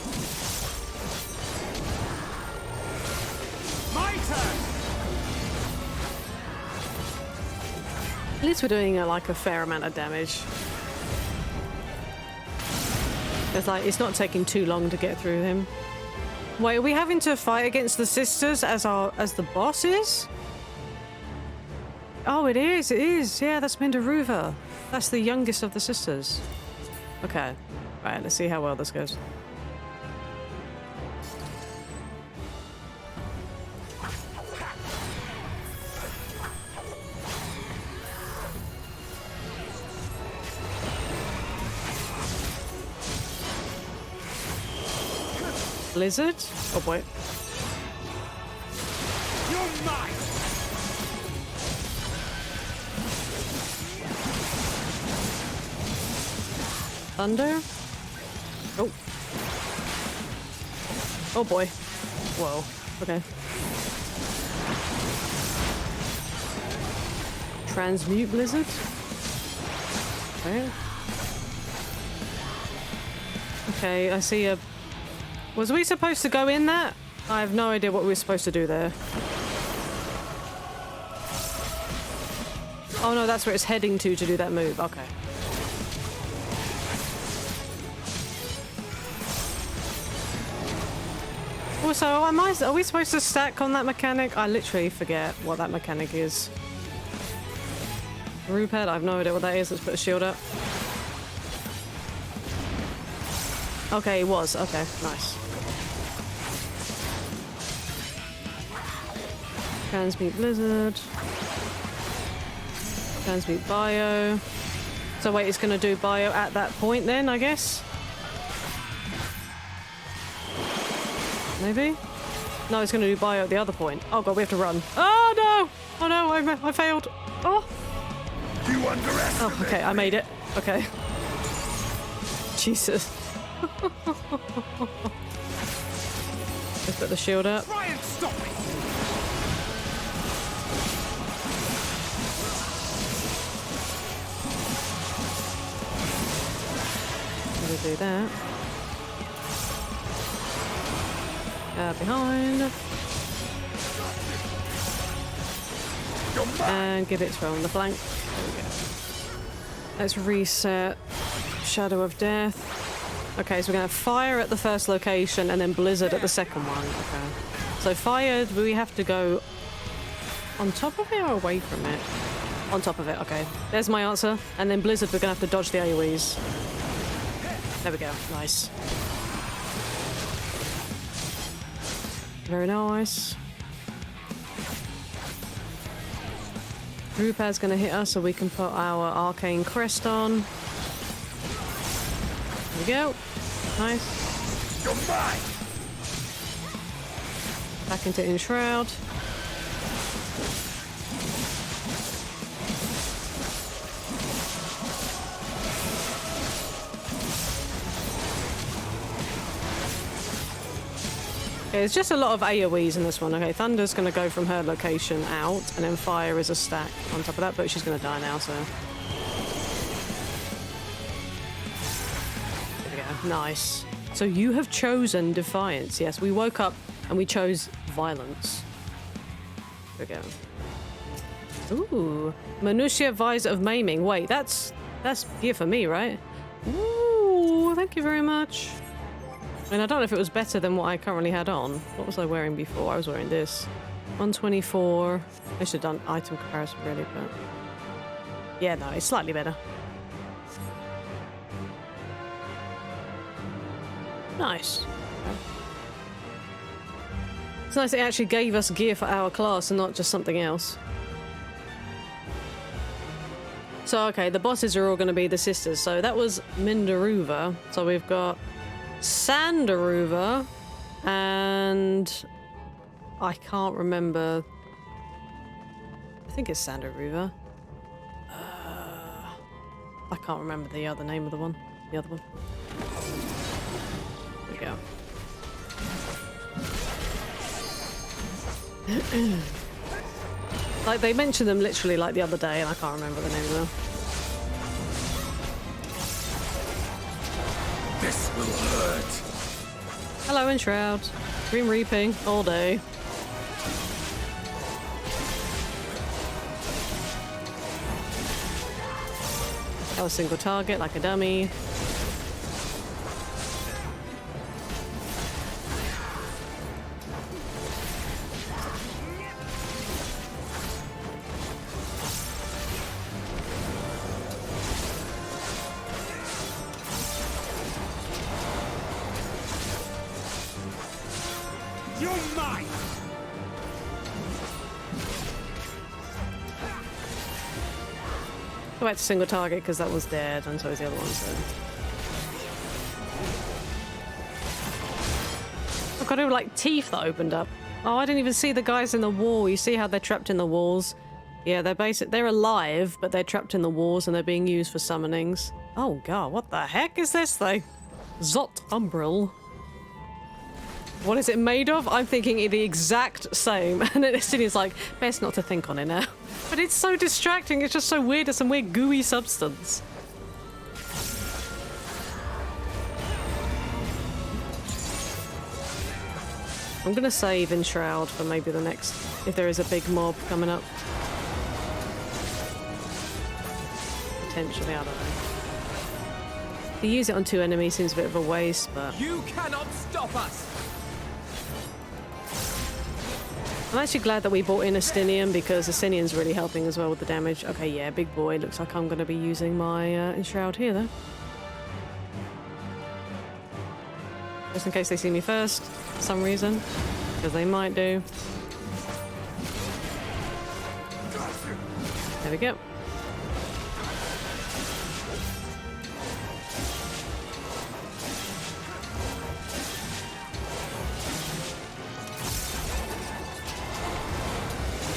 My turn! At least we're doing like a fair amount of damage. It's like, it's not taking too long to get through him. Wait, are we having to fight against the sisters as the bosses? Oh, it is, it is. Yeah, that's Mindaruva. That's the youngest of the sisters. Okay. Right, let's see how well this goes. Blizzard? Oh boy. You're mine! Thunder? Oh. Oh boy. Whoa. Okay. Transmute Blizzard? Okay. Okay, I see a... Was we supposed to go in that? I have no idea what we were supposed to do there. Oh no, that's where it's heading to do that move. Okay. Also, are we supposed to stack on that mechanic? I literally forget what that mechanic is. Rupert, I have no idea what that is. Let's put a shield up. Okay, it was. Okay, nice. Transmute Blizzard. Transmute Bio. So wait, it's going to do Bio at that point then, I guess? Maybe? No, it's going to do Bio at the other point. Oh god, we have to run. Oh no! Oh no, I failed. Oh! You underestimate. Oh, okay, I made it. Okay. Jesus. Let's put the shield up. Try and stop me! We'll do that. Behind. And give it from the flank. There we go. Let's reset Shadow of Death. Okay, so we're going to have fire at the first location and then blizzard at the second one. Okay. So fire, we have to go on top of it or away from it? On top of it, okay. There's my answer. And then blizzard, we're going to have to dodge the AoEs. There we go. Nice. Very nice. Drupad's going to hit us so we can put our arcane crest on. There we go. Nice. You're mine. Back into Enshroud. Okay, it's just a lot of AoEs in this one. Okay, Thunder's going to go from her location out, and then Fire is a stack on top of that, but she's going to die now, so... There we go. Nice. So you have chosen Defiance. Yes, we woke up and we chose Violence. There we go. Ooh. Minutia Visor of Maiming. Wait, that's gear for me, right? Ooh, thank you very much. And I don't know if it was better than what I currently had on. What was I wearing before? I was wearing this. 124. I should have done item comparison really, but... Yeah, no, it's slightly better. Nice. Okay. It's nice it actually gave us gear for our class and not just something else. So, okay, the bosses are all going to be the sisters. So that was Mindaruva. So we've got Sandaruva and I can't remember. I think it's Sandaruva. I can't remember the other name of the one. The other one. There we go. Like, they mentioned them literally like the other day, and I can't remember the name of them. This will hurt. Hello, Enshroud. Grim Reaping all day. That was single target like a dummy. You're mine! Go back to single target because that was dead, and so is the other one. So. I've got like teeth that opened up. Oh, I didn't even see the guys in the wall. You see how they're trapped in the walls? Yeah, they're alive, but they're trapped in the walls and they're being used for summonings. Oh god, what the heck is this thing? Zot Umbril. What is it made of? I'm thinking the exact same. And then Estinian's like, best not to think on it now. But it's so distracting. It's just so weird. It's some weird gooey substance. I'm gonna save Enshroud for maybe the next, if there is a big mob coming up. Potentially, I don't know. To use it on 2 enemies seems a bit of a waste, but... You cannot stop us! I'm actually glad that we brought in Estinian because Estinian's really helping as well with the damage. Okay, yeah, big boy. Looks like I'm going to be using my Enshroud here, though. Just in case they see me first, for some reason. Because they might do. There we go.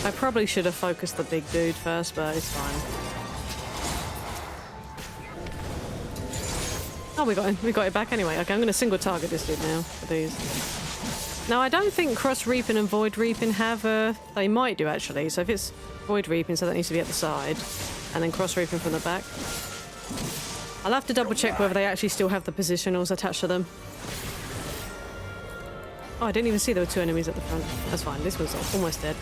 I probably should have focused the big dude first, but it's fine. Oh, we got him. We got it back anyway. Okay, I'm going to single target this dude now for these. Now, I don't think Cross Reaping and Void Reaping have a... They might do, actually. So if it's Void Reaping, so that needs to be at the side. And then Cross Reaping from the back. I'll have to double check whether they actually still have the positionals attached to them. Oh, I didn't even see there were 2 enemies at the front. That's fine. This was almost dead.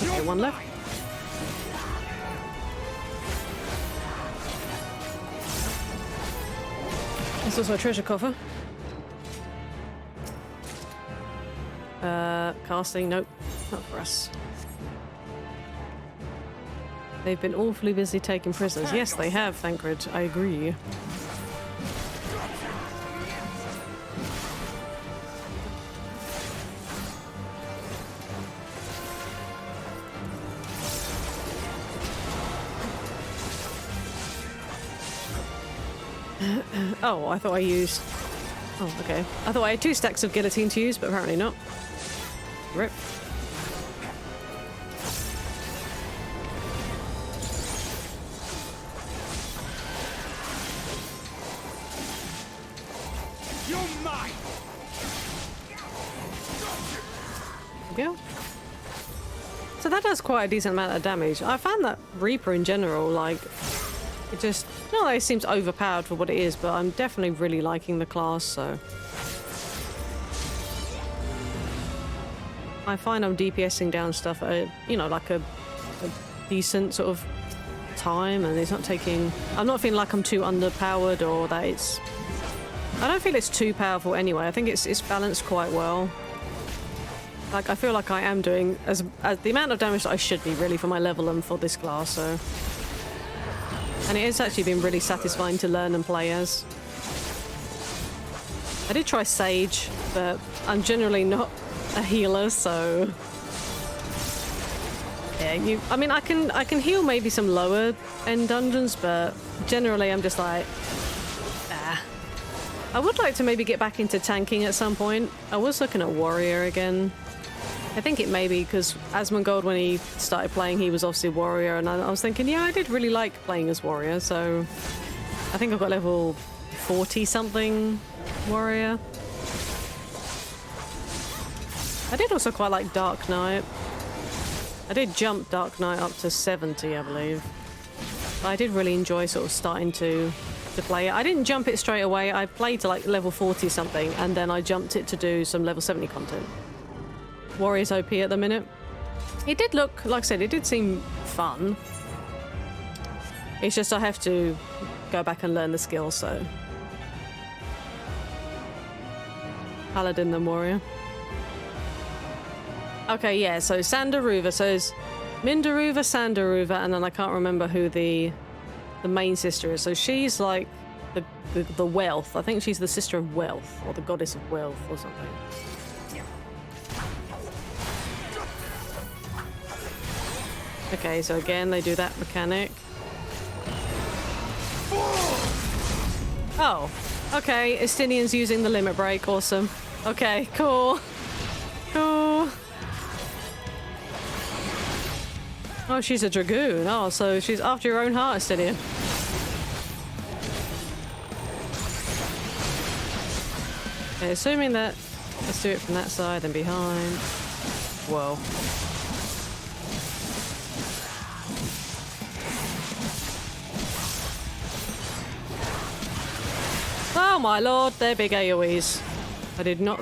Okay, 1 left. There's also a treasure coffer. Casting, nope, not for us. They've been awfully busy taking prisoners. Yes, they have, Thancred. I agree. Oh, I thought I used... Oh, okay. I thought I had 2 stacks of guillotine to use, but apparently not. Rip. You're mine. There we go. So that does quite a decent amount of damage. I found that Reaper in general, like... It just, not that it seems overpowered for what it is, but I'm definitely really liking the class, so. I find I'm DPSing down stuff at, like a decent sort of time, and it's not taking, I'm not feeling like I'm too underpowered or that it's, I don't feel it's too powerful anyway. I think it's balanced quite well. Like, I feel like I am doing as the amount of damage that I should be really for my level and for this class, so. And it has actually been really satisfying to learn and play as. I did try Sage, but I'm generally not a healer, so... Yeah, I mean, I can heal maybe some lower end dungeons, but generally I'm just like... Ah. I would like to maybe get back into tanking at some point. I was looking at Warrior again. I think it may be because Asmongold, when he started playing, he was obviously Warrior, and I was thinking, yeah, I did really like playing as Warrior, so I think I've got level 40 something warrior. I did also quite like Dark Knight. I did jump Dark Knight up to 70, I believe. But I did really enjoy sort of starting to play it. I didn't jump it straight away. I played to like level 40 something, and then I jumped it to do some level 70 content. Warrior's OP at the minute. It did look, like I said, it did seem fun. It's just I have to go back and learn the skills, so. Paladin then warrior. Okay, yeah, so Sandaruva. So it's Mindaruva, Sandaruva, and then I can't remember who the main sister is. So she's like the wealth. I think she's the sister of wealth, or the goddess of wealth, or something. Okay, so again, they do that mechanic. Oh, okay, Estinian's using the limit break. Awesome. Okay, cool. Cool. Oh, she's a dragoon. Oh, so she's after your own heart, Estinian. Okay, assuming that... Let's do it from that side and behind. Whoa. Oh my lord, they're big AoEs. I did not...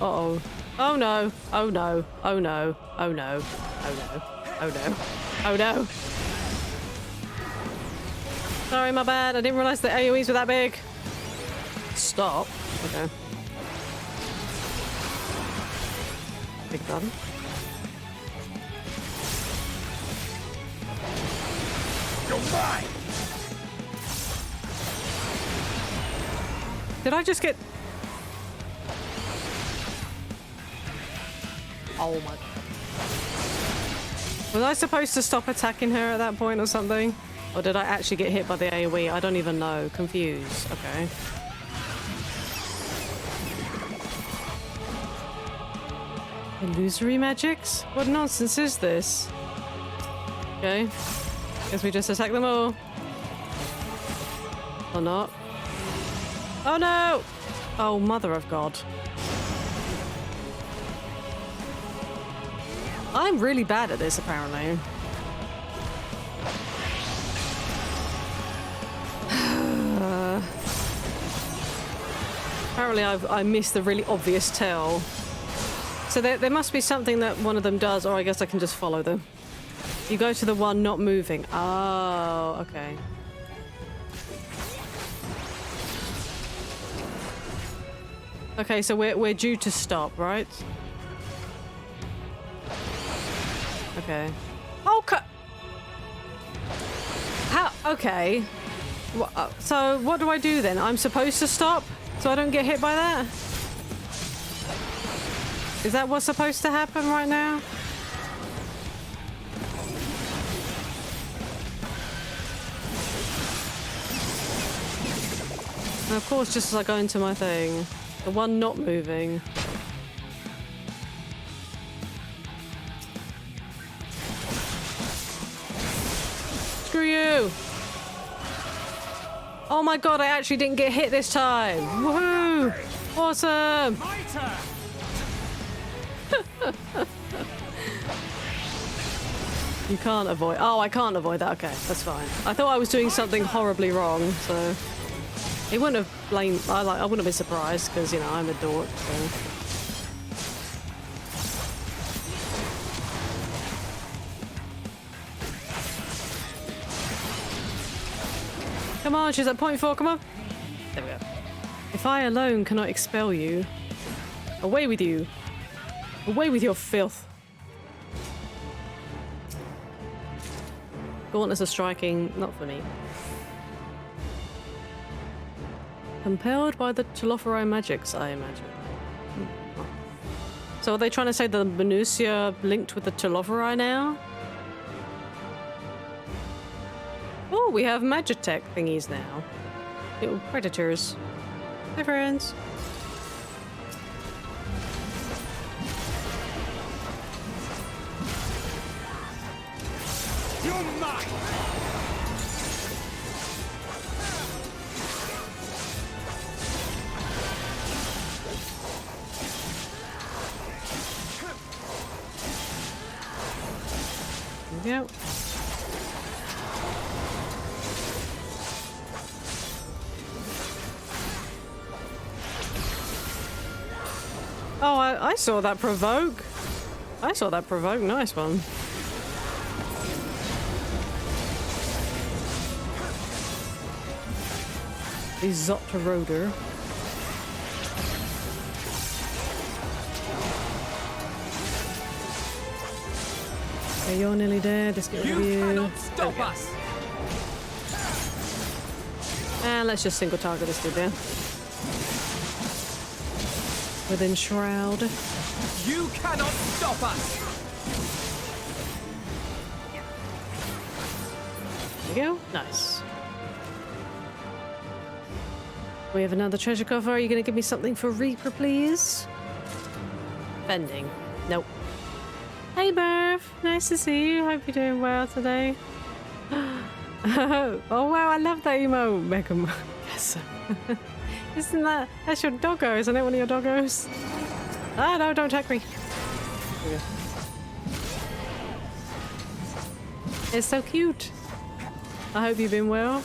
Uh-oh. Oh no. Oh no. Oh no. Oh no. Oh no. Oh no. Oh no. Sorry, my bad. I didn't realise the AoEs were that big. Stop. Okay. Big button. You're mine! Did I just get... Oh my god. Was I supposed to stop attacking her at that point or something? Or did I actually get hit by the AoE? I don't even know. Confused. Okay. Illusory magics? What nonsense is this? Okay. Guess we just attack them all. Or not. Oh no! Oh, mother of God. I'm really bad at this, apparently. Apparently I missed the really obvious tell. So there must be something that one of them does, or I guess I can just follow them. You go to the one not moving. Oh, okay. Okay, so we're due to stop, right? Okay. Oh, how? Okay. So what do I do then? I'm supposed to stop so I don't get hit by that? Is that what's supposed to happen right now? And of course, just as I go into my thing, the one not moving. Screw you! Oh my god, I actually didn't get hit this time! Woohoo! Awesome! You can't avoid... Oh, I can't avoid that. Okay, that's fine. I thought I was doing something horribly wrong, so... It wouldn't have blamed... I wouldn't have been surprised, because, you know, I'm a dork, so... Come on, she's at point 4, come on. There we go. If I alone cannot expel you, away with you. Away with your filth. Gauntlets are striking, not for me. Compelled by the Telophori magics, I imagine. So are they trying to say the Minutia linked with the Telophori now? Oh, we have Magitech thingies now. Little predators. Hi, friends. You're mine! we go. Oh, I saw that provoke. I saw that provoke. Nice one. The Zotroder. Okay, you're nearly dead. Let's get rid of you. Cannot stop us. And let's just single target this dude there. Within Shroud. You cannot stop us. There you go. Nice. We have another treasure coffer. Are you going to give me something for Reaper, please? Vending. Nope. Hey, Burf. Nice to see you. Hope you're doing well today. Oh, wow. I love that emo. Mega. Yes. Isn't that... That's your doggo, isn't it? One of your doggos? Ah, no, don't attack me. Okay. It's so cute. I hope you've been well.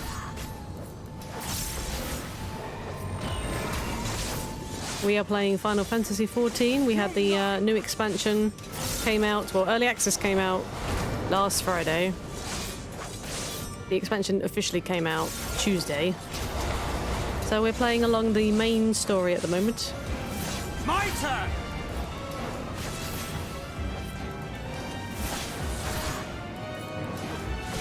We are playing Final Fantasy XIV. We had the new expansion came out, well, early access came out last Friday. The expansion officially came out Tuesday. So we're playing along the main story at the moment. My turn.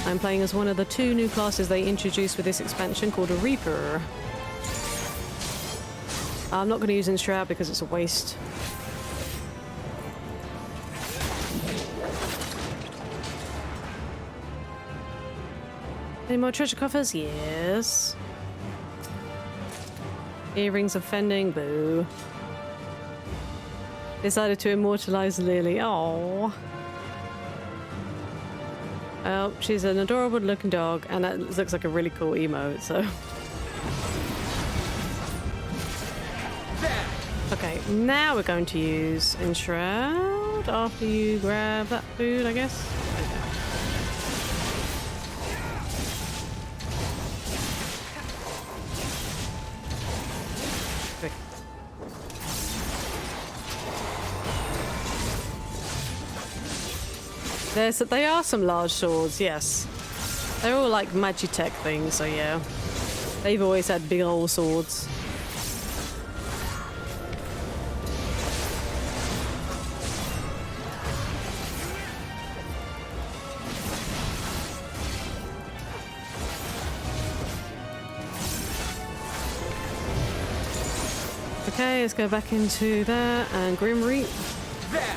I'm playing as one of the 2 new classes they introduced with this expansion called a Reaper. I'm not going to use Enshroud because it's a waste. Any more treasure coffers? Yes. Earrings of Fending. Boo. Decided to immortalize Lily. Aww. Oh, she's an adorable looking dog, and that looks like a really cool emote, so... Okay, now we're going to use Enshroud after you grab that food, I guess. Okay. They are some large swords, yes. They're all like Magitech things, so yeah. They've always had big old swords. Okay, let's go back into that and Grim Reap. There.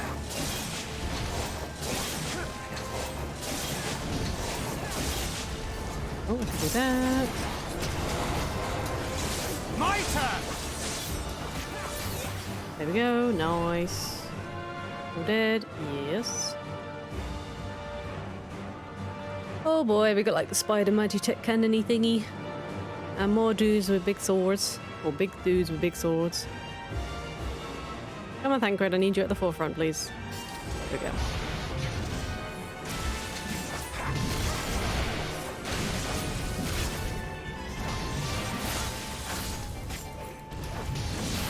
Oh, we can do that. My turn. There we go. Nice. All dead. Yes. Oh boy, we got like the spider Magitech cannon-y thingy. And more dudes with big swords. Or big dudes with big swords. Come on, Thancred, I need you at the forefront, please. There we go.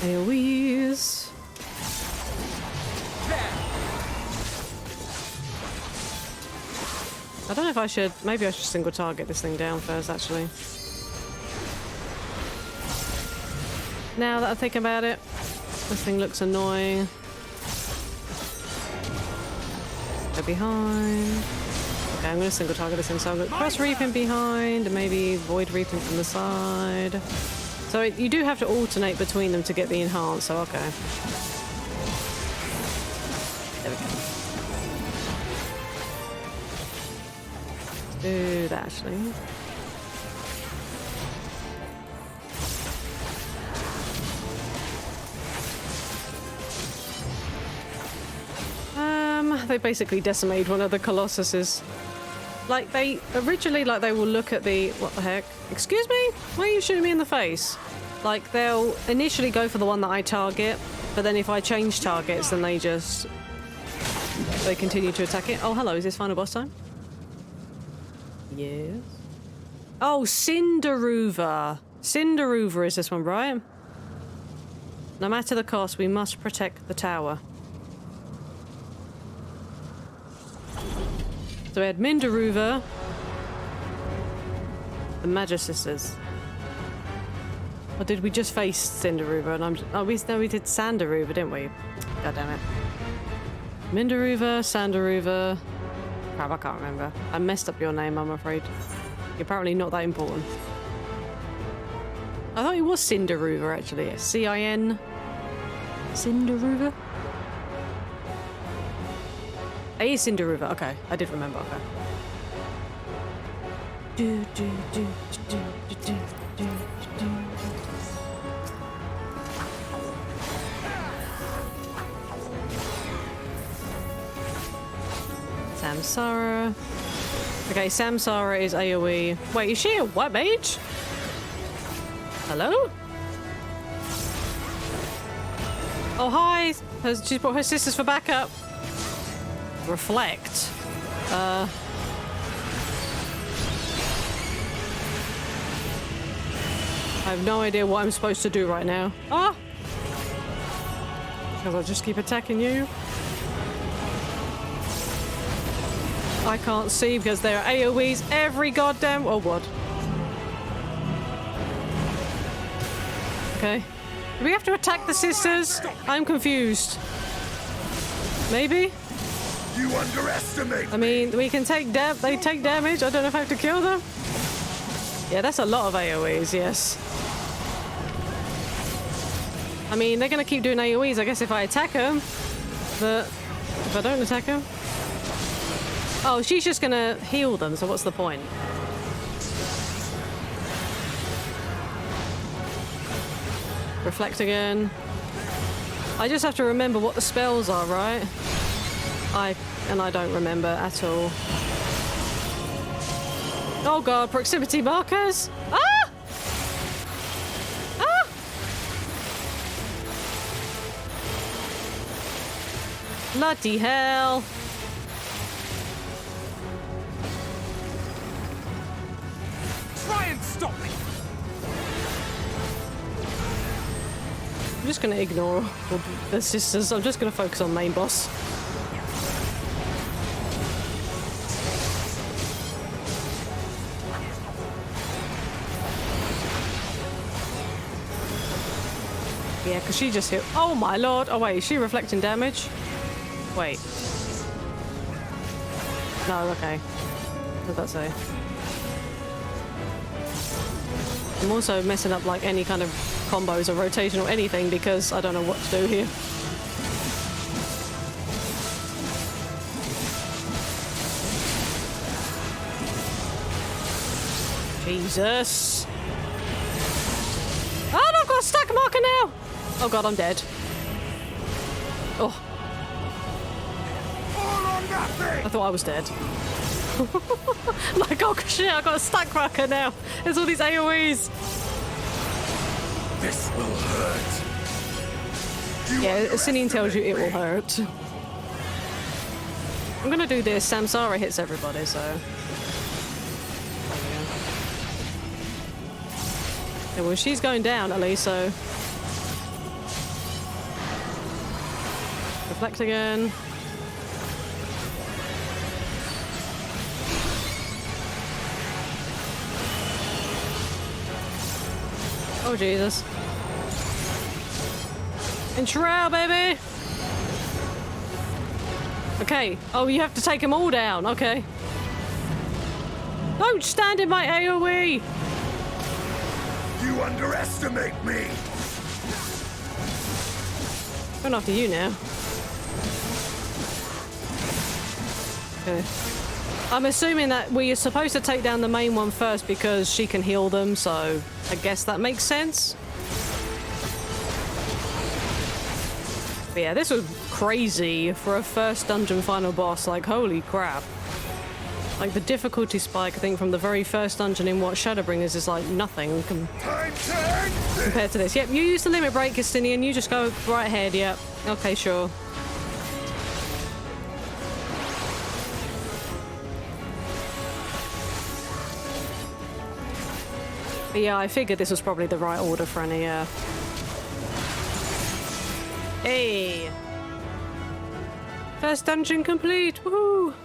AoEs. I don't know if I should... Maybe I should single target this thing down first, actually. Now that I think about it, this thing looks annoying. Go behind. Okay, I'm going to single target this thing. So I'm going to cross reaping behind and maybe void reaping from the side. So you do have to alternate between them to get the enhance, so okay. There we go. Let's do that actually. They basically decimated one of the Colossuses. Like, they originally, like, they will look at the... What the heck? Excuse me? Why are you shooting me in the face? Like, they'll initially go for the one that I target, but then if I change targets, then they just... They continue to attack it. Oh, hello, is this final boss time? Yes. Oh, Cinderuva. Cinderuva is this one, right? No matter the cost, we must protect the tower. So we had Minderuva, the Magisters. Or did we just face Cinderuva? And we did Sanderuva, didn't we? God damn it. Minderuva, Sanderuva. Crap, I can't remember. I messed up your name, I'm afraid. You're apparently not that important. I thought it was Cinderuva, actually. C-I-N. Cinderuva? A Cinderuva. Okay, I did remember. Okay. Do, do, do, do, do, do, do, do. Samsara. Okay, Samsara is AoE. Wait, is she a what mage? Hello? Oh, hi! She's brought her sisters for backup. Reflect. I have no idea what I'm supposed to do right now. Ah! Because I'll just keep attacking you. I can't see because there are AoEs every goddamn... Oh, what? Okay. Do we have to attack the sisters? I'm confused. Maybe? You underestimate. I mean, we can take they take damage. I don't know if I have to kill them. Yeah, that's a lot of AoEs, yes. I mean, they're gonna keep doing AoEs, I guess, if I attack them. But if I don't attack them... Oh, she's just gonna heal them, so what's the point? Reflect again. I just have to remember what the spells are, right? I don't remember at all. Oh god, proximity markers! Ah! Ah! Bloody hell! Try and stop me! I'm just gonna ignore the sisters. I'm just gonna focus on main boss. Yeah, because she just hit. Oh my lord! Oh wait, is she reflecting damage? Wait. No, okay. What did that say? I'm also messing up like any kind of combos or rotation or anything because I don't know what to do here. Jesus. Oh, no, I've got a stack marker now. Oh god, I'm dead. Oh. I thought I was dead. Like, oh shit, I got a stack marker now. There's all these AoEs. This will hurt. Yeah, Sinian tells you it will hurt. I'm gonna do this. Samsara hits everybody, so. Yeah, well, she's going down at least, so. Reflect again. Oh, Jesus. Enshroud, baby! Okay. Oh, you have to take them all down. Okay. Don't stand in my AoE! You underestimate me! Going after you now. Okay. I'm assuming that we are supposed to take down the main one first because she can heal them, so I guess that makes sense. But yeah, this was crazy for a first dungeon final boss. Like, holy crap. Like, the difficulty spike, I think, from the very first dungeon in what Shadowbringers is like nothing compared to this. Yep, you use the limit break, Justinian. You just go right ahead, yep. Okay, sure. But yeah, I figured this was probably the right order for any, Hey! First dungeon complete! Woohoo!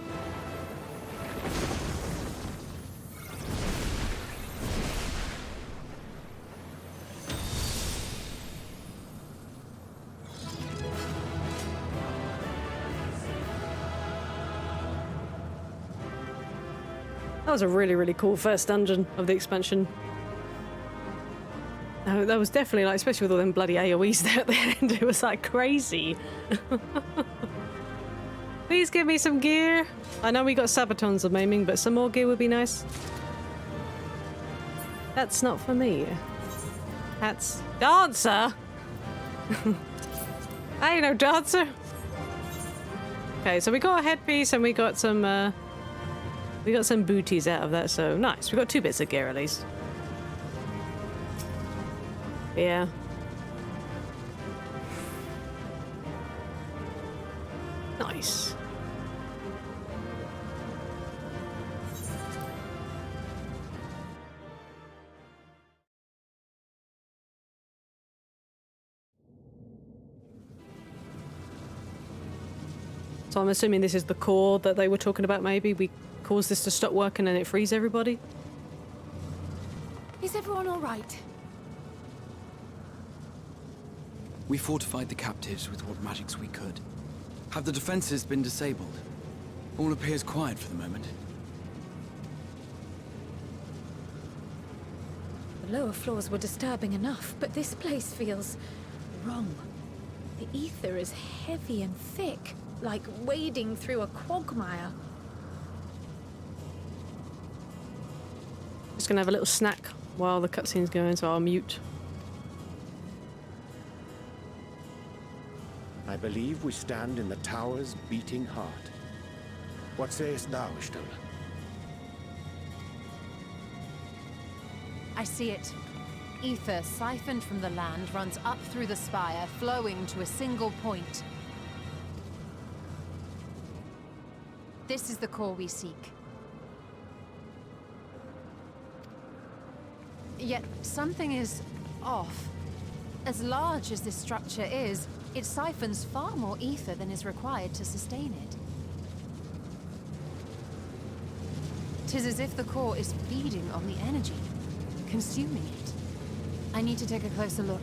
That was a really, really cool first dungeon of the expansion. That was definitely, like, especially with all them bloody AoEs there at the end, it was like crazy. Please give me some gear. I know we got sabatons of maiming, but some more gear would be nice. That's not for me. That's dancer. I ain't no dancer. Okay, so we got a headpiece and we got some booties out of that, so nice. We got 2 bits of gear at least. Yeah. Nice. So I'm assuming this is the core that they were talking about. Maybe we cause this to stop working and it frees everybody. Is everyone all right? We fortified the captives with what magics we could. Have the defenses been disabled? All appears quiet for the moment. The lower floors were disturbing enough, but this place feels wrong. The ether is heavy and thick, like wading through a quagmire. Just gonna have a little snack while the cutscene's going, so I'll mute. I believe we stand in the tower's beating heart. What sayest thou, Ishtola? I see it. Ether siphoned from the land runs up through the spire, flowing to a single point. This is the core we seek. Yet something is off. As large as this structure is, it siphons far more ether than is required to sustain it. 'Tis as if the core is feeding on the energy, consuming it. I need to take a closer look.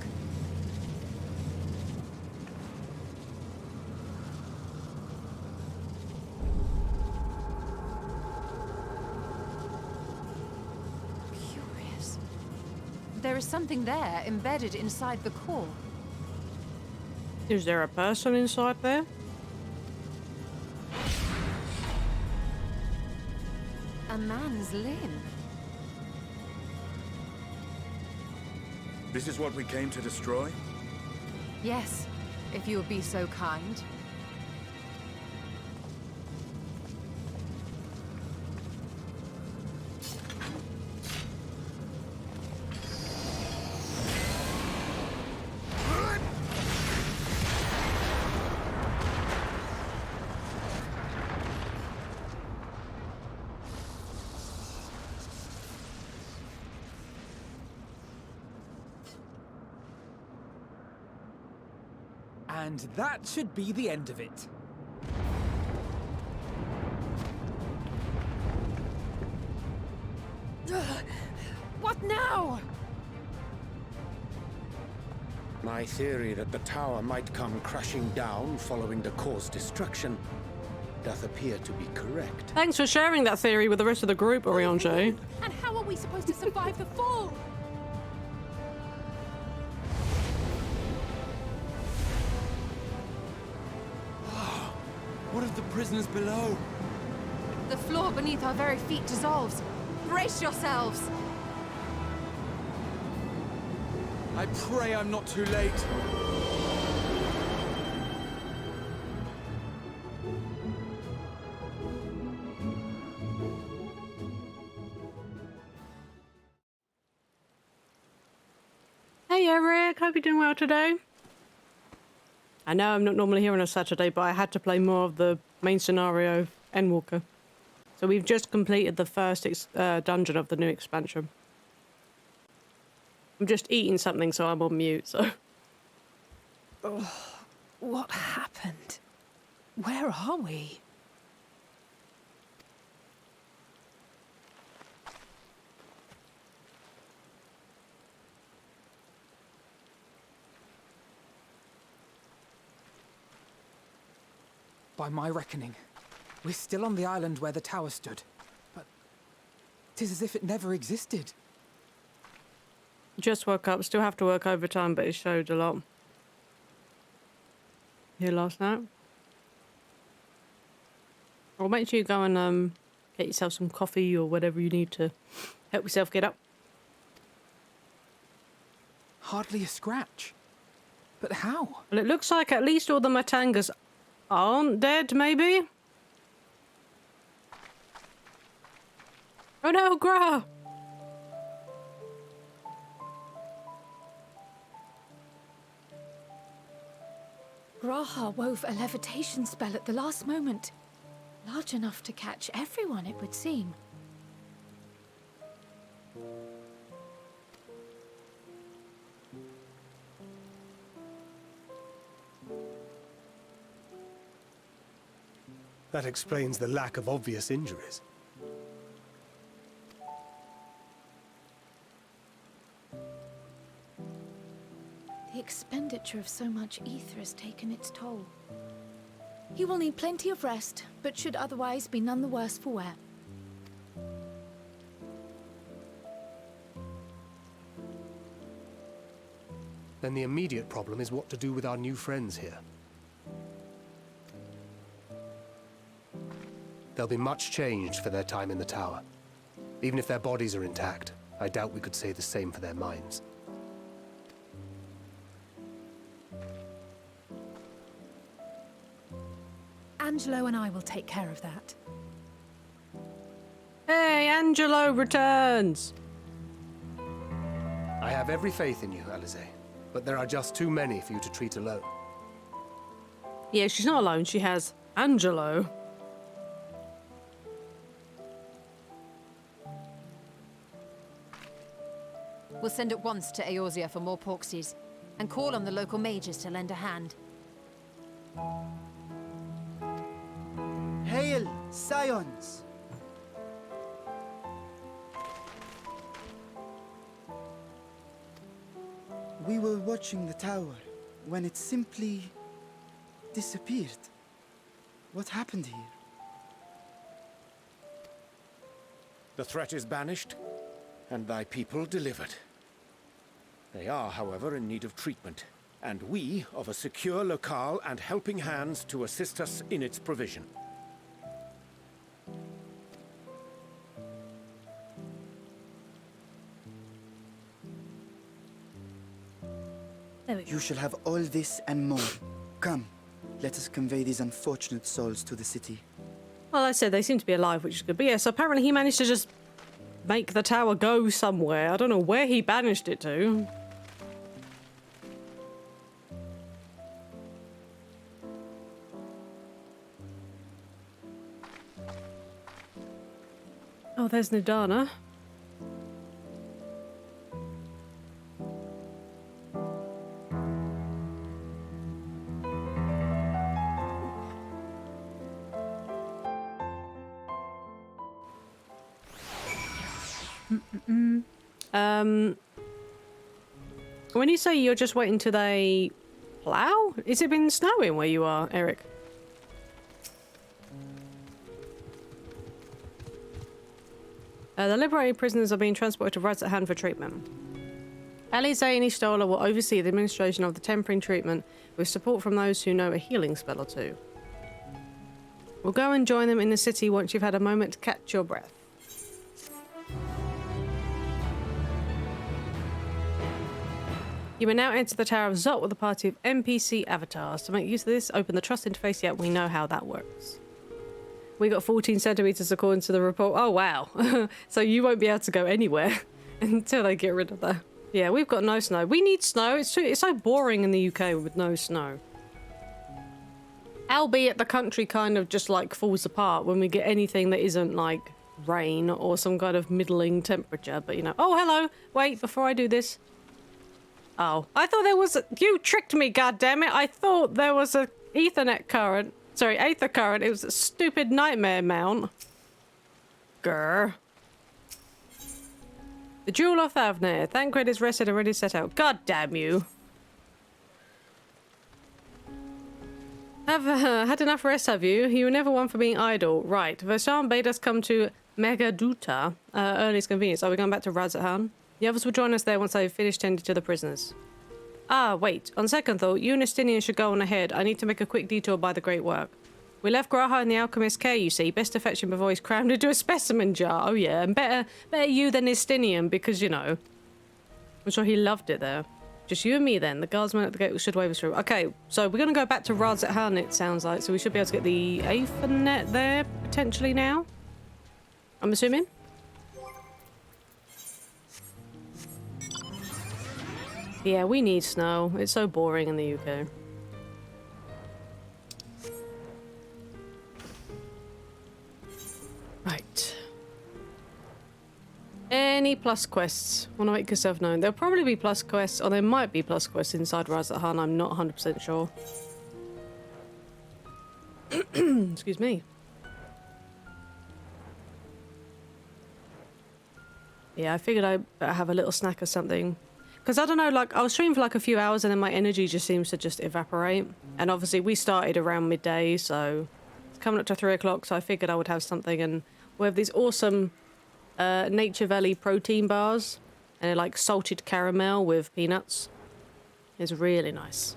Curious. There is something there embedded inside the core. Is there a person inside there? A man's limb. This is what we came to destroy? Yes, if you would be so kind. And that should be the end of it. What now? My theory that the tower might come crashing down following the core's destruction doth appear to be correct. Thanks for sharing that theory with the rest of the group, Oriange. And how are we supposed to survive the fall? What of the prisoners below? The floor beneath our very feet dissolves. Brace yourselves! I pray I'm not too late. Hey Eric, hope you're doing well today. I know I'm not normally here on a Saturday, but I had to play more of the main scenario of Endwalker. So we've just completed the first dungeon of the new expansion. I'm just eating something, so I'm on mute, so... Oh, what happened? Where are we? By my reckoning, we're still on the island where the tower stood. But 'tis as if it never existed. Just woke up, still have to work overtime, but it showed a lot. Here last night. Well, make sure you go and get yourself some coffee or whatever you need to help yourself get up. Hardly a scratch. But how? Well, it looks like at least all the Matangas aren't dead, maybe? Oh no, Gra! Graha wove a levitation spell at the last moment. Large enough to catch everyone, it would seem. That explains the lack of obvious injuries. The expenditure of so much ether has taken its toll. He will need plenty of rest, but should otherwise be none the worse for wear. Then the immediate problem is what to do with our new friends here. They'll be much changed for their time in the tower. Even if their bodies are intact, I doubt we could say the same for their minds. Angelo and I will take care of that. Hey, Angelo returns! I have every faith in you, Alize, but there are just too many for you to treat alone. Yeah, she's not alone. She has Angelo. We'll send at once to Eorzea for more porksies, and call on the local mages to lend a hand. Hail, Scions! We were watching the tower when it simply disappeared. What happened here? The threat is banished, and thy people delivered. They are, however, in need of treatment, and we of a secure locale and helping hands to assist us in its provision. You shall have all this and more. Come, let us convey these unfortunate souls to the city. Well, I said they seem to be alive, which is good. But yeah, so apparently he managed to just make the tower go somewhere. I don't know where he banished it to. Oh, there's Nidana. When you say you're just waiting till they plough, has it been snowing where you are, Eric? The liberated prisoners are being transported to Raz at hand for treatment. Alize and Ishtola will oversee the administration of the tempering treatment with support from those who know a healing spell or two. We'll go and join them in the city once you've had a moment to catch your breath. You may now enter the Tower of Zot with a party of NPC avatars. To make use of this, open the trust interface. Yet we know how that works. We got 14 centimeters according to the report. Oh, wow. So you won't be able to go anywhere until they get rid of that. Yeah, we've got no snow. We need snow. It's so boring in the UK with no snow. Albeit the country kind of just like falls apart when we get anything that isn't like rain or some kind of middling temperature. But you know, oh, hello. Wait, before I do this, Oh, I thought there was... You tricked me, goddammit. I thought there was a Ethernet current. Sorry, Aether current. It was a stupid nightmare mount. Grr. The Jewel of Thavnir. Thancred is rested and ready to set out. God damn you. Have had enough rest, have you? You were never one for being idle. Right. Vershan bade us come to Megaduta, earliest convenience. Are we going back to Razathan? The others will join us there once they've finished tending to the prisoners. Ah, wait. On second thought, you and Estinian should go on ahead. I need to make a quick detour by the Great Work. We left Graha in the alchemist's care, you see. Best to fetch him before he's crammed into a specimen jar. Oh yeah, and better you than Estinian, because, you know, I'm sure he loved it there. Just you and me then. The guardsman at the gate should wave us through. Okay, so we're going to go back to Razathan, it sounds like. So we should be able to get the Aethernet there, potentially now. I'm assuming. Yeah, we need snow. It's so boring in the UK. Right. Any plus quests? Want to make yourself known. There'll probably be plus quests, or there might be plus quests inside Razathan. I'm not 100% sure. Excuse me. Yeah, I figured I better have a little snack or something. Because I don't know, like, I'll stream for like a few hours and then my energy just seems to just evaporate. And obviously we started around midday, so it's coming up to 3 o'clock, so I figured I would have something. And we have these awesome Nature Valley protein bars. And they're like salted caramel with peanuts. It's really nice.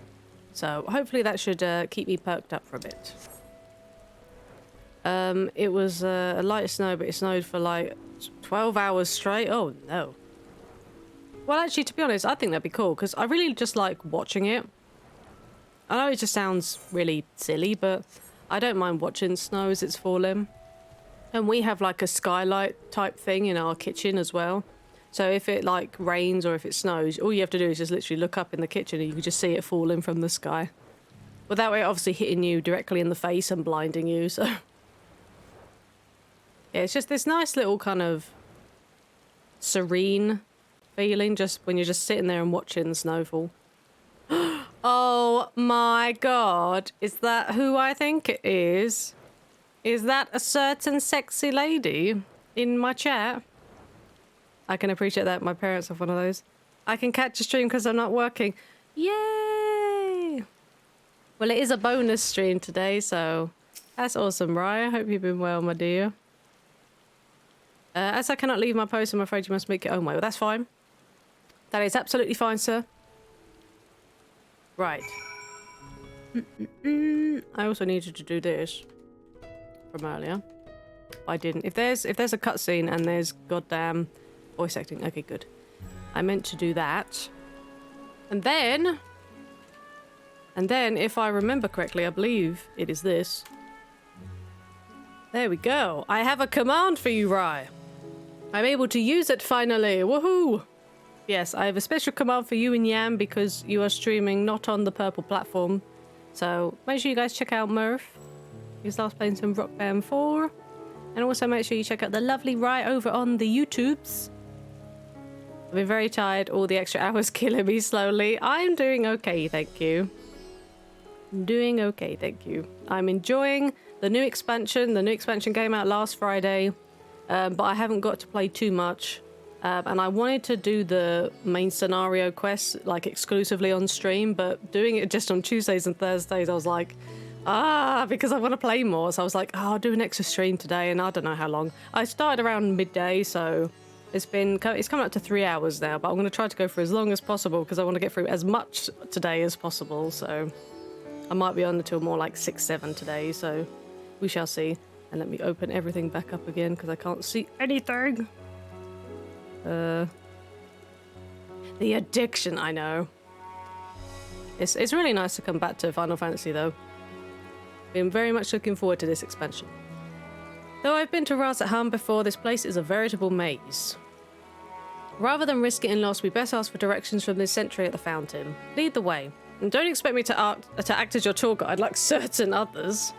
So hopefully that should keep me perked up for a bit. It was a light snow, but it snowed for like 12 hours straight. Oh no. Well, actually, to be honest, I think that'd be cool, because I really just like watching it. I know it just sounds really silly, but I don't mind watching snow as it's falling. And we have like a skylight type thing in our kitchen as well. So if it like rains or if it snows, all you have to do is just literally look up in the kitchen and you can just see it falling from the sky. Without it obviously hitting you directly in the face and blinding you, so... Yeah, it's just this nice little kind of serene feeling just when you're just sitting there and watching the snowfall. Oh my god, is that who I think it is? Is that a certain sexy lady in my chat? I can appreciate that. My parents have one of those. I can catch a stream because I'm not working. Yay! Well, it is a bonus stream today, so that's awesome, Ryan. I hope you've been well, my dear. As I cannot leave my post, I'm afraid you must make your own way. Well, that's fine. That is absolutely fine, sir. Right. I also needed to do this from earlier. I didn't. If there's a cutscene and there's goddamn voice acting, okay, good. I meant to do that. And then, if I remember correctly, I believe it is this. There we go. I have a command for you, Rai. I'm able to use it finally. Woohoo! Yes, I have a special command for you and Yam because you are streaming not on the purple platform. So make sure you guys check out Murph. He's last playing some Rock Band 4. And also make sure you check out the lovely Rai over on the YouTubes. I've been very tired. All the extra hours killing me slowly. I'm doing okay, thank you. I'm doing okay, thank you. I'm enjoying the new expansion. The new expansion came out last Friday. But I haven't got to play too much. And I wanted to do the main scenario quests, like, exclusively on stream, but doing it just on Tuesdays and Thursdays, I was like, because I want to play more. So I was like, I'll do an extra stream today, and I don't know how long. I started around midday, so it's coming up to 3 hours now, but I'm going to try to go for as long as possible, because I want to get through as much today as possible, so I might be on until more like 6, 7 today, so we shall see. And let me open everything back up again, because I can't see anything. The addiction, I know. It's really nice to come back to Final Fantasy, though. Been very much looking forward to this expansion. Though I've been to Razathan before, this place is a veritable maze. Rather than risk getting lost, we best ask for directions from this sentry at the fountain. Lead the way. And don't expect me to act as your tour guide like certain others.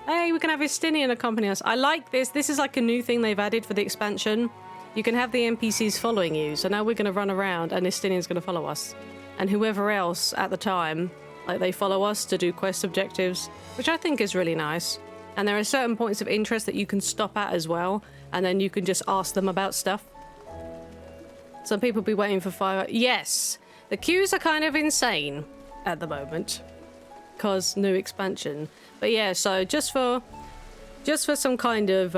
Hey, we can have Estinian accompany us. I like this. This is like a new thing they've added for the expansion. You can have the NPCs following you. So now we're going to run around and Estinian's going to follow us. and whoever else at the time, like they follow us to do quest objectives, which I think is really nice. And there are certain points of interest that you can stop at as well, and then you can just ask them about stuff. Some people be waiting for fire. Yes, the queues are kind of insane at the moment, cause new expansion. But yeah, so just for some kind of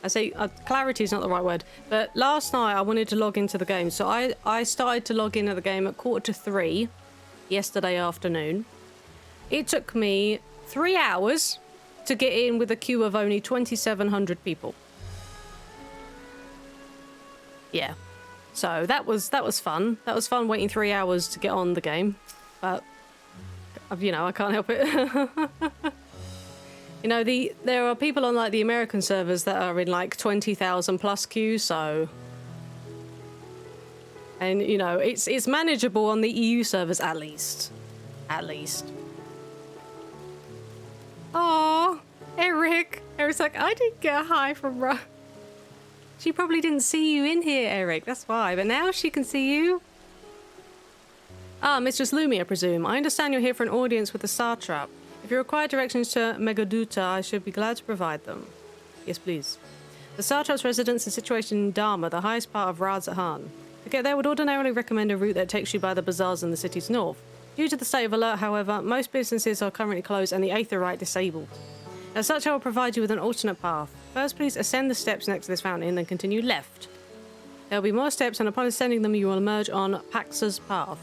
I say clarity is not the right word, but last night I wanted to log into the game, so I started to log into the game at 2:45 yesterday afternoon. It took me 3 hours to get in with a queue of only 2,700 people. Yeah, so that was fun. That was fun waiting 3 hours to get on the game, but you know, I can't help it. You know, there are people on like the American servers that are in like 20,000 plus queues, so, and you know, it's manageable on the EU servers at least. Oh, Eric. Eric's like, I didn't get a hi from Ra. She probably didn't see you in here, Eric. That's why. But now she can see you. Ah, Mistress Lumi, I presume. I understand you're here for an audience with the Satrap. If you require directions to Megaduta, I should be glad to provide them. Yes, please. The Satrap's residence is situated in Dharma, the highest part of Razathan. To get there, would ordinarily recommend a route that takes you by the bazaars in the city's north. Due to the state of alert, however, most businesses are currently closed and the Aetherite disabled. As such, I will provide you with an alternate path. First, please ascend the steps next to this fountain and then continue left. There will be more steps, and upon ascending them, you will emerge on Paxa's path.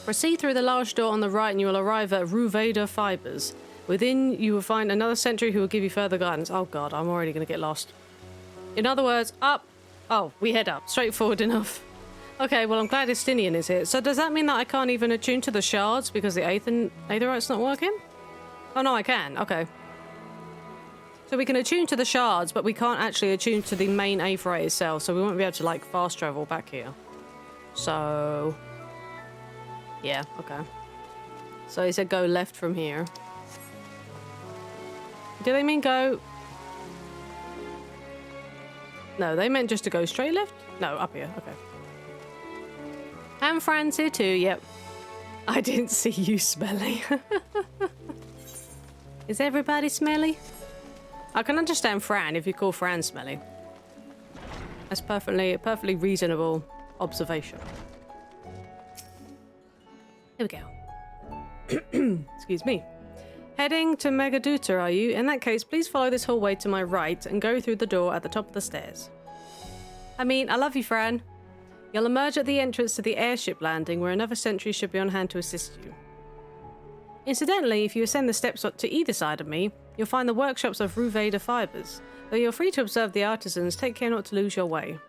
Proceed through the large door on the right and you will arrive at Ruveda Fibers. Within, you will find another sentry who will give you further guidance. Oh god, I'm already going to get lost. In other words, up. Oh, we head up. Straightforward enough. Okay, well, I'm glad Estinian is here. So does that mean that I can't even attune to the shards because the Aetherite's not working? Oh, no, I can. Okay. So we can attune to the shards, but we can't actually attune to the main Aetherite itself, so we won't be able to, like, fast travel back here. So... yeah, okay. So he said go left from here. Do they mean go... no, they meant just to go straight left? No, up here. Okay. And Fran's here too, yep. I didn't see you, Smelly. Is everybody smelly? I can understand Fran if you call Fran smelly. That's perfectly reasonable observation. Here we go. Excuse me. Heading to Megaduta, are you? In that case, please follow this hallway to my right and go through the door at the top of the stairs. I mean, I love you, Fran. You'll emerge at the entrance to the airship landing, where another sentry should be on hand to assist you. Incidentally, if you ascend the steps to either side of me, you'll find the workshops of Ruveda Fibers. Though you're free to observe the artisans, take care not to lose your way.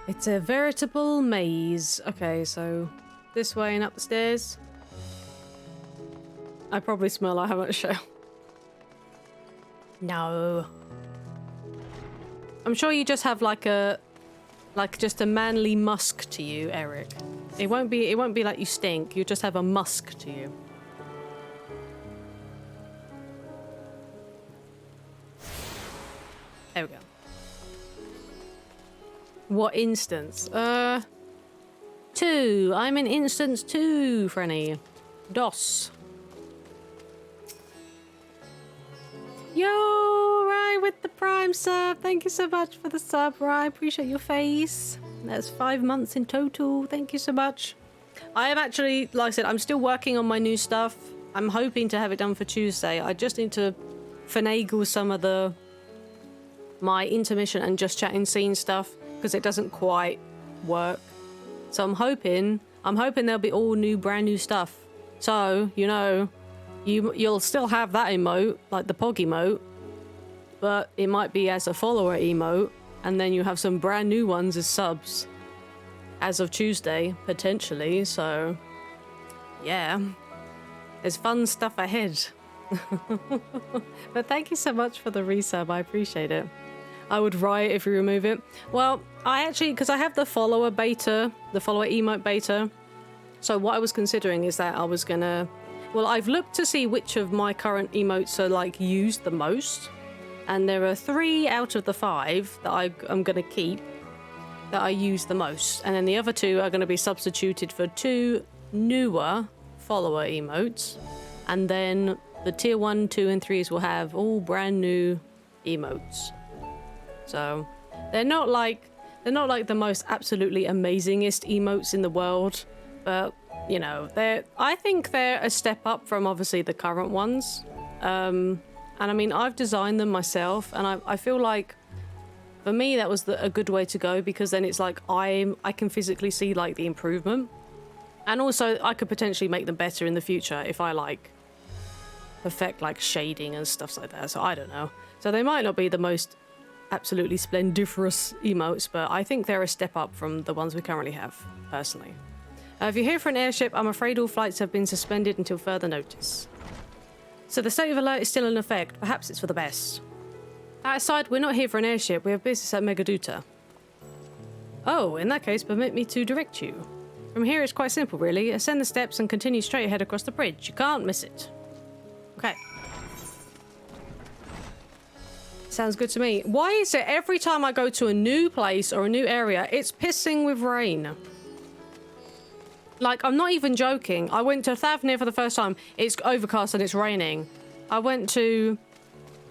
It's a veritable maze. Okay, so this way and up the stairs. I probably smell like I haven't showered. No. I'm sure you just have like just a manly musk to you, Eric. It won't be like you stink. You just have a musk to you. There we go. What instance? 2. I'm in instance 2, Franny. DOS. Yo, Rye with the Prime sub. Thank you so much for the sub, Rye. Appreciate your face. That's 5 months in total. Thank you so much. I am actually, like I said, I'm still working on my new stuff. I'm hoping to have it done for Tuesday. I just need to finagle some of my intermission and just chatting scene stuff because it doesn't quite work. So I'm hoping there'll be all new, brand new stuff. So, you know, you'll still have that emote, like the Pog emote, but it might be as a follower emote, and then you have some brand new ones as subs as of Tuesday, potentially. So, yeah, there's fun stuff ahead. But thank you so much for the resub. I appreciate it. I would riot if you remove it. Well, I actually, because I have the follower beta, the follower emote beta. So what I was considering is that I was gonna, well, I've looked to see which of my current emotes are like used the most. And there are 3 out of the 5 that I'm gonna keep. that I use the most. And then the other 2 are going to be substituted for 2 newer follower emotes. And then the tier 1, 2, and 3s will have all brand new emotes. So they're not like the most absolutely amazingest emotes in the world, but you know, I think they're a step up from obviously the current ones. And I mean, I've designed them myself, and I feel like for me that was a good way to go, because then it's like I can physically see like the improvement, and also I could potentially make them better in the future if I like perfect like shading and stuff like that. So I don't know. So they might not be the most absolutely splendiferous emotes, but I think they're a step up from the ones we currently have, personally. If you're here for an airship, I'm afraid all flights have been suspended until further notice. So the state of alert is still in effect. Perhaps it's for the best. That aside, we're not here for an airship. We have business at Megaduta. Oh, in that case, permit me to direct you. From here, it's quite simple, really. Ascend the steps and continue straight ahead across the bridge. You can't miss it. Okay. Sounds good to me. Why is it every time I go to a new place or a new area, it's pissing with rain? Like, I'm not even joking. I went to Thavnir for the first time. It's overcast and it's raining. I went to,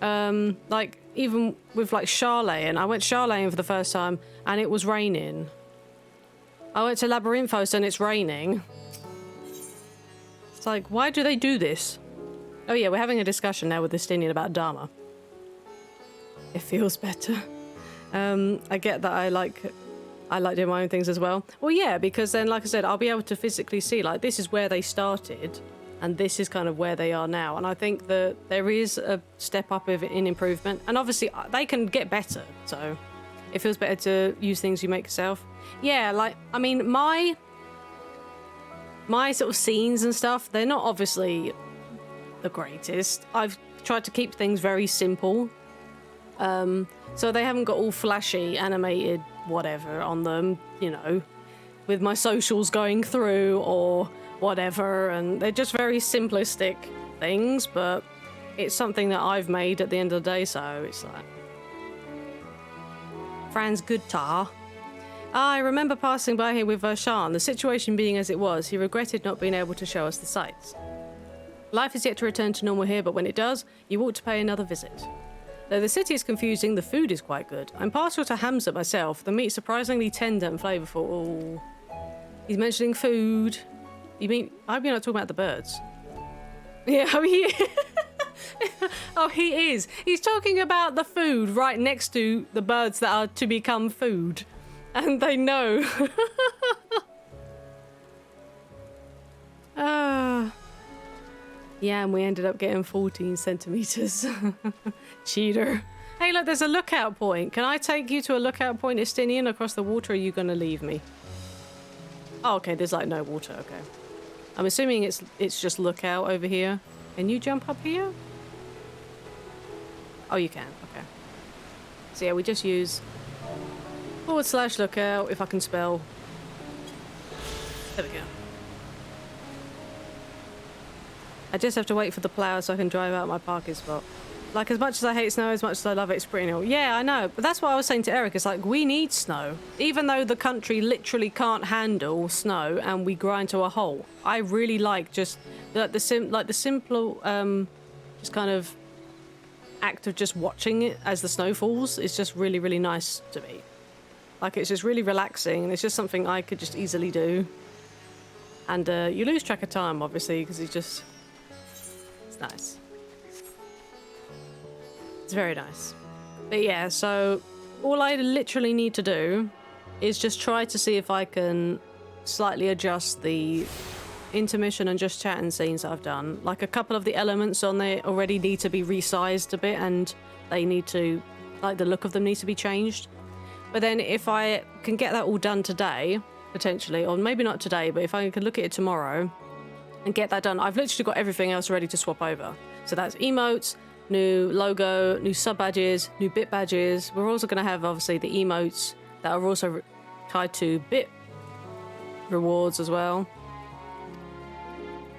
like, even with, like, Charlatan. I went Charlatan for the first time and it was raining. I went to Labyrinthos and it's raining. It's like, why do they do this? Oh yeah, we're having a discussion now with the Stinian about Dharma. It feels better. I get that I like doing my own things as well. Well, yeah, because then, like I said, I'll be able to physically see, like, this is where they started, and this is kind of where they are now. And I think that there is a step up in improvement. And obviously, they can get better, so it feels better to use things you make yourself. Yeah, like, I mean, my sort of scenes and stuff, they're not obviously the greatest. I've tried to keep things very simple. So they haven't got all flashy, animated, whatever on them, you know, with my socials going through or whatever, and they're just very simplistic things, but it's something that I've made at the end of the day, so it's like... Fran's good tar. I remember passing by here with Vershan, the situation being as it was, he regretted not being able to show us the sights. Life is yet to return to normal here, but when it does, you ought to pay another visit. Though the city is confusing, the food is quite good. I'm partial to Hamza myself. The meat's surprisingly tender and flavourful. Oh, he's mentioning food. You mean, I hope you're not talking about the birds. Yeah, oh, he is. He's talking about the food right next to the birds that are to become food. And they know. Yeah, and we ended up getting 14 centimeters. Cheater. Hey, look, there's a lookout point. Can I take you to a lookout point, Estinian, across the water, or are you going to leave me? Oh, okay, there's like no water, okay. I'm assuming it's just lookout over here. Can you jump up here? Oh, you can, okay. So yeah, we just use /lookout, if I can spell. There we go. I just have to wait for the plough so I can drive out my parking spot. Like, as much as I hate snow, as much as I love it, it's pretty new. Yeah, I know. But that's what I was saying to Eric. It's like, we need snow. Even though the country literally can't handle snow and we grind to a halt. I really like just like the simple just kind of act of just watching it as the snow falls is just really, really nice to me. Like, it's just really relaxing, and it's just something I could just easily do. And you lose track of time, obviously, because it's nice. It's very nice. But yeah, so all I literally need to do is just try to see if I can slightly adjust the intermission and just chatting scenes that I've done. Like, a couple of the elements on there already need to be resized a bit, and they need to, like, the look of them needs to be changed. But then if I can get that all done today, potentially, or maybe not today, but if I can look at it tomorrow and get that done, I've literally got everything else ready to swap over. So that's emotes, new logo, new sub badges, new bit badges. We're also going to have, obviously, the emotes that are also tied to bit rewards as well.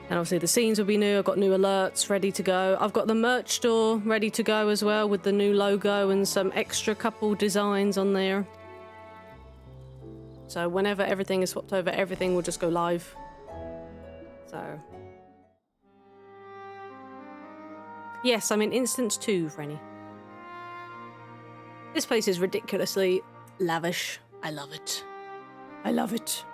And obviously the scenes will be new. I've got new alerts ready to go. I've got the merch store ready to go as well with the new logo and some extra couple designs on there. So whenever everything is swapped over, everything will just go live. So... Yes, I'm in instance 2, Rennie. This place is ridiculously lavish. I love it. I love it.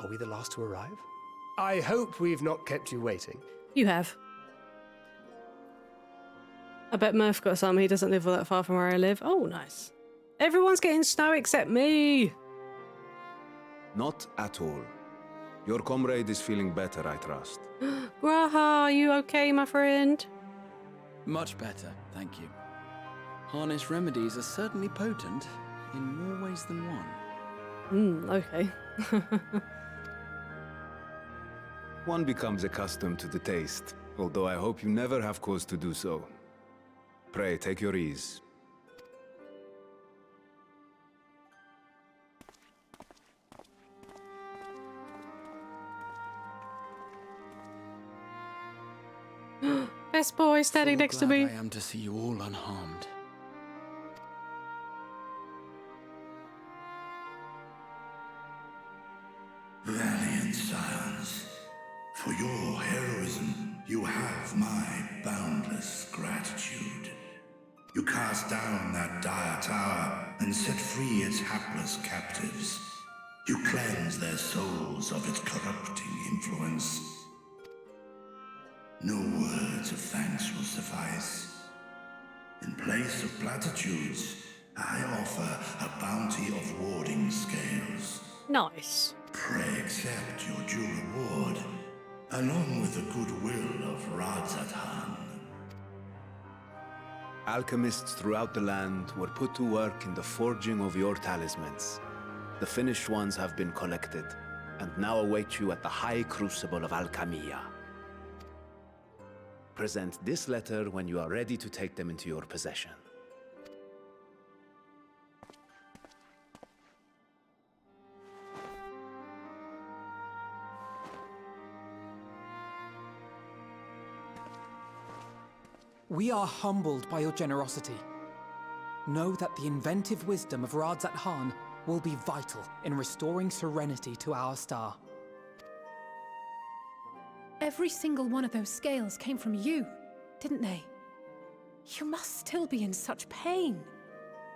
Are we the last to arrive? I hope we've not kept you waiting. You have. I bet Murph got some. He doesn't live all that far from where I live. Oh, nice. Everyone's getting snow except me. Not at all. Your comrade is feeling better, I trust. Graha, are you okay, my friend? Much better, thank you. Harness remedies are certainly potent in more ways than one. Okay. One becomes accustomed to the taste, although I hope you never have cause to do so. Pray, take your ease. Best boy standing next to me. I am to see you all unharmed. Valiant Scions, for your heroism, you have my boundless gratitude. You cast down that dire tower and set free its hapless captives. You cleanse their souls of its corrupting influence. No words of thanks will suffice. In place of platitudes, I offer a bounty of warding scales. Nice. Pray accept your due reward, along with the goodwill of Radzatan. Alchemists throughout the land were put to work in the forging of your talismans. The finished ones have been collected, and now await you at the High Crucible of Alchemia. Present this letter when you are ready to take them into your possession. We are humbled by your generosity. Know that the inventive wisdom of Radzat Han will be vital in restoring serenity to our star. Every single one of those scales came from you, didn't they? You must still be in such pain.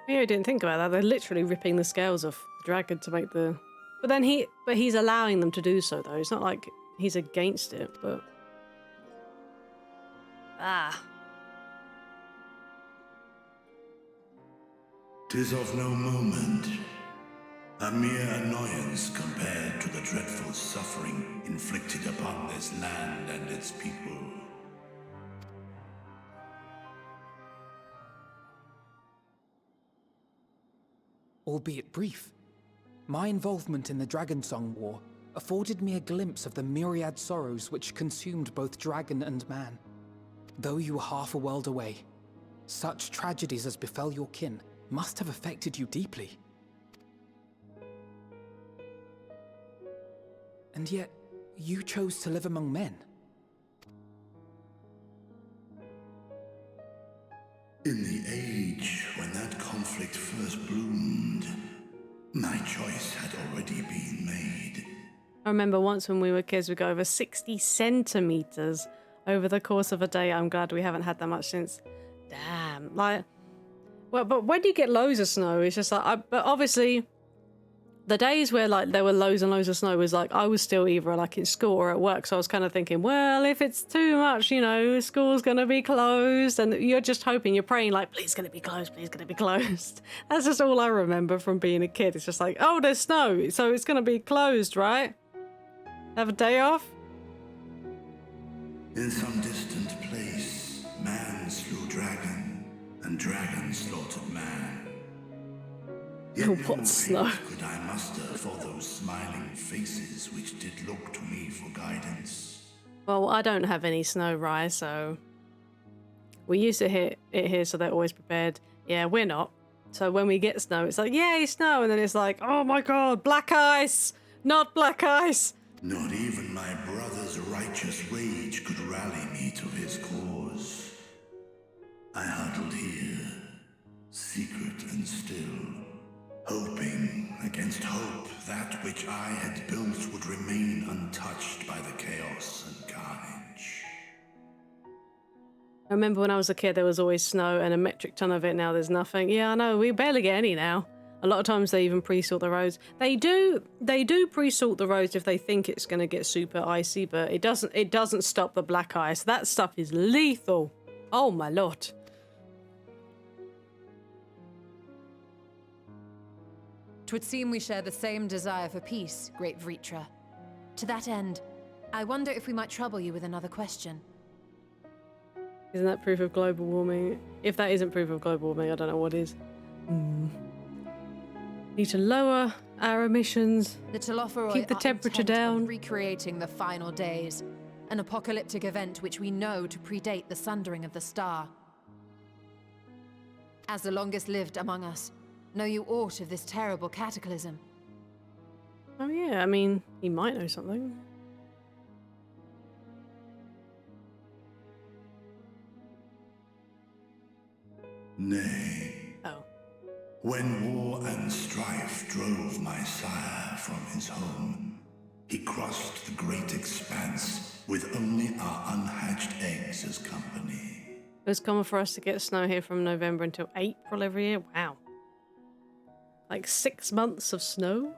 Yeah, I didn't think about that. They're literally ripping the scales off the dragon to make the... But he's allowing them to do so, though. It's not like he's against it, but... Ah. 'Tis of no moment. A mere annoyance compared to the dreadful suffering inflicted upon this land and its people. Albeit brief, my involvement in the Dragonsong War afforded me a glimpse of the myriad sorrows which consumed both dragon and man. Though you were half a world away, such tragedies as befell your kin must have affected you deeply. And yet, you chose to live among men. In the age when that conflict first bloomed, my choice had already been made. I remember once when we were kids, we got over 60 centimeters over the course of a day. I'm glad we haven't had that much since. Damn. Like, well, but when you get loads of snow, it's just like, but obviously, the days where like there were loads and loads of snow was like I was still either like in school or at work, so I was kind of thinking, well, if it's too much, you know, school's gonna be closed, and you're just hoping, you're praying like, please gonna be closed, please gonna be closed. That's just all I remember from being a kid. It's just like, oh, there's snow, so it's gonna be closed, right? Have a day off. In some distant place, man slew dragon, and dragon slaughtered man. Yet what snow? Could I muster for those smiling faces which did look to me for guidance? Well, I don't have any snow, Rye, so we used to hit it here, so they're always prepared. Yeah, we're not. So when we get snow, it's like, yay, snow! And then it's like, oh my god, black ice! Not black ice! Not even my brother's righteous rage could rally me to his cause. I huddled here, secret and still, hoping against hope that which I had built would remain untouched by the chaos and carnage. I remember when I was a kid, there was always snow and a metric ton of it. Now there's nothing. Yeah, I know. We barely get any now. A lot of times they even pre-salt the roads. They do pre-salt the roads if they think it's going to get super icy, but it doesn't stop the black ice. That stuff is lethal. Oh my lord. Twould seem we share the same desire for peace, great Vritra. To that end, I wonder if we might trouble you with another question. Isn't that proof of global warming? If that isn't proof of global warming, I don't know what is. Need to lower our emissions. The Telophoroi keep the temperature down. Recreating the final days, an apocalyptic event which we know to predate the sundering of the star. As the longest lived among us, know you aught of this terrible cataclysm? Oh yeah, I mean, he might know something. Nay. Oh. When war and strife drove my sire from his home, he crossed the great expanse with only our unhatched eggs as company. It was common for us to get snow here from November until April every year. Wow. Like 6 months of snow?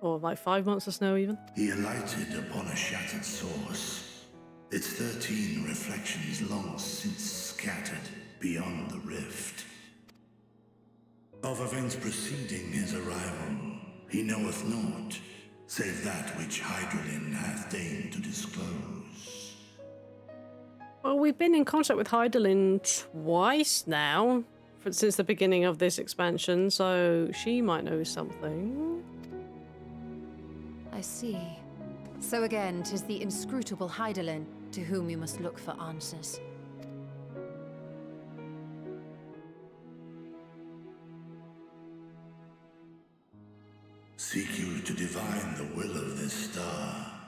Or like 5 months of snow even? He alighted upon a shattered source, its 13 reflections long since scattered beyond the rift. Of events preceding his arrival, he knoweth naught, save that which Hydralin hath deigned to disclose. Well, we've been in contact with Hydralin twice now, since the beginning of this expansion, so she might know something. I see. So again, 'tis the inscrutable Hydralin to whom you must look for answers. Seek you to divine the will of this star?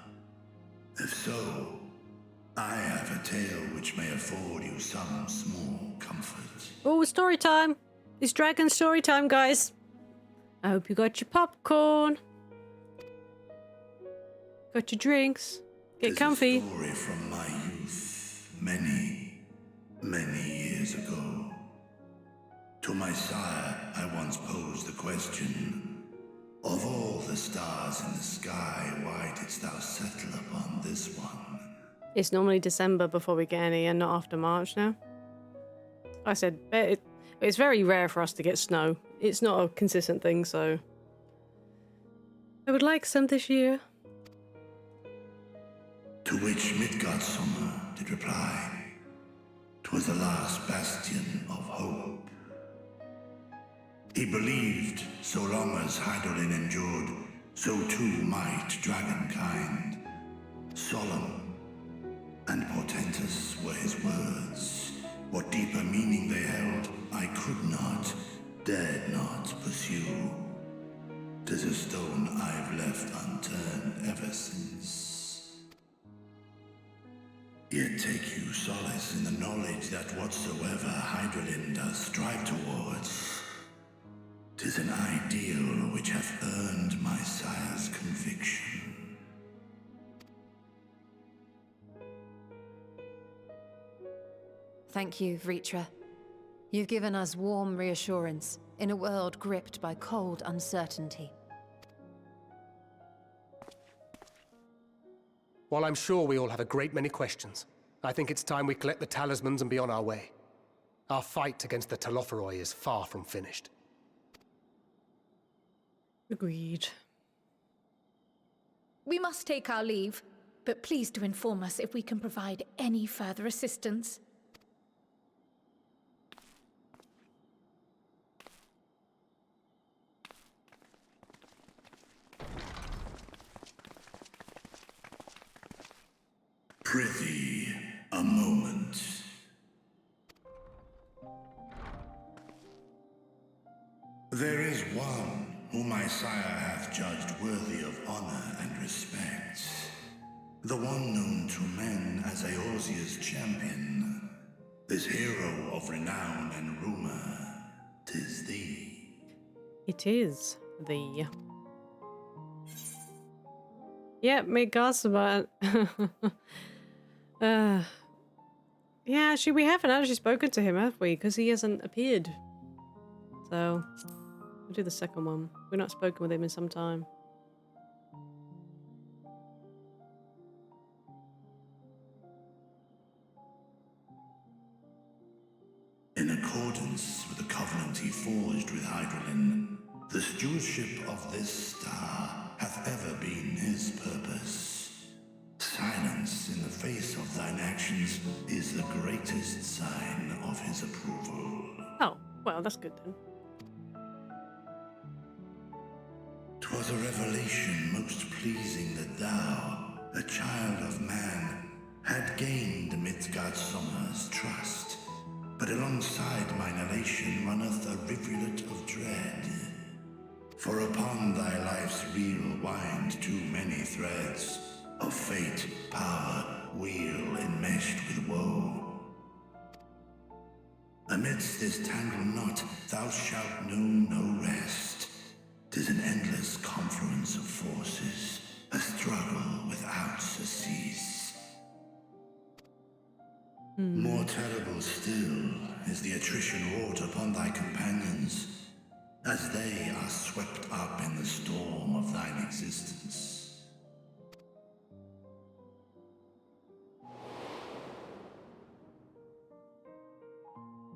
If so, I have a tale which may afford you some small comfort. Oh, story time! It's dragon story time, guys! I hope you got your popcorn. Got your drinks. Get comfy. A story from my youth, many, many years ago. To my sire, I once posed the question, of all the stars in the sky, why didst thou settle upon this one? It's normally December before we get any, and not after March now. I said, it's very rare for us to get snow. It's not a consistent thing, so... I would like some this year. To which Midgardsormr did reply, 'twas the last bastion of hope. He believed so long as Hydralin endured, so too might dragonkind. Solemn and portentous were his words. What deeper meaning they held, I could not, dared not pursue. 'Tis a stone I've left unturned ever since. Yet take you solace in the knowledge that whatsoever Hydralin does strive towards, 'tis an ideal which hath earned my sire's conviction. Thank you, Vritra. You've given us warm reassurance in a world gripped by cold uncertainty. While I'm sure we all have a great many questions, I think it's time we collect the talismans and be on our way. Our fight against the Telophoroi is far from finished. Agreed. We must take our leave, but please do inform us if we can provide any further assistance. Prithee, a moment. worthy of honor and respect. The one known to men as Eorzea's champion. This hero of renown and rumor. 'Tis thee. It is thee. Yeah, Midgard's yeah, actually, we haven't actually spoken to him, have we? Because he hasn't appeared. So, we'll do the second one. We've not spoken with him in some time. In accordance with the covenant he forged with Hydralin, the stewardship of this star hath ever been his purpose. Silence in the face of thine actions is the greatest sign of his approval. Oh, well, that's good then. 'Twas a revelation most pleasing that thou, a child of man, had gained Midgardsormr's trust. But alongside mine elation runneth a rivulet of dread. For upon thy life's reel wind too many threads of fate, power, weal enmeshed with woe. Amidst this tangled knot thou shalt know no rest. 'Tis an endless confluence of forces, a struggle without surcease. More terrible still is the attrition wrought upon thy companions, as they are swept up in the storm of thine existence.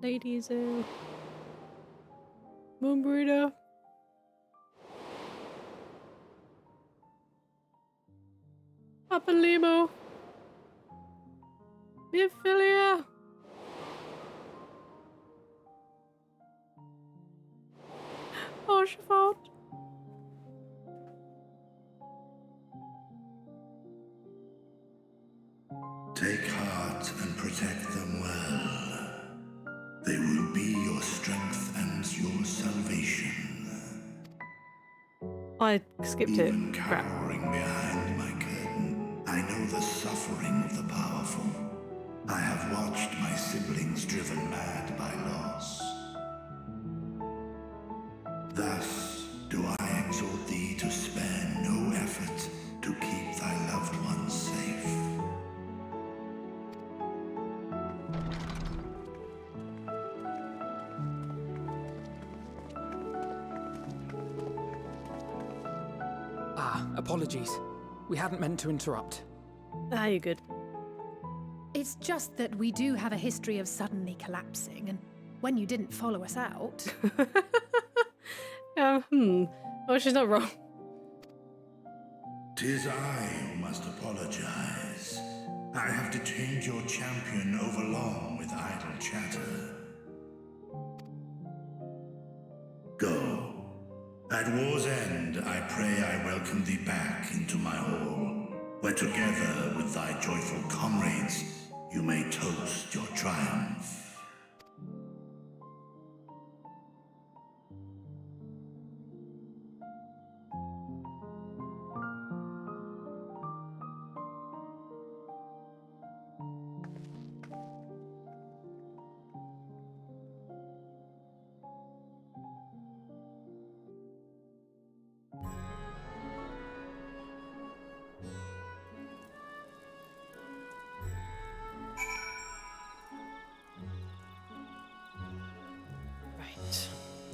Ladies, Moon Burrito. Papa Limo. Ophelia. Oh, she fought. Take heart and protect them well. They will be your strength and your salvation. I skipped it. Even cowering behind my curtain, I know the suffering of the powerful. I have watched my siblings driven mad by loss. Thus do I exhort thee to spare no effort to keep thy loved ones safe. Apologies. We hadn't meant to interrupt. Ah, you're good. It's just that we do have a history of suddenly collapsing, and when you didn't follow us out... Oh, she's not wrong. 'Tis I who must apologize. I have detained your champion overlong with idle chatter. Go. At war's end, I pray I welcome thee back into my hall, where together with thy joyful comrades, you may toast your triumph.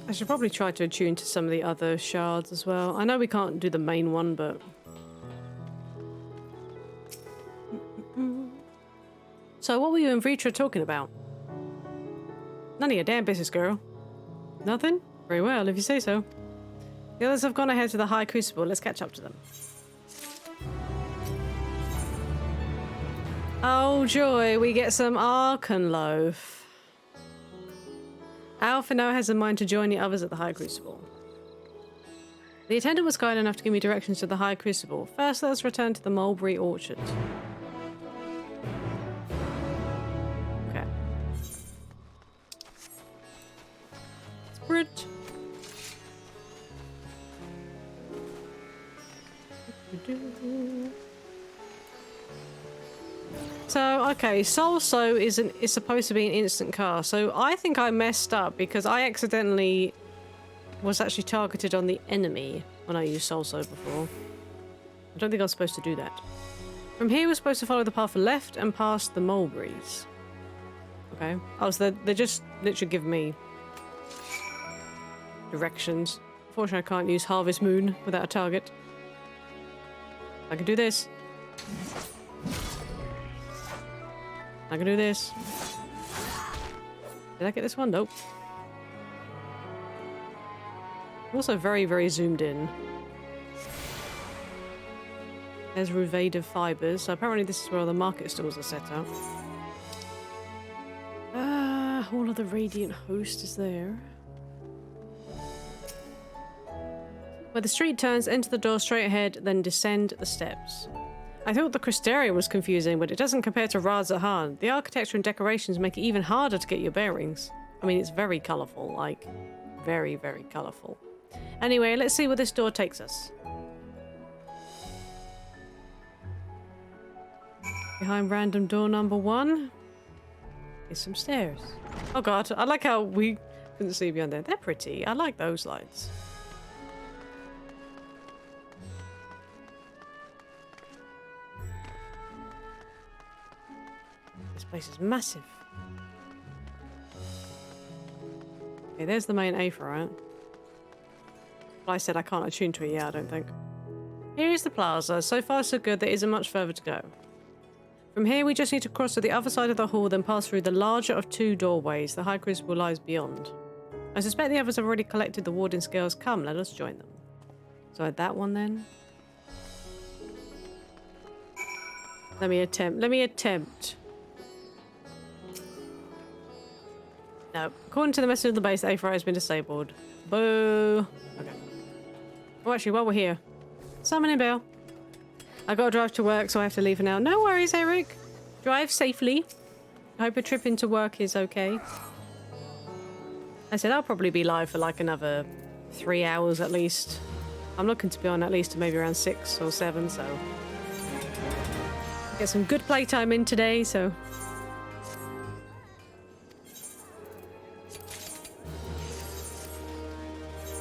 I should probably try to attune to some of the other shards as well. I know we can't do the main one, but... So what were you and Vritra talking about? None of your damn business, girl. Nothing? Very well, if you say so. The others have gone ahead to the High Crucible. Let's catch up to them. Oh joy, we get some Arkenloaf. Alpha now has in mind to join the others at the High Crucible. The attendant was kind enough to give me directions to the High Crucible. First, let's return to the Mulberry Orchard. Okay. Sprint. So, okay, Solso is supposed to be an instant cast. So I think I messed up because I accidentally was actually targeted on the enemy when I used Solso before. I don't think I was supposed to do that. From here, we're supposed to follow the path left and past the mulberries. Okay. Oh, so they just literally give me directions. Unfortunately, I can't use Harvest Moon without a target. I can do this. I can do this. Did I get this one? Nope. Also very, very zoomed in. There's Ruvative Fibers. So apparently this is where all the market stalls are set up. All of the Radiant Host is there. Where the street turns, enter the door straight ahead, then descend the steps. I thought the Crystarium was confusing, but it doesn't compare to Razahan. The architecture and decorations make it even harder to get your bearings. I mean, it's very colourful, like, very, very colourful. Anyway, let's see where this door takes us. Behind random door number 1 is some stairs. Oh god, I like how we couldn't see beyond there. They're pretty. I like those lights. This place is massive. Okay, there's the main Aephorite. Well, I said I can't attune to it yet, I don't think. Here is the plaza. So far so good, there isn't much further to go. From here we just need to cross to the other side of the hall, then pass through the larger of 2 doorways. The High Crucible lies beyond. I suspect the others have already collected the Warden Scales. Come, let us join them. So that one then. Let me attempt. No. According to the message of the base, the Aephorite has been disabled. Boo. Okay. Oh, actually, while we're here. Summoning bell. I gotta drive to work, so I have to leave for now. No worries, Eric. Drive safely. I hope your trip into work is okay. I said I'll probably be live for like another 3 hours at least. I'm looking to be on at least maybe around 6 or 7, so... Get some good playtime in today, so...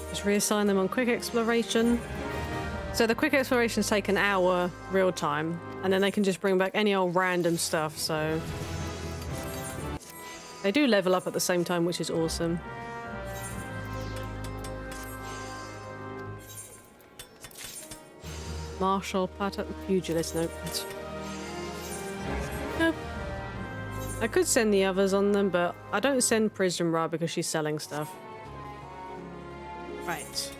Just reassign them on quick exploration. So the quick explorations take an hour real time, and then they can just bring back any old random stuff, so... They do level up at the same time, which is awesome. Marshal, Platter, Pugilist, nope. Nope. I could send the others on them, but I don't send Prism Ra because she's selling stuff. Right.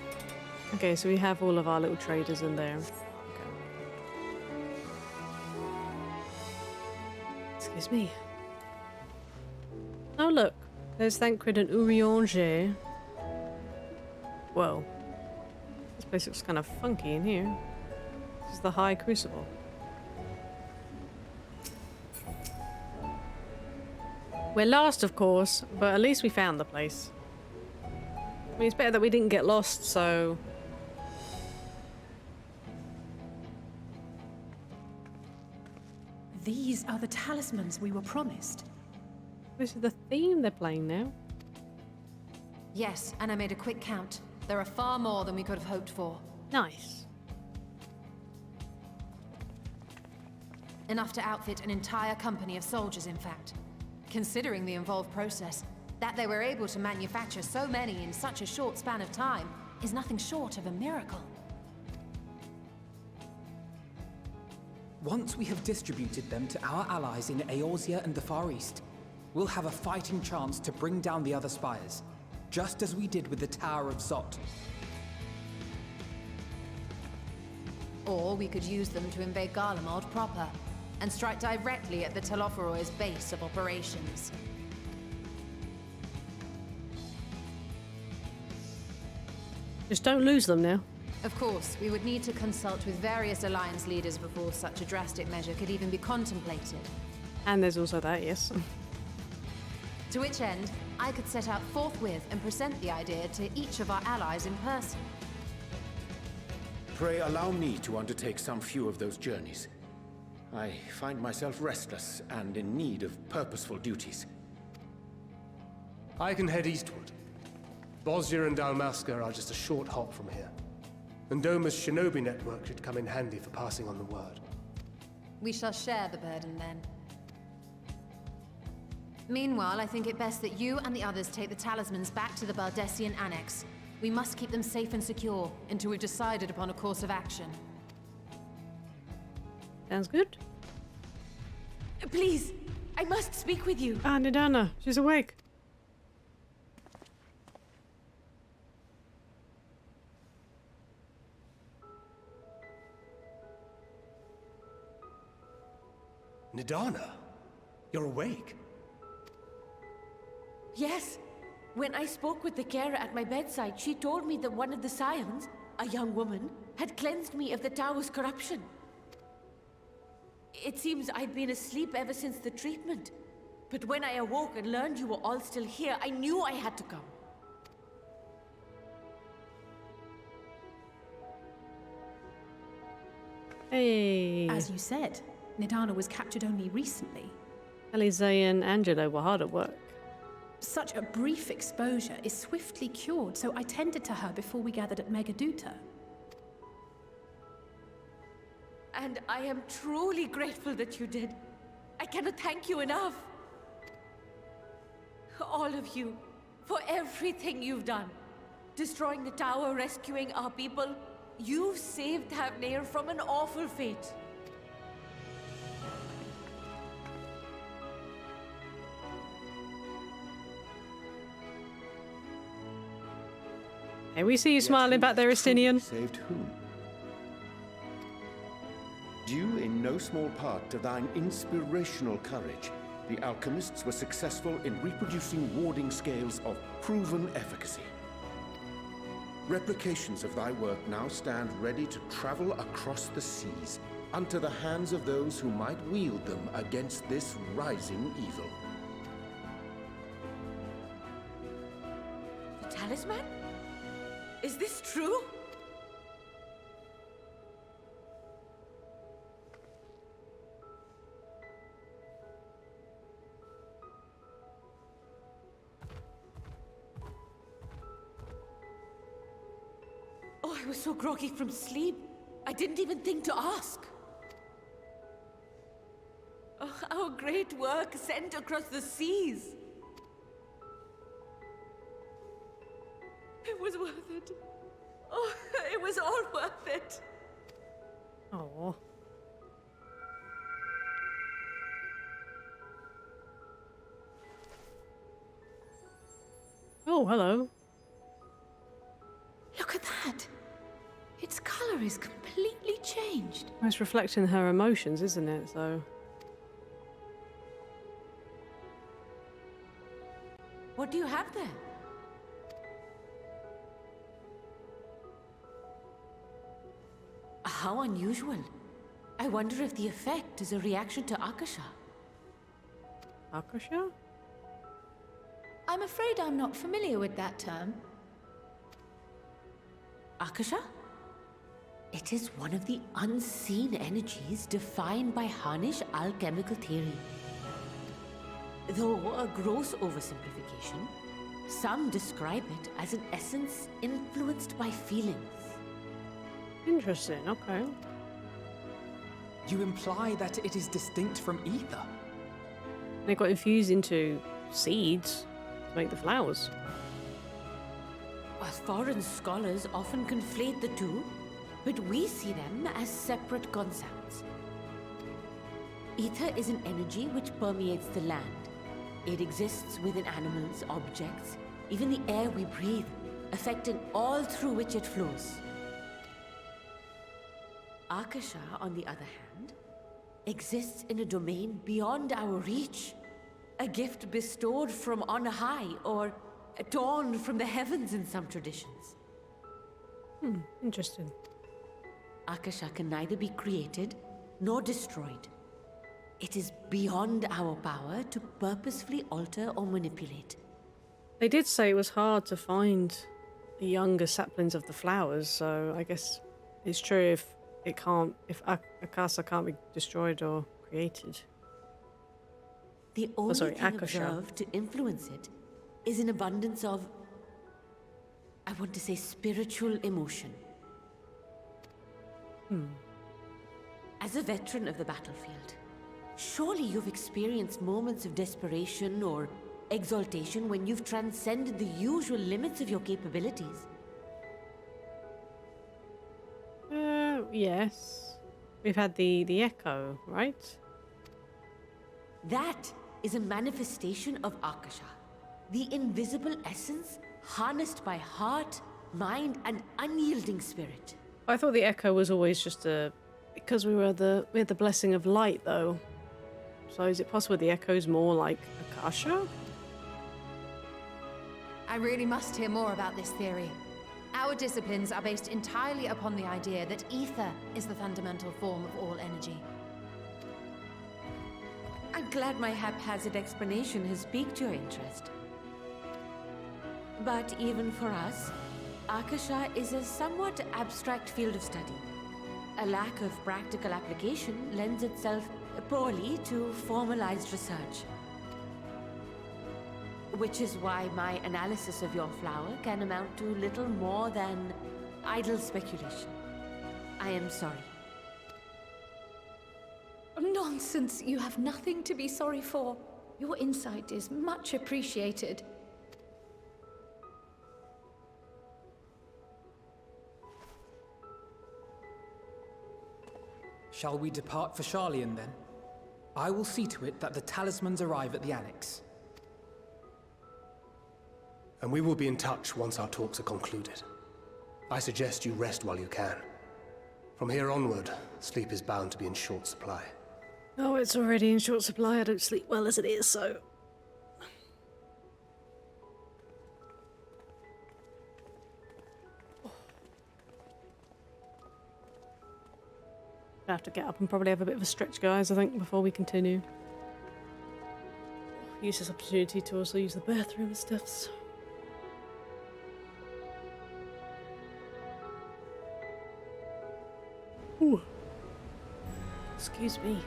Okay, so we have all of our little traders in there. Okay. Excuse me. Oh look, there's Thancred and Urianger. Whoa. This place looks kind of funky in here. This is the High Crucible. We're lost, of course, but at least we found the place. I mean, it's better that we didn't get lost, so... These are the talismans we were promised. This is the theme they're playing now. Yes, and I made a quick count. There are far more than we could have hoped for. Nice. Enough to outfit an entire company of soldiers, in fact. Considering the involved process, that they were able to manufacture so many in such a short span of time is nothing short of a miracle. Once we have distributed them to our allies in Eorzea and the Far East, we'll have a fighting chance to bring down the other spires, just as we did with the Tower of Zot. Or we could use them to invade Garlemald proper, and strike directly at the Telophoroid's base of operations. Just don't lose them now. Of course, we would need to consult with various Alliance leaders before such a drastic measure could even be contemplated. And there's also that, yes. To which end, I could set out forthwith and present the idea to each of our allies in person. Pray allow me to undertake some few of those journeys. I find myself restless and in need of purposeful duties. I can head eastward. Bosnia and Dalmasca are just a short hop from here. And Doma's shinobi network should come in handy for passing on the word. We shall share the burden then. Meanwhile, I think it best that you and the others take the talismans back to the Baldessian Annex. We must keep them safe and secure until we've decided upon a course of action. Sounds good. Please, I must speak with you. Ah, Nidana, she's awake. Nidana, you're awake. Yes. When I spoke with the carer at my bedside, she told me that one of the Scions, a young woman, had cleansed me of the tower's corruption. It seems I'd been asleep ever since the treatment. But when I awoke and learned you were all still here, I knew I had to come. Hey. As you said, Nidana was captured only recently. Alize and Angelo were hard at work. Such a brief exposure is swiftly cured, so I tended to her before we gathered at Megaduta. And I am truly grateful that you did. I cannot thank you enough. All of you, for everything you've done. Destroying the tower, rescuing our people. You've saved Thavnair from an awful fate. Hey, we see you smiling back there, Estinian. Saved whom? Due in no small part to thine inspirational courage, the alchemists were successful in reproducing warding scales of proven efficacy. Replications of thy work now stand ready to travel across the seas, unto the hands of those who might wield them against this rising evil. The talisman? Is this true? Oh, I was so groggy from sleep. I didn't even think to ask. Oh, our great work sent across the seas. It was worth it. Oh, it was all worth it. Oh. Oh, hello. Look at that. Its color is completely changed. It's reflecting her emotions, isn't it? So. What do you have there? How unusual. I wonder if the effect is a reaction to Akasha. Akasha? I'm afraid I'm not familiar with that term. Akasha? It is one of the unseen energies defined by Harnish alchemical theory. Though a gross oversimplification, some describe it as an essence influenced by feelings. Interesting, okay. You imply that it is distinct from ether? They got infused into seeds to make the flowers. Foreign scholars often conflate the two, but we see them as separate concepts. Ether is an energy which permeates the land. It exists within animals, objects, even the air we breathe, affecting all through which it flows. Akasha, on the other hand, exists in a domain beyond our reach. A gift bestowed from on high, or torn from the heavens in some traditions. Interesting. Akasha can neither be created nor destroyed. It is beyond our power to purposefully alter or manipulate. They did say it was hard to find the younger saplings of the flowers, so I guess it's true if it can't, if Akasa can't be destroyed or created. The only thing Akasha. observed to influence it is an abundance of, I want to say, spiritual emotion. As a veteran of the battlefield, surely you've experienced moments of desperation or exaltation when you've transcended the usual limits of your capabilities. Yes. We've had the echo, right? That is a manifestation of Akasha, the invisible essence harnessed by heart, mind, and unyielding spirit. I thought the echo was always just because we had the blessing of light, though. So is it possible the echo's more like Akasha? I really must hear more about this theory. Our disciplines are based entirely upon the idea that ether is the fundamental form of all energy. I'm glad my haphazard explanation has piqued your interest. But even for us, Akasha is a somewhat abstract field of study. A lack of practical application lends itself poorly to formalized research. Which is why my analysis of your flower can amount to little more than idle speculation. I am sorry. Nonsense! You have nothing to be sorry for. Your insight is much appreciated. Shall we depart for Sharlayan then? I will see to it that the talismans arrive at the Annex. And we will be in touch once our talks are concluded. I suggest you rest while you can. From here onward, sleep is bound to be in short supply. Oh, it's already in short supply. I don't sleep well as it is, so... I have to get up and probably have a bit of a stretch, guys, I think, before we continue. Use this opportunity to also use the bathroom and stuff, so... Ooh. Excuse me.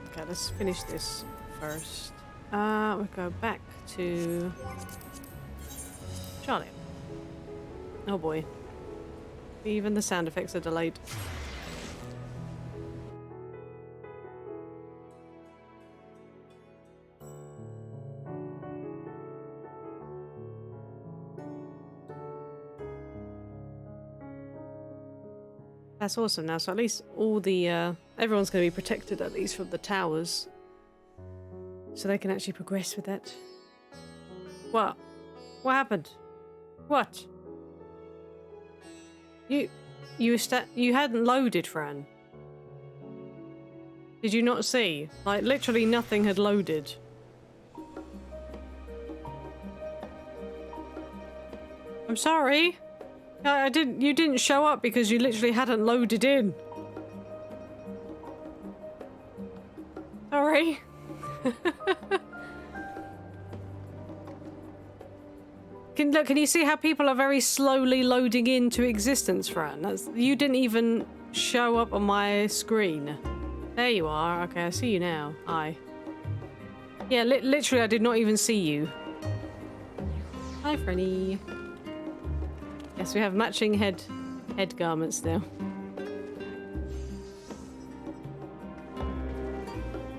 Okay, let's finish this first. We'll go back to Charlie. Oh boy. Even the sound effects are delayed. That's awesome now, so at least all the, everyone's going to be protected at least from the towers. So they can actually progress with that. What? What happened? What? You hadn't loaded, Fran. Did you not see? Like, literally nothing had loaded. I'm sorry. You didn't show up because you literally hadn't loaded in. Sorry. Can you see how people are very slowly loading into existence, Fran? You didn't even show up on my screen. There you are. Okay, I see you now. Hi. Yeah, literally I did not even see you. Hi, Franny. Yes, we have matching head garments now.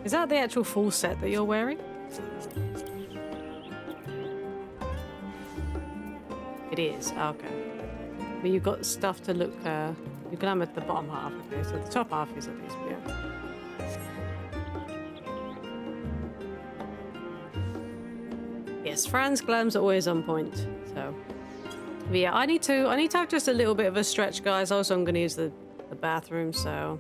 Is that the actual full set that you're wearing? It is, okay. But you've got stuff to look, you glam at the bottom half, okay, so the top half is at least, yeah. Yes, Fran's glams are always on point, so. But yeah, I need to have just a little bit of a stretch, guys. Also, I'm gonna use the bathroom, so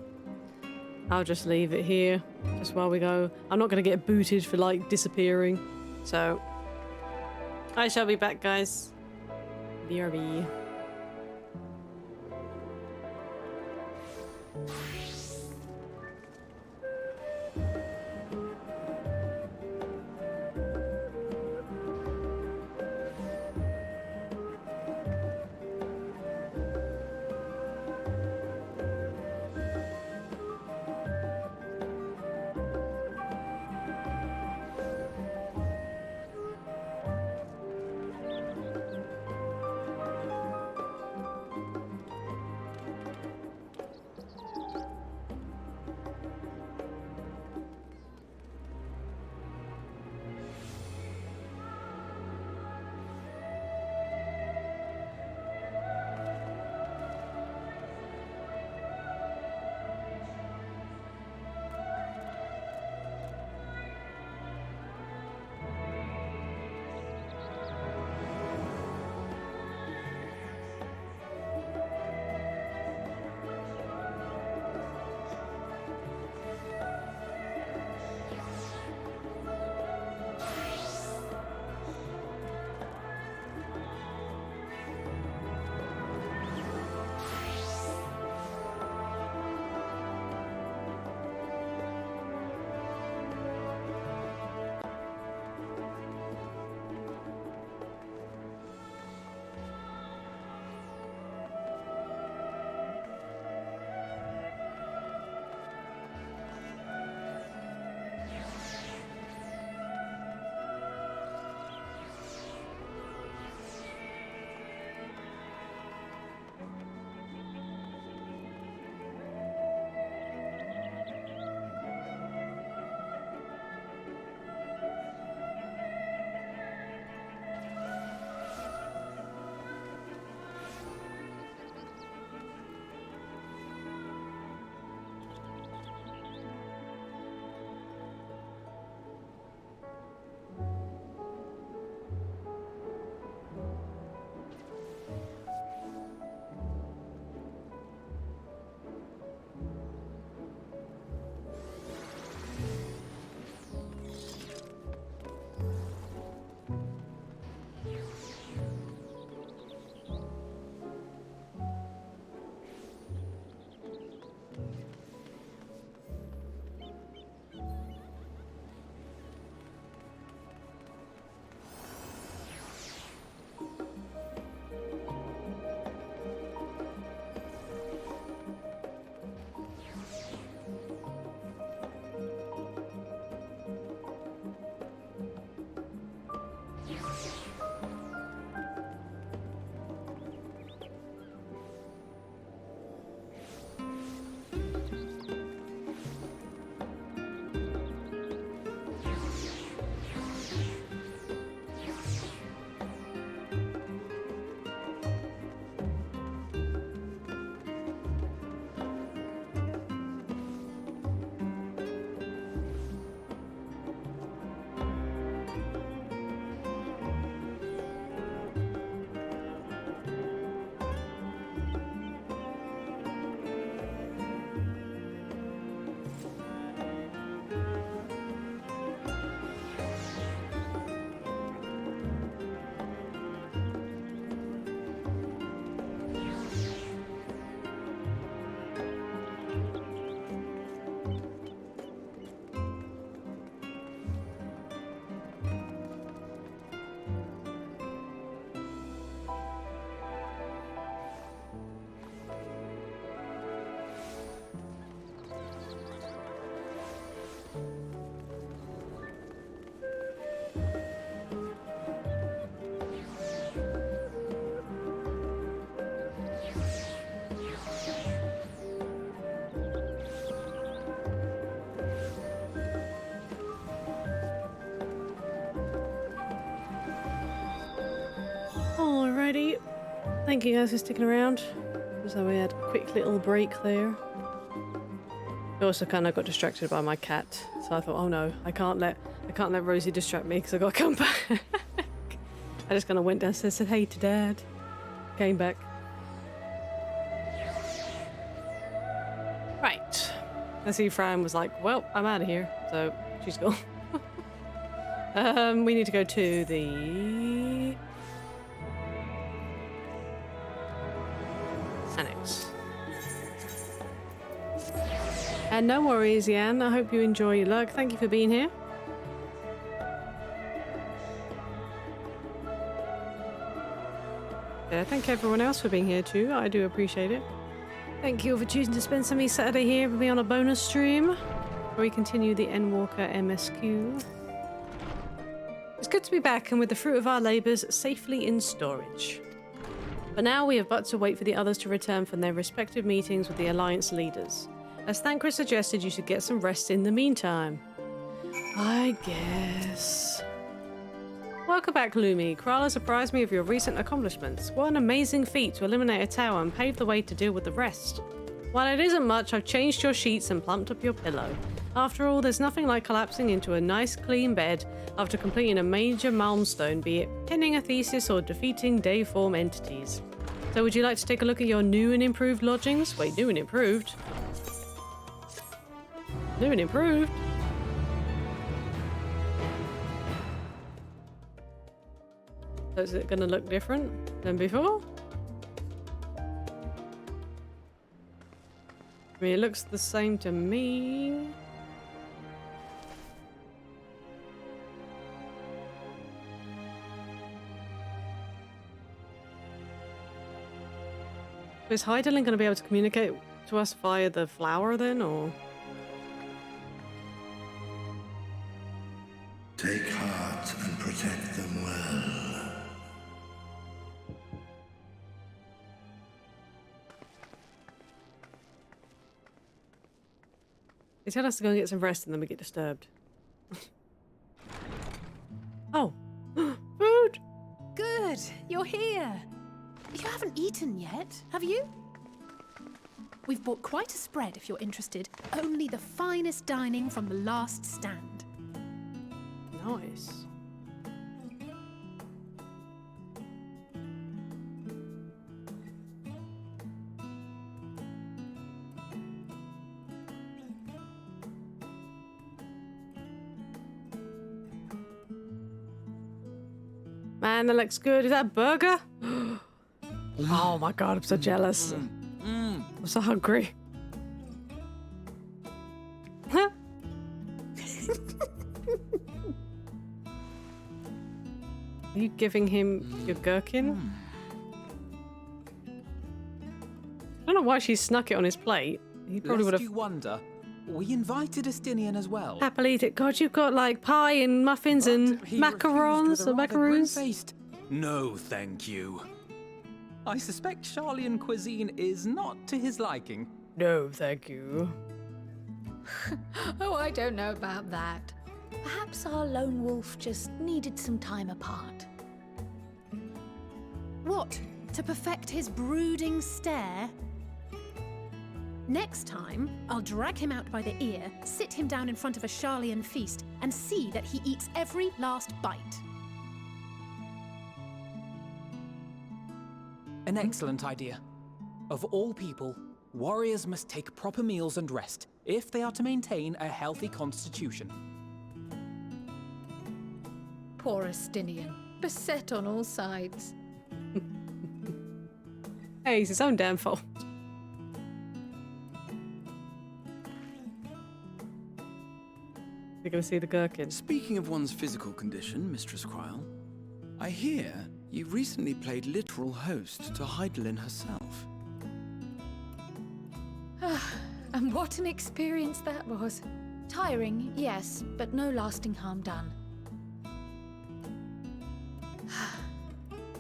I'll just leave it here, just while we go. I'm not gonna get booted for, like, disappearing, so. I shall be back, guys. BRB. Alrighty. Thank you guys for sticking around. So we had a quick little break there. I also kind of got distracted by my cat, so I thought, oh no, I can't let Rosie distract me because I got to come back. I just kind of went downstairs, said hey to Dad, came back. Right. I see Fran was like, well, I'm out of here, so she's gone. We need to go to the annex. And no worries, Jan. I hope you enjoy your luck. Thank you for being here. Thank everyone else for being here too. I do appreciate it. Thank you for choosing to spend some of your Saturday here with me on a bonus stream where we continue the Endwalker MSQ. It's good to be back and with the fruit of our labours safely in storage. But now we have but to wait for the others to return from their respective meetings with the Alliance leaders. As Thancred suggested, you should get some rest in the meantime. I guess. Welcome back, Lumi. Krala surprised me with your recent accomplishments. What an amazing feat to eliminate a tower and pave the way to deal with the rest. While it isn't much, I've changed your sheets and plumped up your pillow. After all, there's nothing like collapsing into a nice clean bed after completing a major milestone, be it pinning a thesis or defeating Dayform entities. So would you like to take a look at your new and improved lodgings? Wait, new and improved? New and improved? So is it going to look different than before? I mean, it looks the same to me. Is Heidelin going to be able to communicate to us via the flower then, or? Take heart and protect them well. They tell us to go and get some rest and then we get disturbed. Oh. Food! Good, you're here. You haven't eaten yet, have you? We've bought quite a spread if you're interested. Only the finest dining from the last stand. Nice. Man, that looks good. Is that a burger? Oh my god, I'm so jealous. I'm so hungry. Huh? Are you giving him your gherkin? I don't know why she snuck it on his plate. He probably would have. Lest you wonder, we invited Estinian as well. Happily eat it. God, you've got like pie and muffins and macarons or macaroons. No, thank you. I suspect Charlian cuisine is not to his liking. No, thank you. Oh, I don't know about that. Perhaps our lone wolf just needed some time apart. What? To perfect his brooding stare? Next time, I'll drag him out by the ear, sit him down in front of a Charlian feast, and see that he eats every last bite. An excellent idea. Of all people, warriors must take proper meals and rest if they are to maintain a healthy constitution. Poor Estinian, beset on all sides. Hey, it's his own damn fault. You're gonna see the gherkin. Speaking of one's physical condition, Mistress Kryl, I hear you recently played literal host to Heidelin herself. And what an experience that was. Tiring, yes, but no lasting harm done.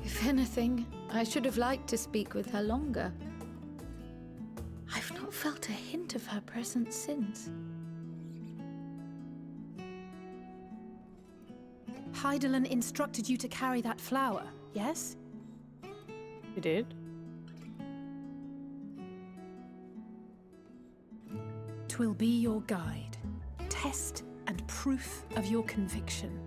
If anything, I should have liked to speak with her longer. I've not felt a hint of her presence since. Heidelin instructed you to carry that flower, yes? You did? 'Twill be your guide, test and proof of your conviction.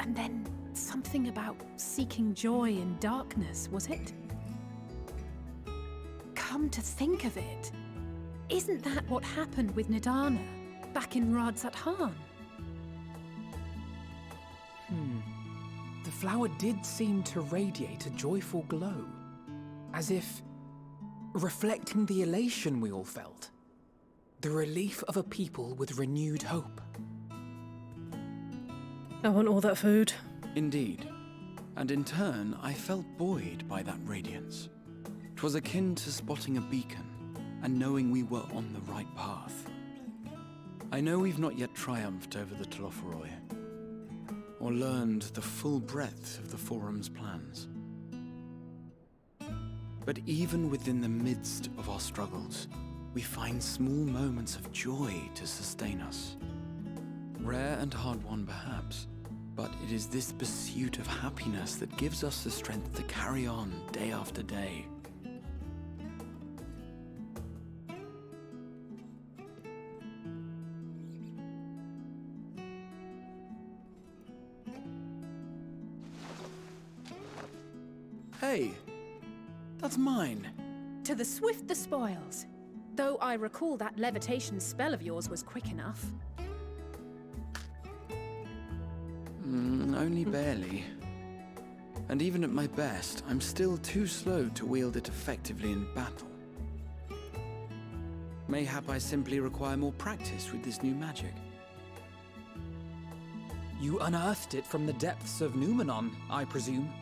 And then something about seeking joy in darkness, was it? Come to think of it, isn't that what happened with Nidana back in Radsat Han? The flower did seem to radiate a joyful glow, as if reflecting the elation we all felt, the relief of a people with renewed hope. I want all that food. Indeed. And in turn, I felt buoyed by that radiance. 'Twas akin to spotting a beacon and knowing we were on the right path. I know we've not yet triumphed over the Telophoroi, or learned the full breadth of the Forum's plans. But even within the midst of our struggles, we find small moments of joy to sustain us. Rare and hard-won perhaps, but it is this pursuit of happiness that gives us the strength to carry on day after day. Hey, that's mine. To the swift the spoils. Though I recall that levitation spell of yours was quick enough. Only barely. And even at my best, I'm still too slow to wield it effectively in battle. Mayhap I simply require more practice with this new magic. You unearthed it from the depths of Numenon, I presume?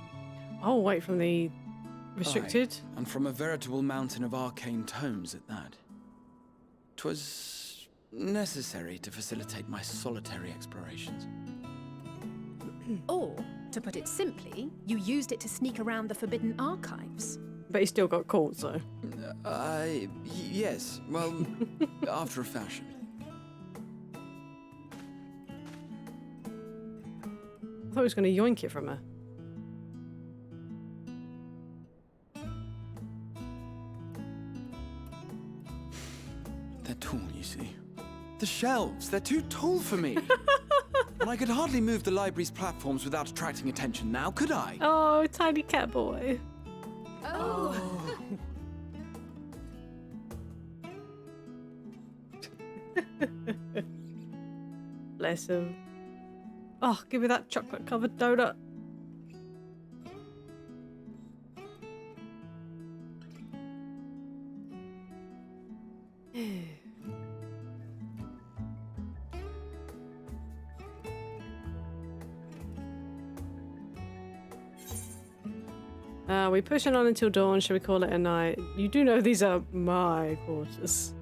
Oh, wait, from the restricted? Aye, and from a veritable mountain of arcane tomes at that. 'Twas necessary to facilitate my solitary explorations. Or, to put it simply, you used it to sneak around the forbidden archives. But he still got caught, so. Yes, well, after a fashion. I thought he was going to yoink it from her. They're tall, you see. The shelves, they're too tall for me. And I could hardly move the library's platforms without attracting attention now, could I? Oh, tiny cat boy. Oh. Bless him. Oh, give me that chocolate-covered donut. We pushing on until dawn. Shall we call it a night? You do know these are my quarters.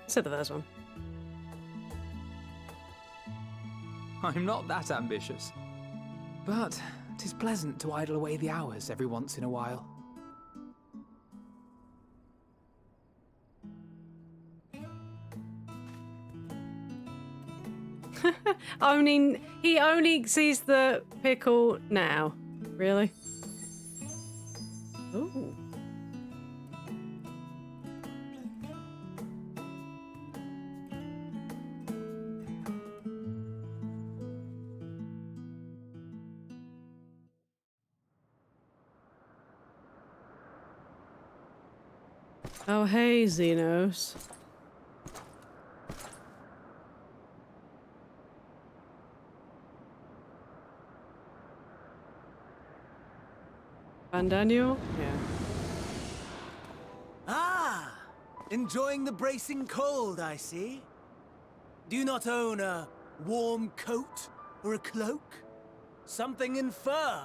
Said the first one. I'm not that ambitious. But 'tis pleasant to idle away the hours every once in a while. I mean, he only sees the pickle now. Really? Ooh. Oh, hey, Xenos. And Daniel? Yeah. Ah! Enjoying the bracing cold, I see. Do you not own a warm coat or a cloak? Something in fur?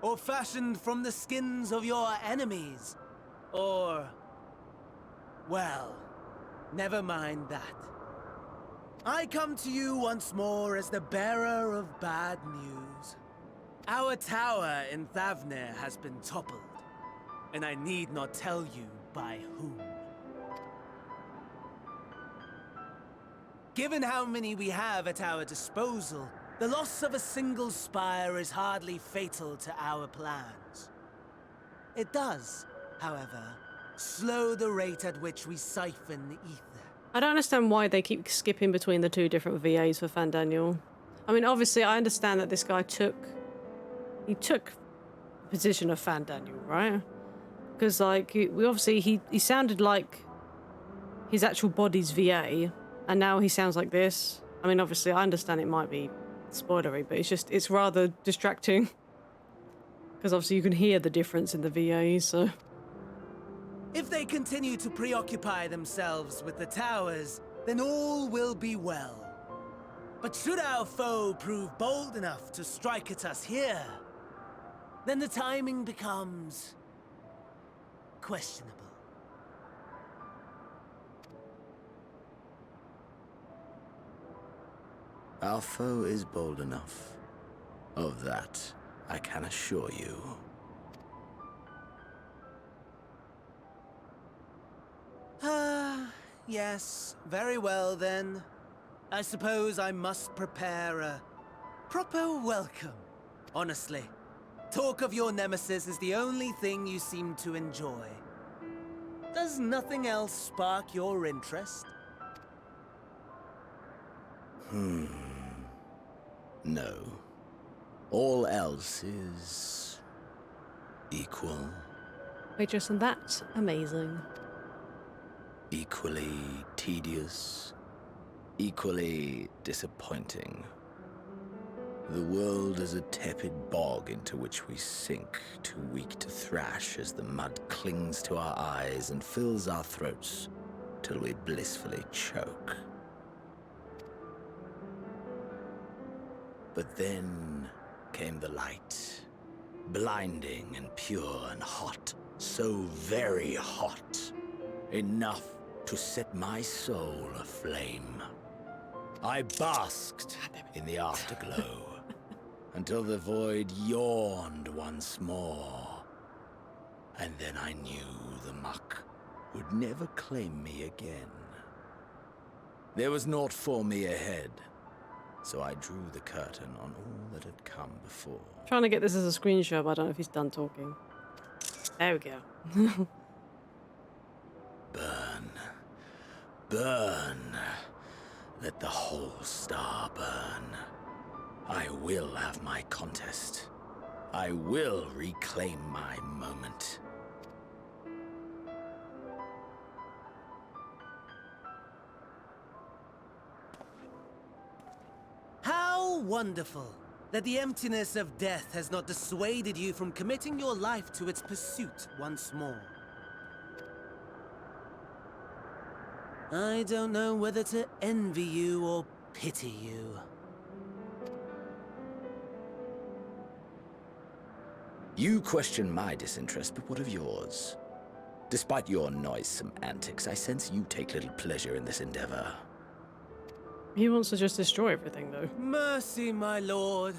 Or fashioned from the skins of your enemies? Or... well, never mind that. I come to you once more as the bearer of bad news. Our tower in Thavnir has been toppled, and I need not tell you by whom. Given how many we have at our disposal, The loss of a single spire is hardly fatal to our plans. It does, however, slow the rate at which we siphon the ether. I don't understand why they keep skipping between the two different VAs for Fandaniel. I mean, obviously, I understand that this guy took the position of Fandaniel, right? Because, like, he sounded like his actual body's VA, and now he sounds like this. I mean, obviously, I understand it might be spoilery, but it's rather distracting. Because obviously you can hear the difference in the VAs, so... If they continue to preoccupy themselves with the towers, then all will be well. But should our foe prove bold enough to strike at us here, then the timing becomes... questionable. Our foe is bold enough. Of that, I can assure you. Yes, very well then. I suppose I must prepare a proper welcome. Honestly, talk of your nemesis is the only thing you seem to enjoy. Does nothing else spark your interest? No. All else is... equal. Wait, Justin, that's amazing. Equally tedious. Equally disappointing. The world is a tepid bog into which we sink, too weak to thrash as the mud clings to our eyes and fills our throats till we blissfully choke. But then came the light, blinding and pure and hot, so very hot, enough to set my soul aflame. I basked in the afterglow until the void yawned once more, and then I knew the muck would never claim me again. There was naught for me ahead. So I drew the curtain on all that had come before. Trying to get this as a screenshot, but I don't know if he's done talking. There we go. Burn. Burn. Let the whole star burn. I will have my contest. I will reclaim my moment. How wonderful that the emptiness of death has not dissuaded you from committing your life to its pursuit once more. I don't know whether to envy you or pity you. You question my disinterest, but what of yours? Despite your noisome antics, I sense you take little pleasure in this endeavor. He wants to just destroy everything, though. Mercy, my lord.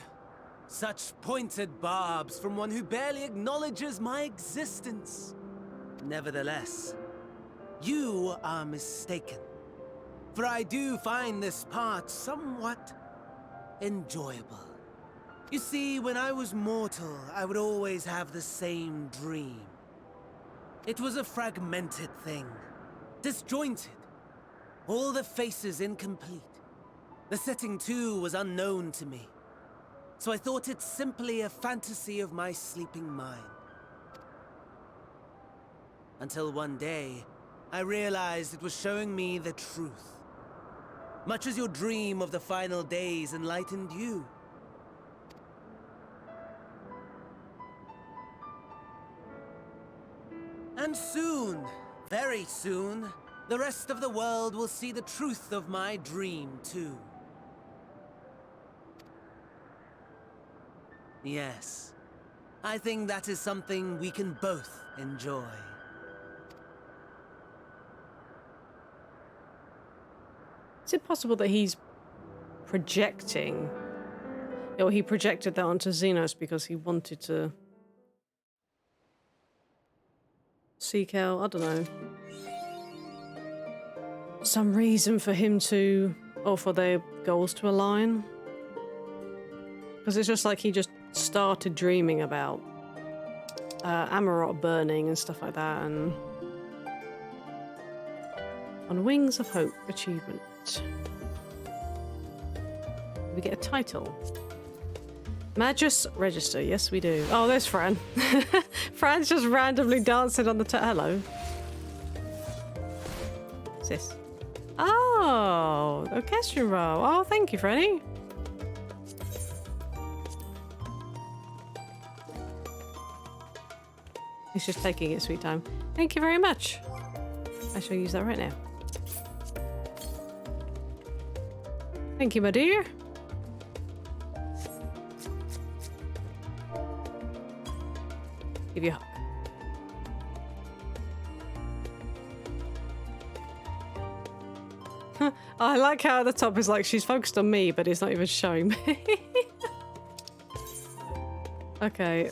Such pointed barbs from one who barely acknowledges my existence. Nevertheless, you are mistaken. For I do find this part somewhat enjoyable. You see, when I was mortal, I would always have the same dream. It was a fragmented thing, disjointed, all the faces incomplete. The setting, too, was unknown to me, so I thought it simply a fantasy of my sleeping mind. Until one day, I realized it was showing me the truth, much as your dream of the final days enlightened you. And soon, very soon, the rest of the world will see the truth of my dream, too. Yes, I think that is something we can both enjoy. Is it possible that he's projecting, or he projected that onto Xenos because he wanted to seek out, I don't know, some reason for him to, or for their goals to align? Because it's just like he just started dreaming about Amarot burning and stuff like that, and on Wings of Hope achievement. We get a title. Magus Register, yes we do. Oh, there's Fran. Fran's just randomly dancing on the hello. What's this? Oh, orchestral roll. Oh, thank you, Franny. He's just taking his sweet time. Thank you very much. I shall use that right now. Thank you, my dear. Give you a hug. I like how at the top is like she's focused on me, but it's not even showing me. Okay,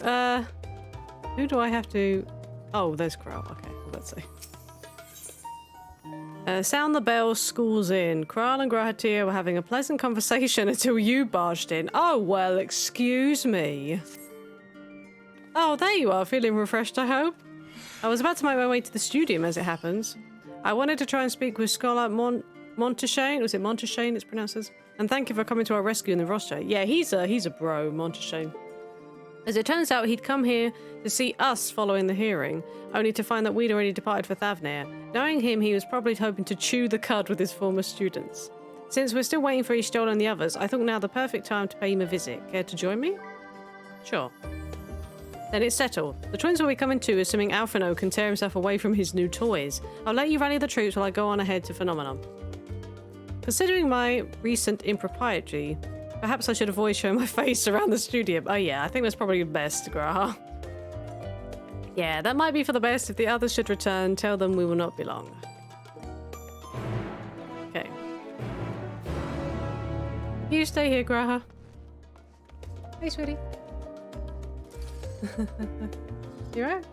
who do I have to... Oh, there's Crow. Okay, well, let's see. Sound the bell, school's in. Kral and Grahatir were having a pleasant conversation until you barged in. Oh, well, excuse me. Oh, there you are, feeling refreshed, I hope? I was about to make my way to the studium, as it happens. I wanted to try and speak with Scholar Monteshane. Was it Monteshane it's pronounced as? And thank you for coming to our rescue in the roster. Yeah, he's a bro, Monteshane. As it turns out, he'd come here to see us following the hearing, only to find that we'd already departed for Thavnir. Knowing him, he was probably hoping to chew the cud with his former students. Since we're still waiting for Istol and the others, I thought now the perfect time to pay him a visit. Care to join me? Sure. Then it's settled. The twins will be coming too, assuming Alphino can tear himself away from his new toys. I'll let you rally the troops while I go on ahead to Phenomenon. Considering my recent impropriety, perhaps I should avoid showing my face around the studio. Oh yeah, I think that's probably best, Graha. Yeah, that might be for the best. If the others should return, tell them we will not be long. Okay. You stay here, Graha. Hey, sweetie. You right?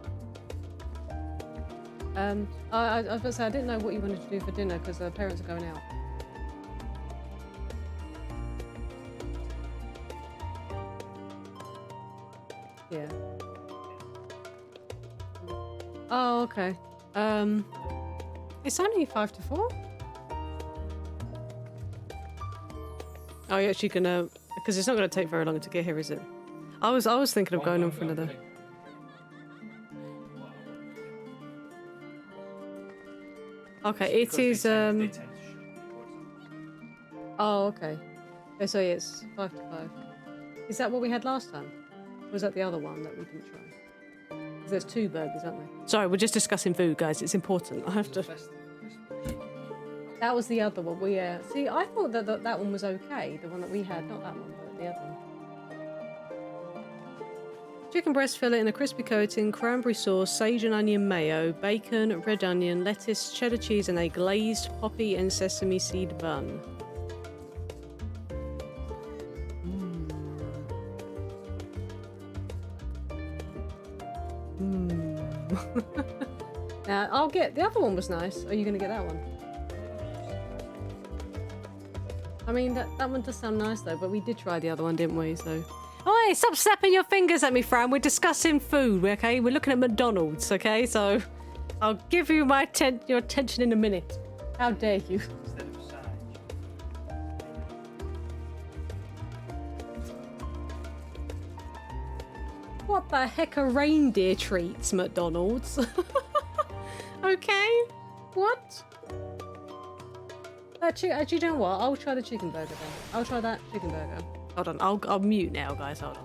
I was going to say, I didn't know what you wanted to do for dinner because the parents are going out. Yeah. Oh, okay. It's only 5 to 4. Oh, you're actually gonna, because it's not gonna take very long to get here, is it? I was thinking of going on for another. Okay, it is Oh, okay. Oh, so yeah, it's 5 to 5. Is that what we had last time? Or was that the other one that we didn't try? Because there's 2 burgers, aren't there? Sorry, we're just discussing food, guys. It's important. I have to. That was the other one. We see, I thought that one was okay. The one that we had, not that one, but the other one. Chicken breast fillet in a crispy coating, cranberry sauce, sage and onion mayo, bacon, red onion, lettuce, cheddar cheese, and a glazed poppy and sesame seed bun. Now, I'll get... The other one was nice. Are you going to get that one? I mean, that one does sound nice, though, but we did try the other one, didn't we? So... Oi, stop snapping your fingers at me, Fran. We're discussing food, okay? We're looking at McDonald's, okay? So, I'll give you your attention in a minute. How dare you? What the heck are reindeer treats, McDonald's? Okay, what? Do you know what? I'll try the chicken burger then. I'll try that chicken burger. Hold on, I'll mute now, guys. Hold on.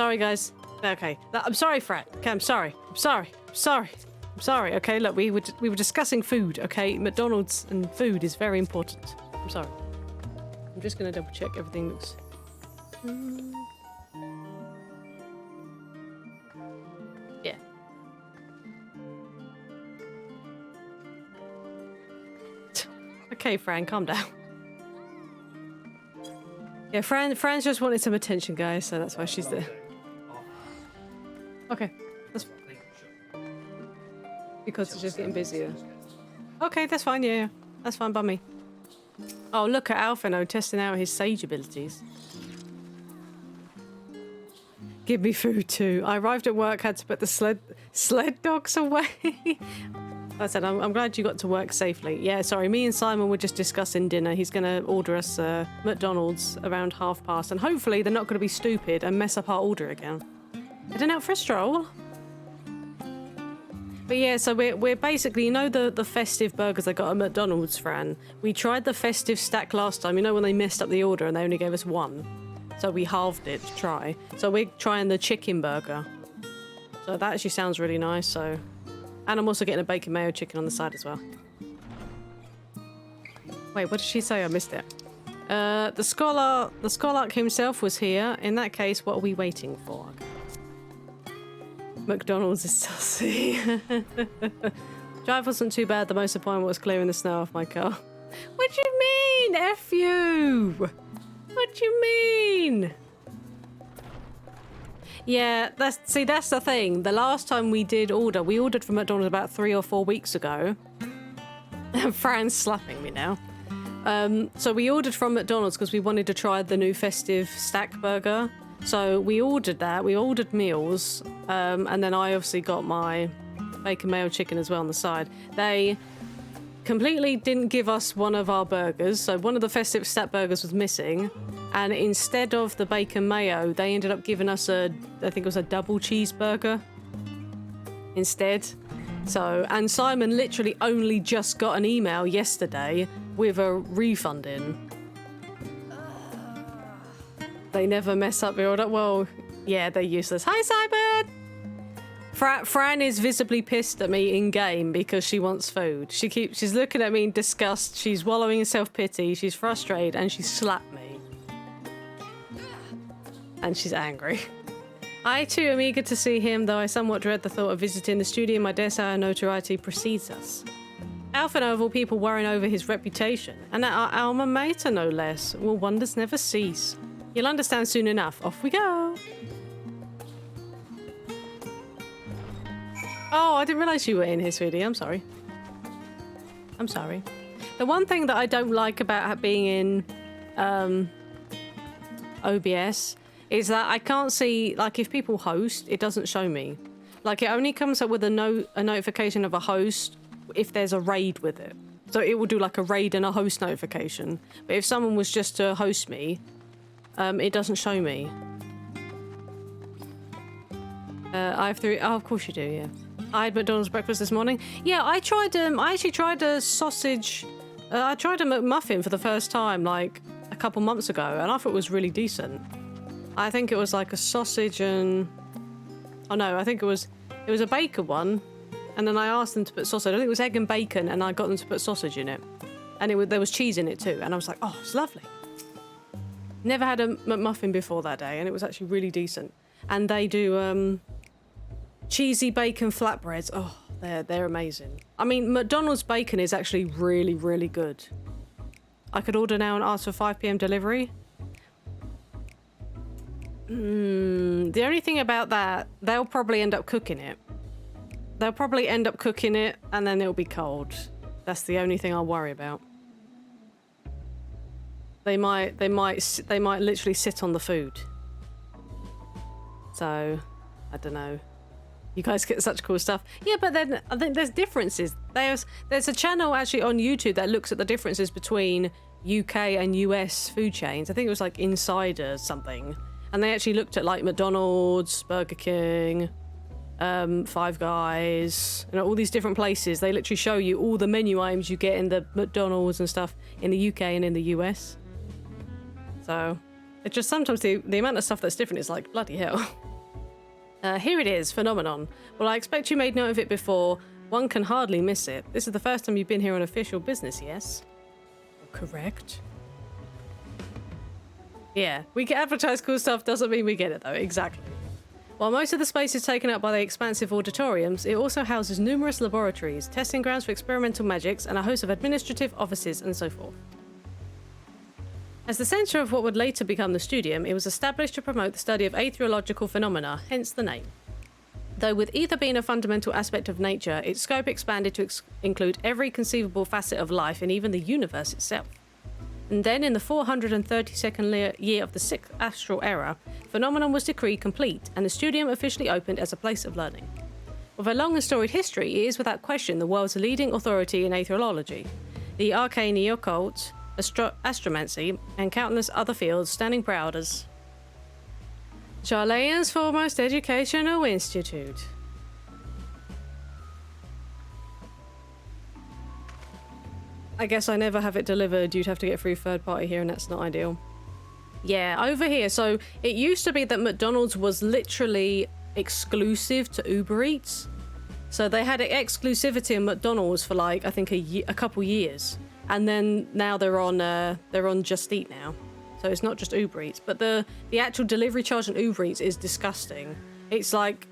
Sorry, guys. Okay. I'm sorry, Fran. Okay, I'm sorry. I'm sorry. I'm sorry. I'm sorry. Okay, look, we were discussing food, okay? McDonald's and food is very important. I'm sorry. I'm just gonna double check everything looks... Yeah. Okay, Fran, calm down. Yeah, Fran's just wanted some attention, guys, so that's why she's there. Okay. That's because it's just getting busier. Okay, that's fine, yeah. That's fine by me. Oh, look at Alphino testing out his sage abilities. Give me food too. I arrived at work, had to put the sled dogs away. I said, I'm glad you got to work safely. Yeah, sorry, me and Simon were just discussing dinner. He's going to order us McDonald's around past, and hopefully they're not going to be stupid and mess up our order again. Heading out for a stroll. But yeah, so we're basically, you know the festive burgers I got at McDonald's, Fran? We tried the festive stack last time, you know when they messed up the order and they only gave us one? So we halved it to try. So we're trying the chicken burger. So that actually sounds really nice, so... And I'm also getting a bacon mayo chicken on the side as well. Wait, what did she say? I missed it. The Scholark himself was here. In that case, what are we waiting for? McDonald's is saucy. Drive wasn't too bad. The most disappointment was clearing the snow off my car. What do you mean? F you! What do you mean? Yeah, that's the thing. The last time we ordered from McDonald's about 3 or 4 weeks ago. Fran's slapping me now. So we ordered from McDonald's because we wanted to try the new festive stack burger. So we ordered that. We ordered meals, and then I obviously got my bacon mayo chicken as well on the side. They completely didn't give us one of our burgers, so one of the festive stack burgers was missing. And instead of the bacon mayo, they ended up giving us I think it was a double cheeseburger instead. So, and Simon literally only just got an email yesterday with a refund in. They never mess up the order. Well, yeah, they're useless. Hi, Simon! Fran is visibly pissed at me in game because she wants food. She's looking at me in disgust. She's wallowing in self-pity. She's frustrated and she slapped me. And she's angry. I too am eager to see him, though I somewhat dread the thought of visiting the studio. My dare say our notoriety precedes us. Alphino, of all people, worrying over his reputation, and at our alma mater, no less. Will wonders never cease? You'll understand soon enough. Off we go. Oh, I didn't realise you were in here, sweetie. I'm sorry. I'm sorry. The one thing that I don't like about being in OBS is that I can't see, like, if people host, it doesn't show me. Like, it only comes up with a notification of a host if there's a raid with it. So it will do, like, a raid and a host notification. But if someone was just to host me, it doesn't show me. I have 3... Oh, of course you do, yeah. I had McDonald's breakfast this morning. Yeah, I actually tried a sausage... I tried a McMuffin for the first time, like, a couple months ago, and I thought it was really decent. I think it was like a sausage and... Oh no, I think it was a bacon one, and then I asked them to put sausage. I think it was egg and bacon, and I got them to put sausage in it. And there was cheese in it too, and I was like, oh, it's lovely. Never had a McMuffin before that day, and it was actually really decent. And they do cheesy bacon flatbreads. Oh, they're amazing. I mean, McDonald's bacon is actually really, really good. I could order now and ask for 5 PM delivery. The only thing about that, they'll probably end up cooking it. They'll probably end up cooking it and then it'll be cold. That's the only thing I'll worry about. They might literally sit on the food. So, I don't know. You guys get such cool stuff. Yeah, but then I think there's differences. There's a channel actually on YouTube that looks at the differences between UK and US food chains. I think it was like Insider something. And they actually looked at like McDonald's, Burger King, Five Guys, all these different places. They literally show you all the menu items you get in the McDonald's and stuff in the UK and in the US. So, it's just sometimes the amount of stuff that's different is like, bloody hell. Here it is, phenomenon. Well, I expect you made note of it before. One can hardly miss it. This is the first time you've been here on official business, yes? Correct. Yeah, we can advertise cool stuff, doesn't mean we get it though, exactly. While most of the space is taken up by the expansive auditoriums, it also houses numerous laboratories, testing grounds for experimental magics, and a host of administrative offices and so forth. As the centre of what would later become the Studium, it was established to promote the study of aetheriological phenomena, hence the name. Though with ether being a fundamental aspect of nature, its scope expanded to include every conceivable facet of life and even the universe itself. And then, in the 432nd year of the 6th Astral Era, Phenomenon was decreed complete, and the Studium officially opened as a place of learning. With a long and storied history, it is without question the world's leading authority in aetherology. The arcane occult, astromancy, and countless other fields standing proud as Charlayan's foremost educational institute. I guess I never have it delivered. You'd have to get through third party here, and that's not ideal. Yeah, over here. So it used to be that McDonald's was literally exclusive to Uber Eats. So they had exclusivity in McDonald's for like, I think a couple years. And then now they're on Just Eat now. So it's not just Uber Eats, but the actual delivery charge on Uber Eats is disgusting. It's like,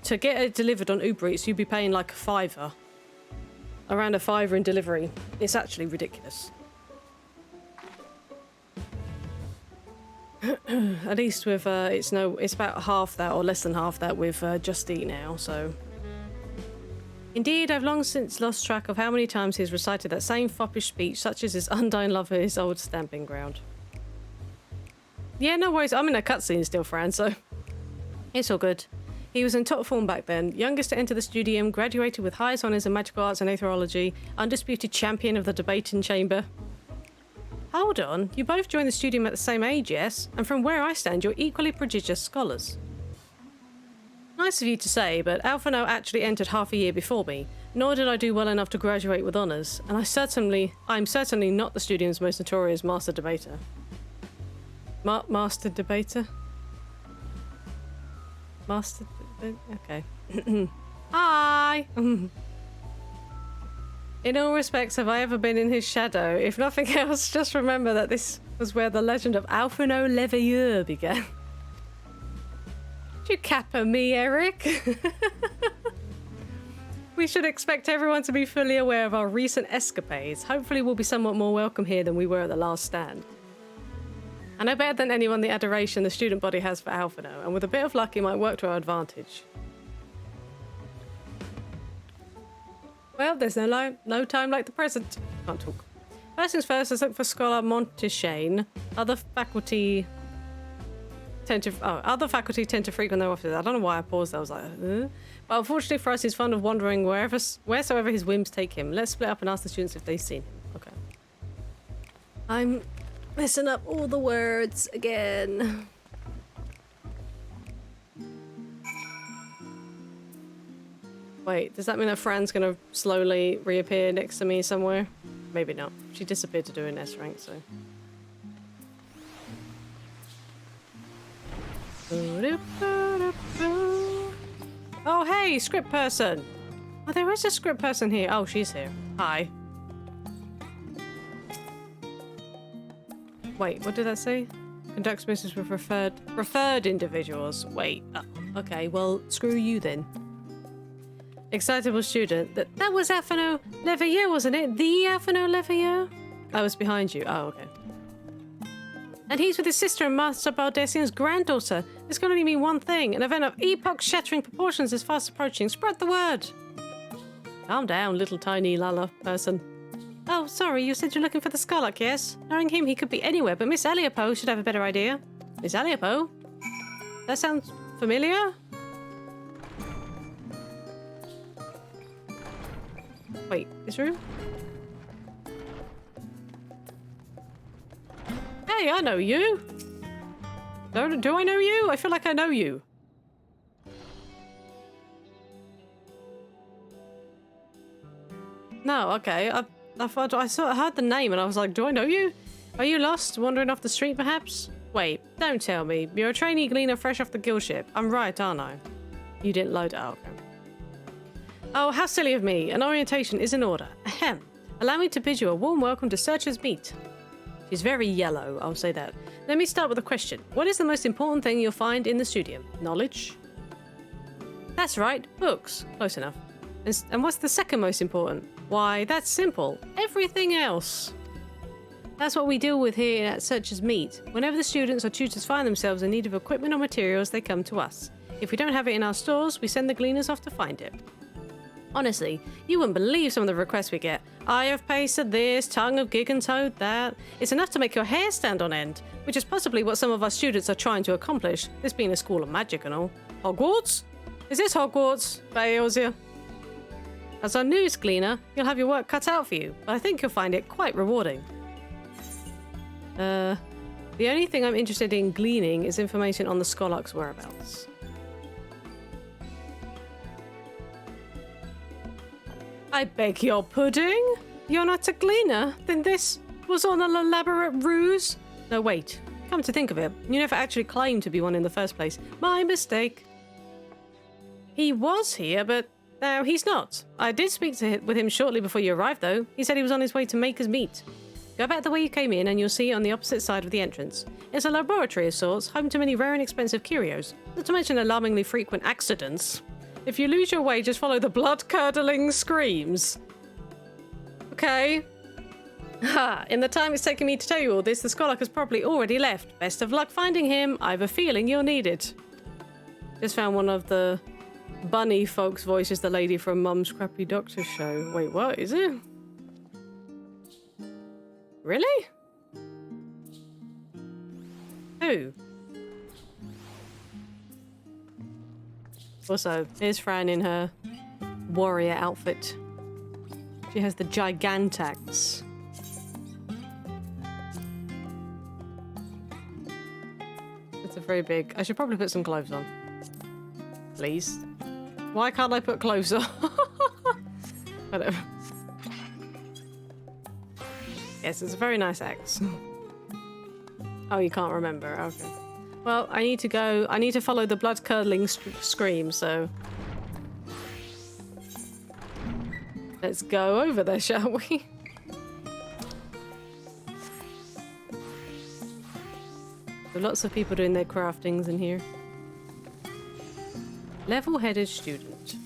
to get it delivered on Uber Eats, you'd be paying like a $5. Around a $5 in delivery. It's actually ridiculous. At least with it's about half that or less than half that with Just Eat now, so. Indeed, I've long since lost track of how many times he's recited that same foppish speech, such as his undying love for his old stamping ground. Yeah, no worries. I'm in a cutscene still, Fran, so it's all good. He was in top form back then, youngest to enter the Studium, graduated with highest honours in magical arts and aetherology, undisputed champion of the debating chamber. Hold on, you both joined the Studium at the same age, yes? And from where I stand, you're equally prodigious scholars. Nice of you to say, but Alphino actually entered half a year before me, nor did I do well enough to graduate with honours, and I'm certainly not the Studium's most notorious master debater. Master debater? Master... okay. Hi! In all respects, have I ever been in his shadow? If nothing else, just remember that this was where the legend of Alphino Leveilleur began. Did you capper me, Eric? We should expect everyone to be fully aware of our recent escapades. Hopefully we'll be somewhat more welcome here than we were at the last stand. I know better than anyone the adoration the student body has for Alphino, and with a bit of luck it might work to our advantage. Well, there's no time like the present. Can't talk. First things first, let's look for Scholar Montaigne. Other faculty tend to frequent their offices. I don't know why I paused. I was like, But unfortunately for us, he's fond of wandering wheresoever his whims take him. Let's split up and ask the students if they've seen him. Okay. I'm messing up all the words again. Wait, does that mean that Fran's gonna slowly reappear next to me somewhere? Maybe not. She disappeared to do an S rank, so. Oh, hey, script person! Oh, there is a script person here. Oh, she's here. Hi. Wait, what did that say? Conducts business with referred individuals. Wait. Okay, well, screw you then. Excitable student. That was Alphino Leveilleur, wasn't it? The Alphino Leveilleur? I was behind you. Oh, okay. And he's with his sister and Master Baldessian's granddaughter. This can only mean one thing. An event of epoch-shattering proportions is fast approaching. Spread the word. Calm down, little tiny Lala person. Oh, sorry, you said you're looking for the Scarlet, yes? Knowing him, he could be anywhere, but Miss Eliopo should have a better idea. Miss Eliopo? That sounds familiar? Wait, this room? Hey, I know you! Do I know you? I feel like I know you. No, okay. I thought I sort of heard the name and I was like, do I know you? Are you lost? Wandering off the street, perhaps? Wait, don't tell me. You're a trainee gleaner fresh off the guild ship. I'm right, aren't I? You didn't load it. Oh, okay. Oh, how silly of me. An orientation is in order. Ahem. Allow me to bid you a warm welcome to Searcher's Meet. She's very yellow, I'll say that. Let me start with a question. What is the most important thing you'll find in the studio? Knowledge? That's right, books. Close enough. And what's the second most important? Why, that's simple. Everything else. That's what we deal with here at Searcher's Meet. Whenever the students or tutors find themselves in need of equipment or materials, they come to us. If we don't have it in our stores, we send the gleaners off to find it. Honestly, you wouldn't believe some of the requests we get. Eye of Pacer this, tongue of Gigantoad that. It's enough to make your hair stand on end, which is possibly what some of our students are trying to accomplish, this being a school of magic and all. Hogwarts? Is this Hogwarts, Eorzea? As our newest gleaner, you'll have your work cut out for you, but I think you'll find it quite rewarding. The only thing I'm interested in gleaning is information on the Skolok's whereabouts. I beg your pudding? You're not a gleaner? Then this was on an elaborate ruse? No, wait. Come to think of it, you never actually claimed to be one in the first place. My mistake. He was here, but now he's not. I did speak with him shortly before you arrived, though. He said he was on his way to Maker's Meet. Go back the way you came in and you'll see it on the opposite side of the entrance. It's a laboratory of sorts, home to many rare and expensive curios, not to mention alarmingly frequent accidents. If you lose your way, just follow the blood-curdling screams. Okay. Ha! In the time it's taken me to tell you all this, the Skolok has probably already left. Best of luck finding him. I have a feeling you'll need it. Just found one of the bunny folks' voices, the lady from Mum's Crappy Doctor show. Wait, what? Is it? Really? Who? Also, here's Fran in her warrior outfit. She has the Gigantax. It's a very big... I should probably put some clothes on. Please. Why can't I put clothes on? Whatever. Yes, it's a very nice axe. Oh, you can't remember. Okay. Well, I need to follow the blood-curdling scream, so... Let's go over there, shall we? There are lots of people doing their craftings in here. Level-headed student.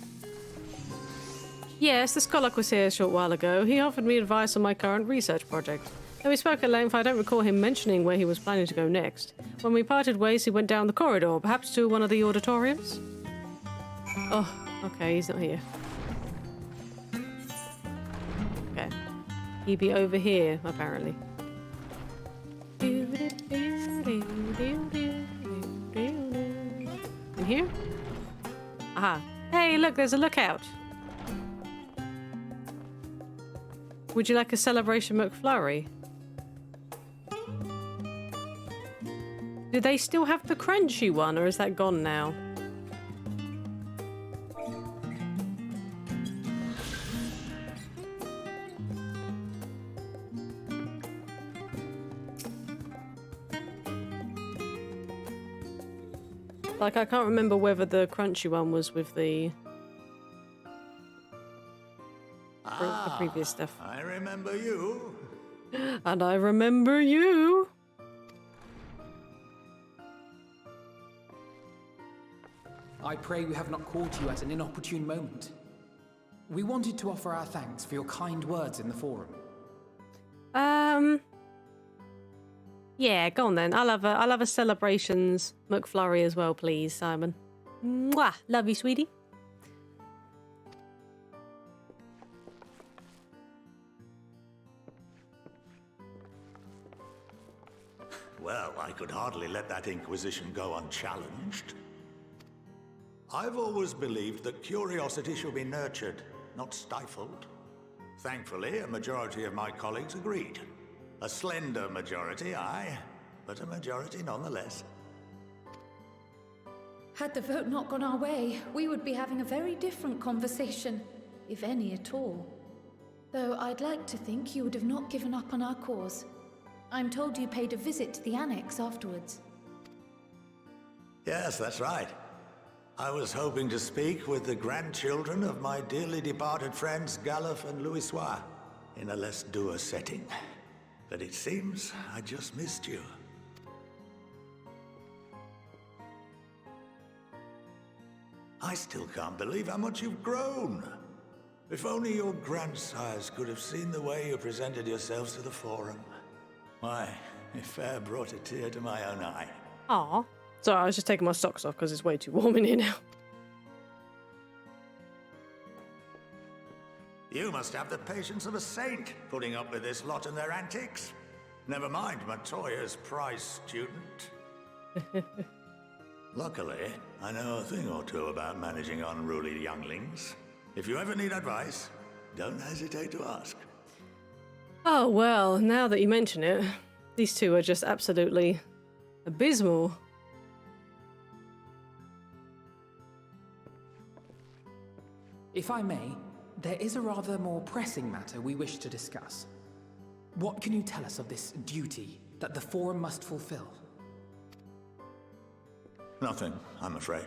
Yes, the Skolok was here a short while ago. He offered me advice on my current research project. Though we spoke at length, I don't recall him mentioning where he was planning to go next. When we parted ways, he went down the corridor, perhaps to one of the auditoriums? Oh, okay, he's not here. Okay. He'd be over here, apparently. In here? Aha. Hey, look, there's a lookout. Would you like a celebration McFlurry? Do they still have the crunchy one, or is that gone now? Like, I can't remember whether the crunchy one was with the previous stuff. I remember you. And I remember you. I pray we have not caught you at an inopportune moment. We wanted to offer our thanks for your kind words in the forum. Yeah, go on then. I'll have a celebrations McFlurry as well, please, Simon. Mwah! Love you, sweetie. Well, I could hardly let that inquisition go unchallenged. I've always believed that curiosity should be nurtured, not stifled. Thankfully, a majority of my colleagues agreed. A slender majority, aye, but a majority nonetheless. Had the vote not gone our way, we would be having a very different conversation, if any at all. Though I'd like to think you would have not given up on our cause. I'm told you paid a visit to the annex afterwards. Yes, that's right. I was hoping to speak with the grandchildren of my dearly departed friends Galuf and Louisoix in a less dour setting. But it seems I just missed you. I still can't believe how much you've grown. If only your grandsires could have seen the way you presented yourselves to the Forum. Why, it fair brought a tear to my own eye. Aw. Sorry, I was just taking my socks off because it's way too warm in here now. You must have the patience of a saint, putting up with this lot and their antics. Never mind Matoya's prize student. Luckily, I know a thing or two about managing unruly younglings. If you ever need advice, don't hesitate to ask. Oh, well, now that you mention it, these two are just absolutely abysmal. If I may, there is a rather more pressing matter we wish to discuss. What can you tell us of this duty that the Forum must fulfill? Nothing, I'm afraid.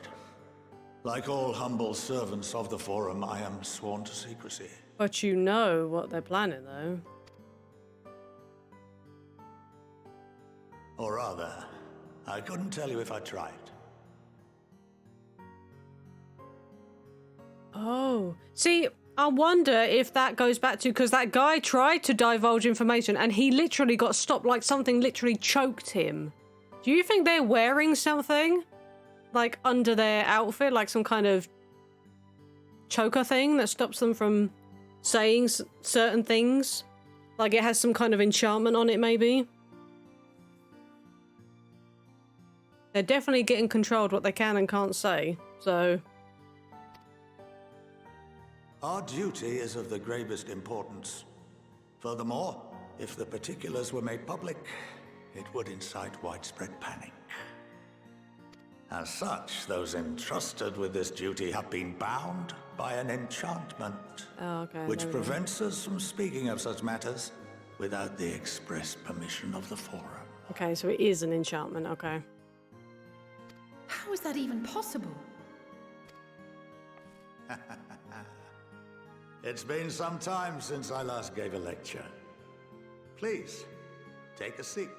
Like all humble servants of the Forum, I am sworn to secrecy. But you know what they're planning, though. Or rather, I couldn't tell you if I tried. Oh, see, I wonder if that goes back to, because that guy tried to divulge information and he literally got stopped, like something literally choked him. Do you think they're wearing something? Like under their outfit, like some kind of choker thing that stops them from saying certain things? Like it has some kind of enchantment on it, maybe? They're definitely getting controlled what they can and can't say, so... Our duty is of the gravest importance. Furthermore, if the particulars were made public, it would incite widespread panic. As such, those entrusted with this duty have been bound by an enchantment, which prevents us from speaking of such matters without the express permission of the Forum. Okay, so it is an enchantment, okay. How is that even possible? It's been some time since I last gave a lecture. Please, take a seat.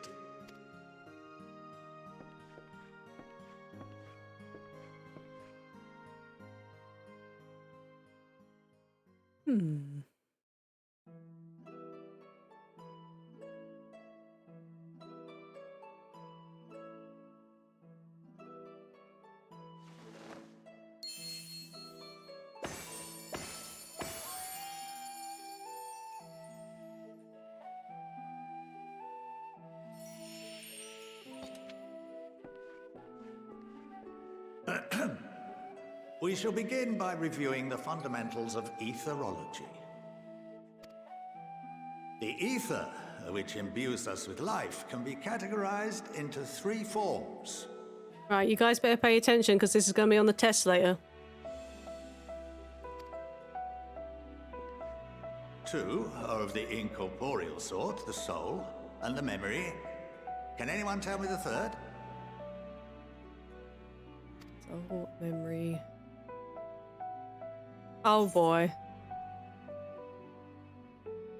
We shall begin by reviewing the fundamentals of etherology. The ether, which imbues us with life, can be categorized into 3 forms. Right, you guys better pay attention because this is going to be on the test later. 2 are of the incorporeal sort, the soul and the memory. Can anyone tell me the 3rd? Soul, memory... Oh boy.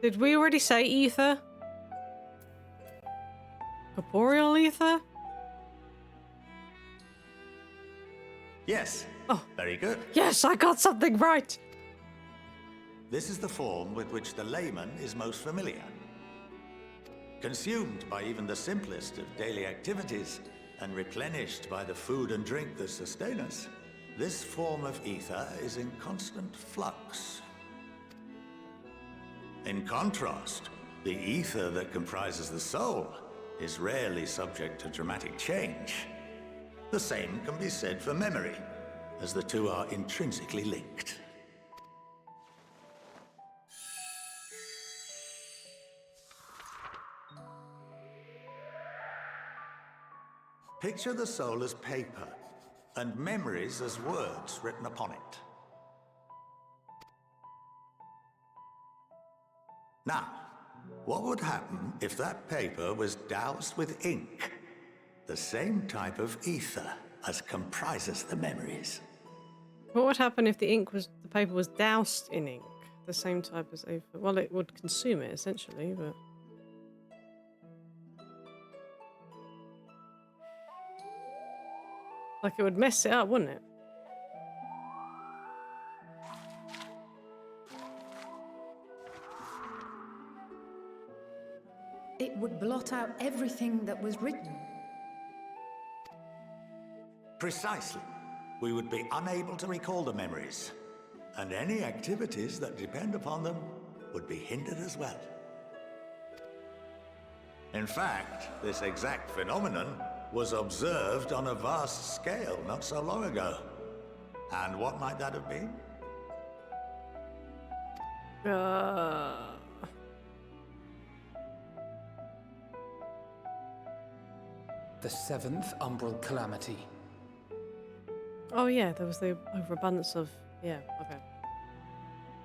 Did we already say ether? Corporeal ether? Yes. Oh. Very good. Yes, I got something right! This is the form with which the layman is most familiar. Consumed by even the simplest of daily activities, and replenished by the food and drink that sustain us, this form of ether is in constant flux. In contrast, the ether that comprises the soul is rarely subject to dramatic change. The same can be said for memory, as the two are intrinsically linked. Picture the soul as paper, and memories as words written upon it. Now, what would happen if that paper was doused with ink? The same type of ether as comprises the memories. What would happen if the paper was doused in ink? The same type as well, it would consume it essentially, but like it would mess it up, wouldn't it? It would blot out everything that was written. Precisely. We would be unable to recall the memories, and any activities that depend upon them would be hindered as well. In fact, this exact phenomenon was observed on a vast scale not so long ago. And what might that have been? The 7th Umbral Calamity. Oh yeah, there was the overabundance of... yeah, okay.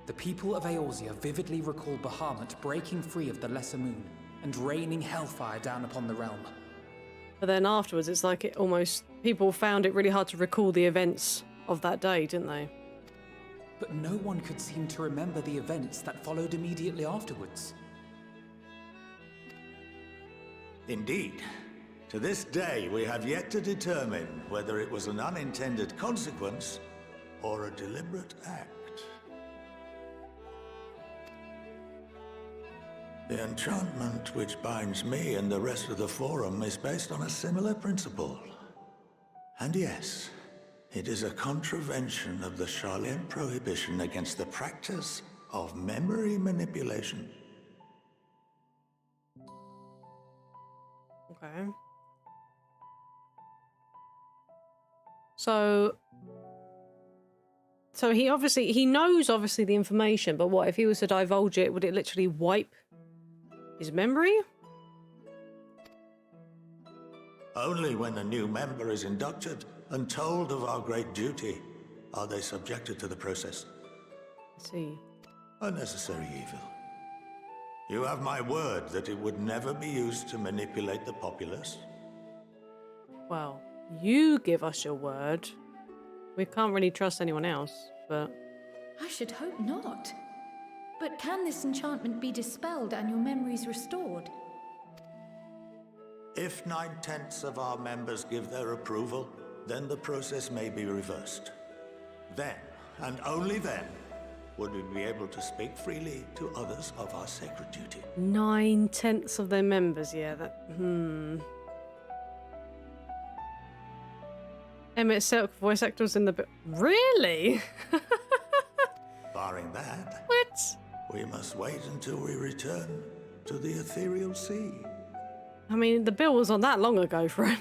The people of Eorzea vividly recall Bahamut breaking free of the Lesser Moon and raining hellfire down upon the realm. But then afterwards, it's like it almost... people found it really hard to recall the events of that day, didn't they? But no one could seem to remember the events that followed immediately afterwards. Indeed. To this day, we have yet to determine whether it was an unintended consequence or a deliberate act. The enchantment which binds me and the rest of the Forum is based on a similar principle. And yes, it is a contravention of the Sharlayan prohibition against the practice of memory manipulation. Okay. So he knows obviously the information, but what if he was to divulge it? Would it literally wipe his memory? Only when a new member is inducted and told of our great duty are they subjected to the process. I see. A necessary evil. You have my word that it would never be used to manipulate the populace. Well, you give us your word. We can't really trust anyone else, but... I should hope not. But can this enchantment be dispelled and your memories restored? If 9/10 of our members give their approval, then the process may be reversed. Then, and only then, would we be able to speak freely to others of our sacred duty. 9/10 of their members, yeah, that... Emmett Silk voice actors in the... Really? Barring that... What? We must wait until we return to the ethereal sea. I mean, the bill was on that long ago for him.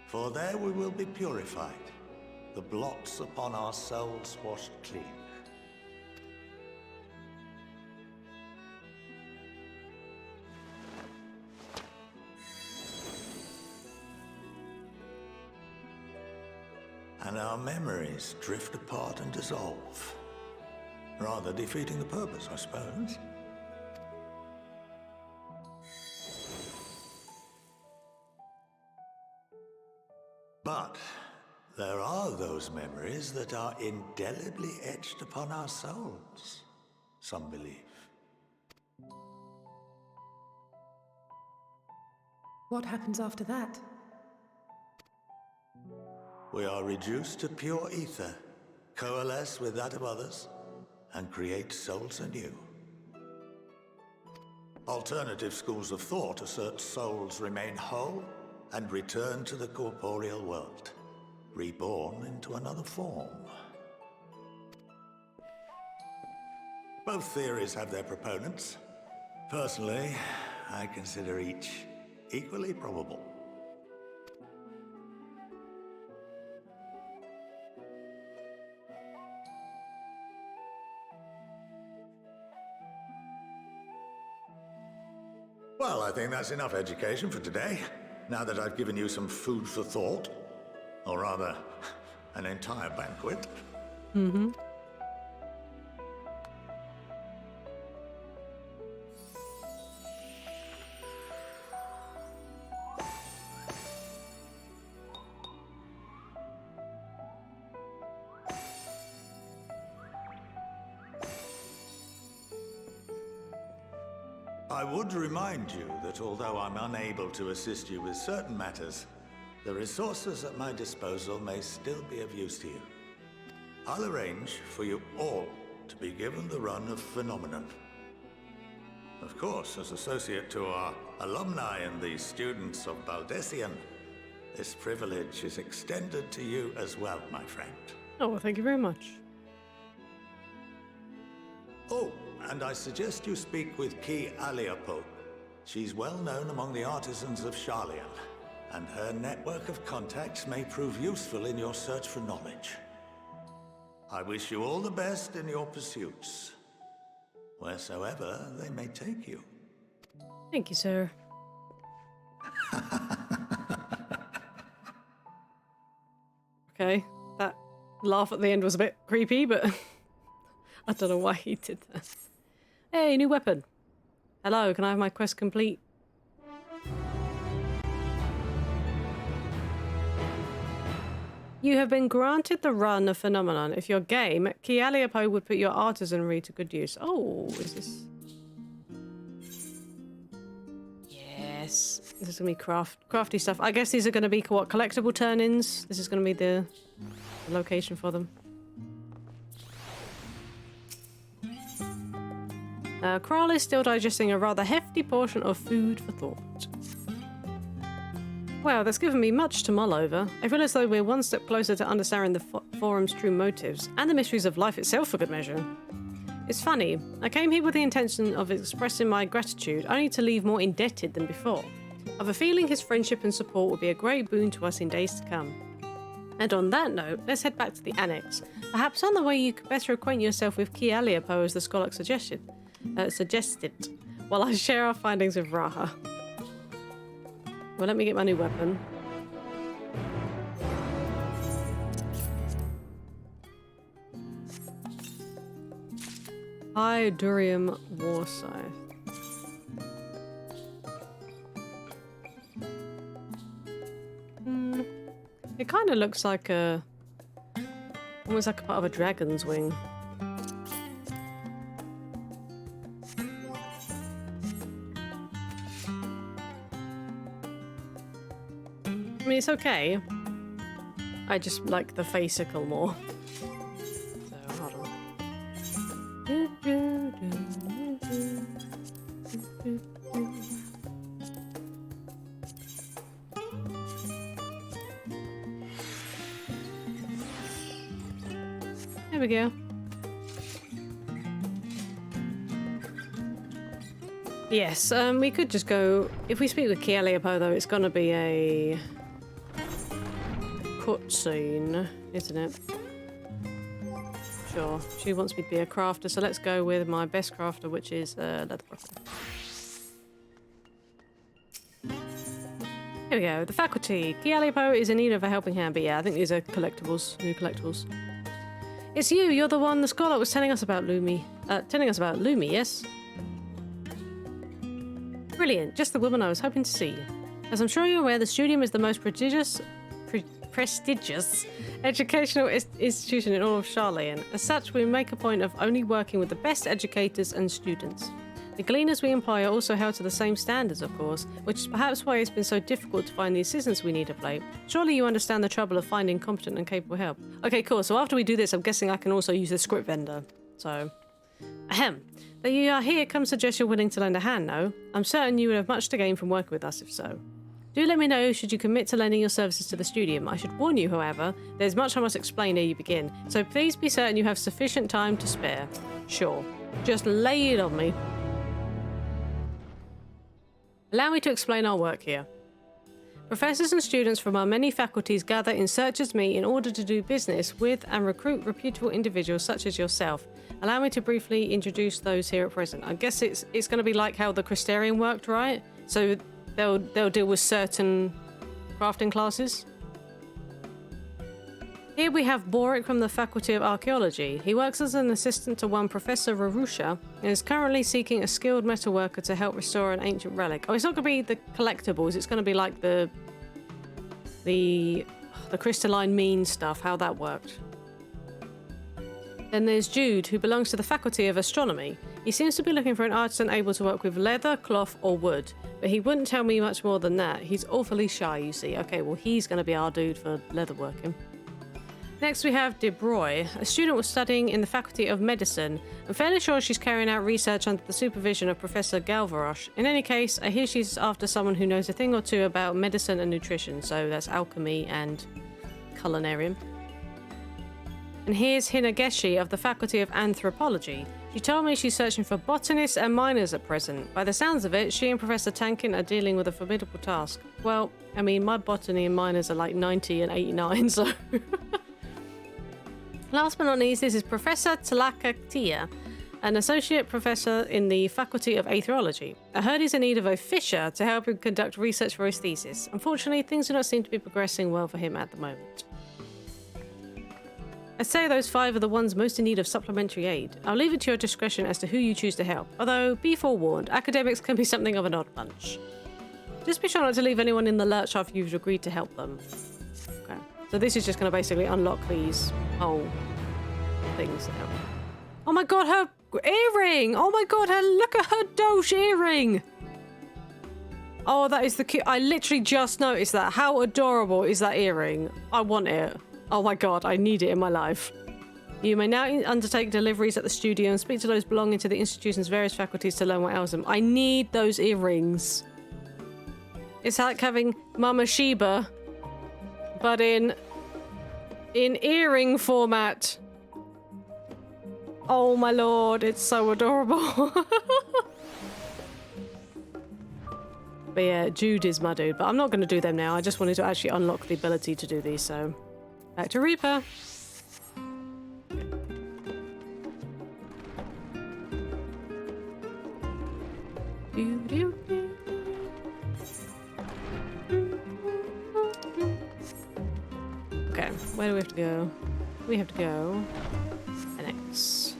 For there we will be purified, the blots upon our souls washed clean. And our memories drift apart and dissolve, rather defeating the purpose, I suppose. But there are those memories that are indelibly etched upon our souls, some believe. What happens after that? We are reduced to pure ether, coalesce with that of others, and create souls anew. Alternative schools of thought assert souls remain whole and return to the corporeal world, reborn into another form. Both theories have their proponents. Personally, I consider each equally probable. Well, I think that's enough education for today, now that I've given you some food for thought. Or rather, an entire banquet. Mm-hmm. I would remind you that although I'm unable to assist you with certain matters, the resources at my disposal may still be of use to you. I'll arrange for you all to be given the run of Phenomenon. Of course, as associate to our alumni and the students of Baldessian, this privilege is extended to you as well, my friend. Oh, well, thank you very much. Oh, and I suggest you speak with Ki Aliapo. She's well known among the artisans of Sharlayan, and her network of contacts may prove useful in your search for knowledge. I wish you all the best in your pursuits, wheresoever they may take you. Thank you, sir. Okay, that laugh at the end was a bit creepy, but I don't know why he did that. Hey, new weapon. Hello, can I have my quest complete? You have been granted the run of Phenomenon. If you're game, Kialiapo would put your artisanry to good use. Oh, is this... Yes. This is going to be crafty stuff. I guess these are going to be, what, collectible turn-ins? This is going to be the location for them. Kral is still digesting a rather hefty portion of food for thought. Well, that's given me much to mull over. I feel as though we're one step closer to understanding the forum's true motives, and the mysteries of life itself for good measure. It's funny, I came here with the intention of expressing my gratitude, only to leave more indebted than before. I've a feeling his friendship and support will be a great boon to us in days to come. And on that note, let's head back to the annex. Perhaps on the way you could better acquaint yourself with Kialiapo as the scholar suggested, while I share our findings with Raha. Well, let me get my new weapon. High Durium War Scythe. It kind of looks like a... almost like a part of a dragon's wing. I mean, it's okay. I just like the facicle more. So, hold on. There we go. Yes, we could just go... If we speak with Kialiapo, though, it's going to be a... cutscene, isn't it? Sure. She wants me to be a crafter, so let's go with my best crafter, which is leatherworker. Here we go. The faculty. Kialiapo is in need of a helping hand, but yeah, I think these are collectibles, new collectibles. It's you. You're the one the scholar was telling us about, Lumi. Lumi, yes? Brilliant. Just the woman I was hoping to see. As I'm sure you're aware, the Studium is the most prestigious educational institution in all of Sharlayan. As such, we make a point of only working with the best educators and students. The gleaners we employ are also held to the same standards, of course, which is perhaps why it's been so difficult to find the assistants we need of late. Surely you understand the trouble of finding competent and capable help. Okay, cool. So after we do this, I'm guessing I can also use the script vendor. So, ahem. That you are here, come suggest you're willing to lend a hand, no? I'm certain you would have much to gain from working with us, if so. Do let me know should you commit to lending your services to the Studium. I should warn you, however, there's much I must explain ere you begin, so please be certain you have sufficient time to spare. Sure. Just lay it on me. Allow me to explain our work here. Professors and students from our many faculties gather in search of me in order to do business with and recruit reputable individuals such as yourself. Allow me to briefly introduce those here at present. I guess it's going to be like how the Crystarian worked, right? So they'll deal with certain crafting classes. Here we have Boric from the Faculty of Archaeology. He works as an assistant to one Professor Rarusha and is currently seeking a skilled metalworker to help restore an ancient relic. Oh, it's not going to be the collectibles. It's going to be like the crystalline mean stuff, how that worked. Then there's Jude, who belongs to the Faculty of Astronomy. He seems to be looking for an artisan able to work with leather, cloth, or wood, but he wouldn't tell me much more than that. He's awfully shy, you see. Okay, well, he's going to be our dude for leatherworking. Next, we have De Broy. A student was studying in the Faculty of Medicine. I'm fairly sure she's carrying out research under the supervision of Professor Galvarosh. In any case, I hear she's after someone who knows a thing or two about medicine and nutrition, so that's alchemy and culinarium. And here's Hinageshi of the Faculty of Anthropology. She told me she's searching for botanists and miners at present. By the sounds of it, she and Professor Tankin are dealing with a formidable task. Well, I mean, my botany and miners are like 90 and 89, so... Last but not least, this is Professor Tlakatia, an associate professor in the Faculty of Aetherology. I heard he's in need of a fisher to help him conduct research for his thesis. Unfortunately, things do not seem to be progressing well for him at the moment. I'd say those 5 are the ones most in need of supplementary aid. I'll leave it to your discretion as to who you choose to help, although be forewarned, academics can be something of an odd bunch. Just be sure not to leave anyone in the lurch after you've agreed to help them. Okay, so this is just going to basically unlock these whole things now. Oh my god, her earring! Oh my god, look at her doge earring! Oh, that is the cute. I literally just noticed that. How adorable is that earring? I want it. Oh my god, I need it in my life. You may now undertake deliveries at the studio and speak to those belonging to the institution's various faculties to learn what ails them. I need those earrings. It's like having Mama Sheba, but in earring format. Oh my lord, it's so adorable. But yeah, Jude is my dude, but I'm not going to do them now. I just wanted to actually unlock the ability to do these, so... Back to Reaper. Okay, where do we have to go? We have to go... NX.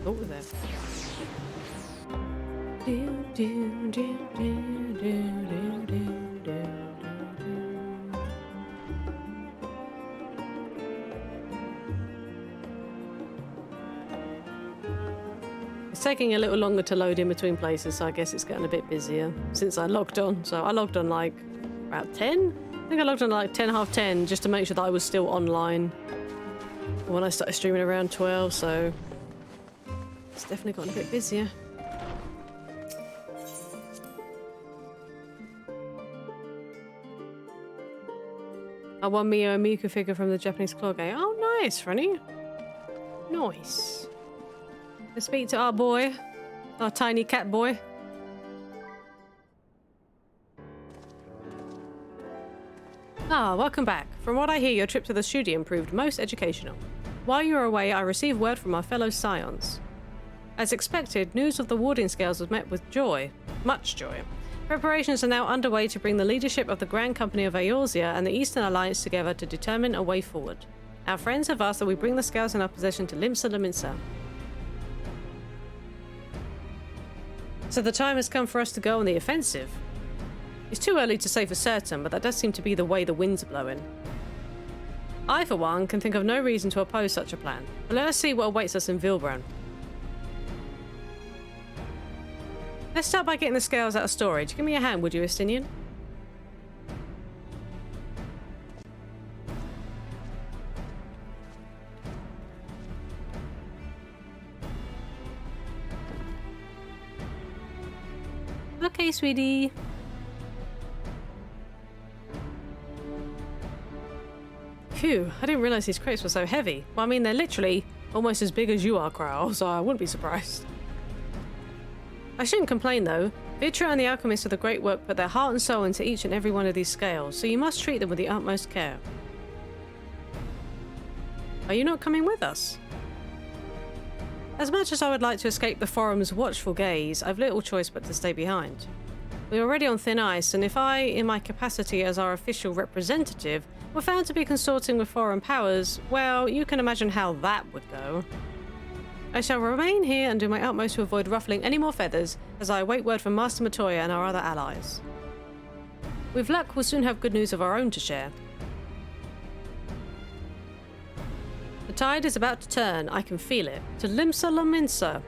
Oh, there. It's taking a little longer to load in between places, so I guess it's getting a bit busier since I logged on. So I logged on like about 10? I think I logged on like 10, half 10, just to make sure that I was still online when I started streaming around 12, so it's definitely gotten a bit busier. I won Mio and Miku figure from the Japanese claw game. Oh, nice, Franny. Nice. Let's speak to our boy, our tiny cat boy. Ah, welcome back. From what I hear, your trip to the studio proved most educational. While you were away, I received word from our fellow Scions. As expected, news of the warding scales was met with joy. Much joy. Preparations are now underway to bring the leadership of the Grand Company of Eorzea and the Eastern Alliance together to determine a way forward. Our friends have asked that we bring the scales in our possession to Limsa Laminsa. So the time has come for us to go on the offensive. It's too early to say for certain, but that does seem to be the way the winds are blowing. I, for one, can think of no reason to oppose such a plan, but let us see what awaits us in Vilbran. Let's start by getting the scales out of storage. Give me a hand, would you, Estinian? Okay, sweetie. Phew, I didn't realize these crates were so heavy. Well, I mean, they're literally almost as big as you are, Crow, so I wouldn't be surprised. I shouldn't complain, though. Vitra and the alchemists of the Great Work put their heart and soul into each and every one of these scales, so you must treat them with the utmost care. Are you not coming with us? As much as I would like to escape the forum's watchful gaze, I've little choice but to stay behind. We're already on thin ice, and if I, in my capacity as our official representative, were found to be consorting with foreign powers, well, you can imagine how that would go. I shall remain here and do my utmost to avoid ruffling any more feathers as I await word from Master Matoya and our other allies. With luck, we'll soon have good news of our own to share. The tide is about to turn, I can feel it. To Limsa Laminsa.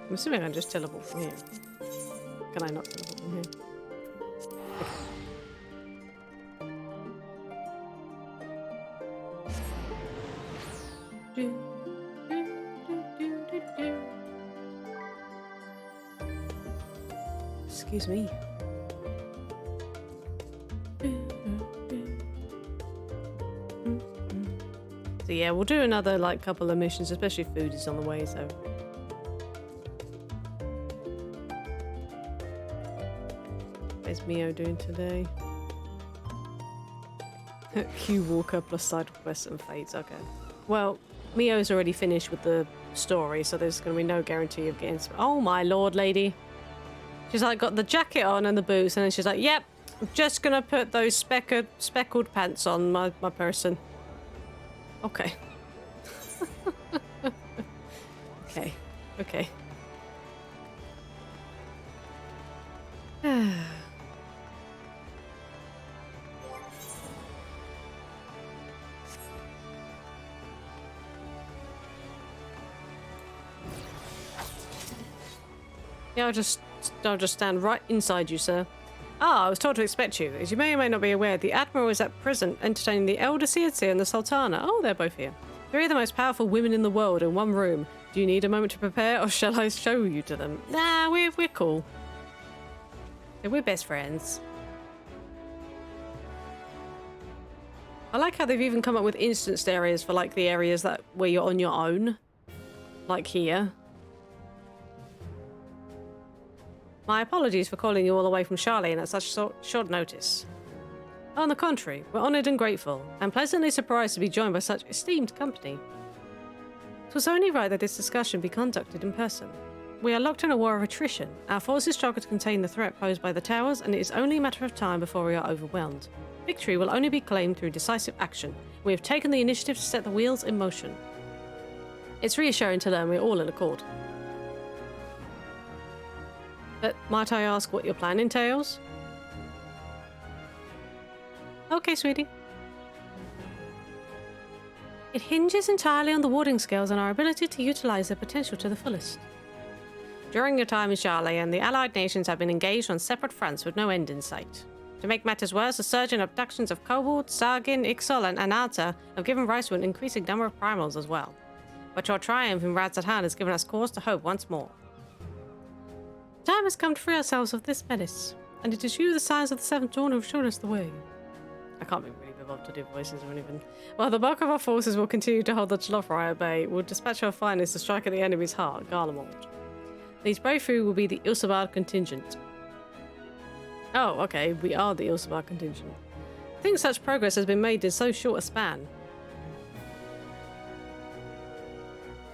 I'm assuming I can just teleport from here. Can I not teleport from here? Excuse me. So yeah, we'll do another like couple of missions, especially if food is on the way, so. What's Mio doing today? Q Walker plus side quests and fates, okay. Well, Mio's already finished with the story, so there's going to be no guarantee of getting... Oh my lord, lady. She's like got the jacket on and the boots, and then she's like, yep, I'm just going to put those speckled pants on my person. Okay. Okay. Okay. Yeah, I'll just stand right inside you, sir. Ah, I was told to expect you. As you may or may not be aware, the Admiral is at present entertaining the Elder Seerseer and the Sultana. Oh, they're both here. Three of the most powerful women in the world in one room. Do you need a moment to prepare, or shall I show you to them? Nah, we're cool. Yeah, we're best friends. I like how they've even come up with instanced areas for like the areas that where you're on your own. Like here. My apologies for calling you all the way from Charlene at such short notice. On the contrary, we're honoured and grateful, and pleasantly surprised to be joined by such esteemed company. It was only right that this discussion be conducted in person. We are locked in a war of attrition. Our forces struggle to contain the threat posed by the towers, and it is only a matter of time before we are overwhelmed. Victory will only be claimed through decisive action. We have taken the initiative to set the wheels in motion. It's reassuring to learn we're all in accord. But might I ask what your plan entails? Okay, sweetie. It hinges entirely on the warding skills and our ability to utilize their potential to the fullest. During your time in Charlene, the Allied nations have been engaged on separate fronts with no end in sight. To make matters worse, the surge in abductions of Kobold, Sargin, Ixol, and Anata have given rise to an increasing number of primals as well. But your triumph in Radzatan has given us cause to hope once more. The time has come to free ourselves of this menace, and it is you, the Scions of the Seventh Dawn, who have shown us the way. I can't be really bothered to do voices or anything. While the bulk of our forces will continue to hold the Jalothrai at bay, we'll dispatch our finest to strike at the enemy's heart, Garlemald. These brave few will be the Ilsabard contingent. Oh, okay, we are the Ilsabard contingent. I think such progress has been made in so short a span.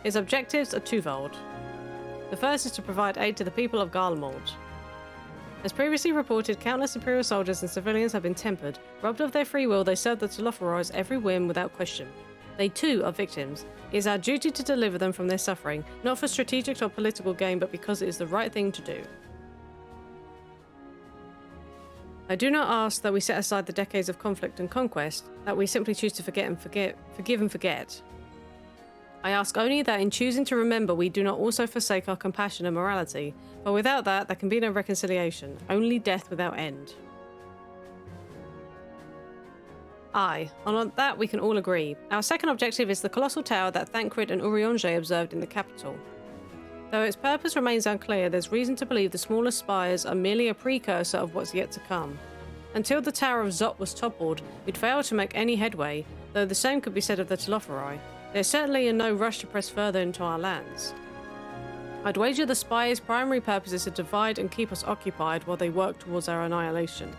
Its objectives are twofold. The first is to provide aid to the people of Garlemald. As previously reported, countless Imperial soldiers and civilians have been tempered. Robbed of their free will, they serve the Jalothroi's every whim without question. They too are victims. It is our duty to deliver them from their suffering, not for strategic or political gain, but because it is the right thing to do. I do not ask that we set aside the decades of conflict and conquest, that we simply choose to forgive and forget. I ask only that in choosing to remember we do not also forsake our compassion and morality, for without that there can be no reconciliation, only death without end. Aye, on that we can all agree. Our second objective is the colossal tower that Thancred and Urianger observed in the capital. Though its purpose remains unclear, there's reason to believe the smaller spires are merely a precursor of what's yet to come. Until the Tower of Zot was toppled, we'd failed to make any headway, though the same could be said of the Jalothrai. They're certainly in no rush to press further into our lands. I'd wager the spies' primary purpose is to divide and keep us occupied while they work towards our annihilation.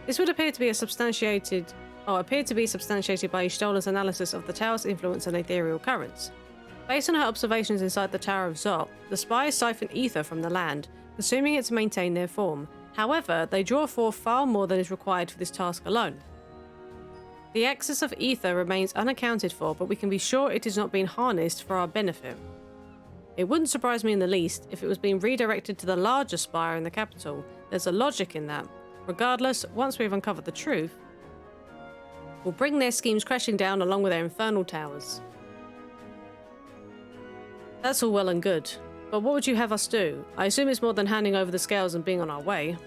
This would appear to be substantiated by Yshtola's analysis of the tower's influence on ethereal currents. Based on her observations inside the Tower of Zot, the spies siphon ether from the land, consuming it to maintain their form. However, they draw forth far more than is required for this task alone. The excess of ether remains unaccounted for, but we can be sure it is not being harnessed for our benefit. It wouldn't surprise me in the least if it was being redirected to the larger spire in the capital. There's a logic in that. Regardless, once we've uncovered the truth, we'll bring their schemes crashing down along with their infernal towers. That's all well and good, But what would you have us do? I assume it's more than handing over the scales and being on our way.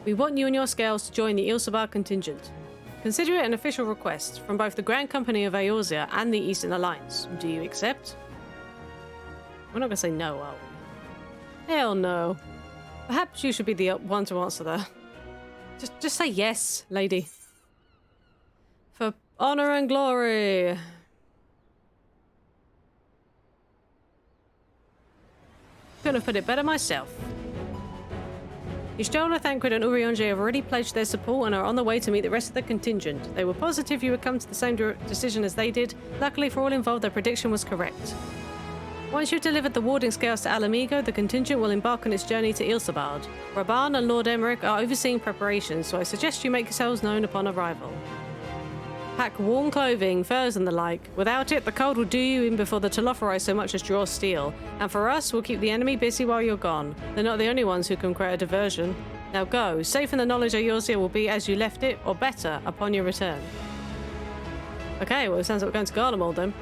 We want you and your scales to join the Ilsabar contingent. Consider it an official request from both the Grand Company of Eorzea and the Eastern Alliance. Do you accept? We're not going to say no, are we? Hell no. Perhaps you should be the one to answer that. Just say yes, lady. For honor and glory. Couldn't have put it better myself. Y'shtola, Thancred, and Urianger have already pledged their support and are on the way to meet the rest of the contingent. They were positive you would come to the same decision as they did. Luckily for all involved, their prediction was correct. Once you've delivered the warding scales to Alamigo, the contingent will embark on its journey to Ilsabard. Raban and Lord Emmerich are overseeing preparations, so I suggest you make yourselves known upon arrival. Pack warm clothing, furs and the like. Without it, the cold will do you in before the Telophori so much as draw steel. And for us, we'll keep the enemy busy while you're gone. They're not the only ones who can create a diversion. Now go, safe in the knowledge Eorzea will be as you left it, or better, upon your return. Okay, well it sounds like we're going to Garlemald then.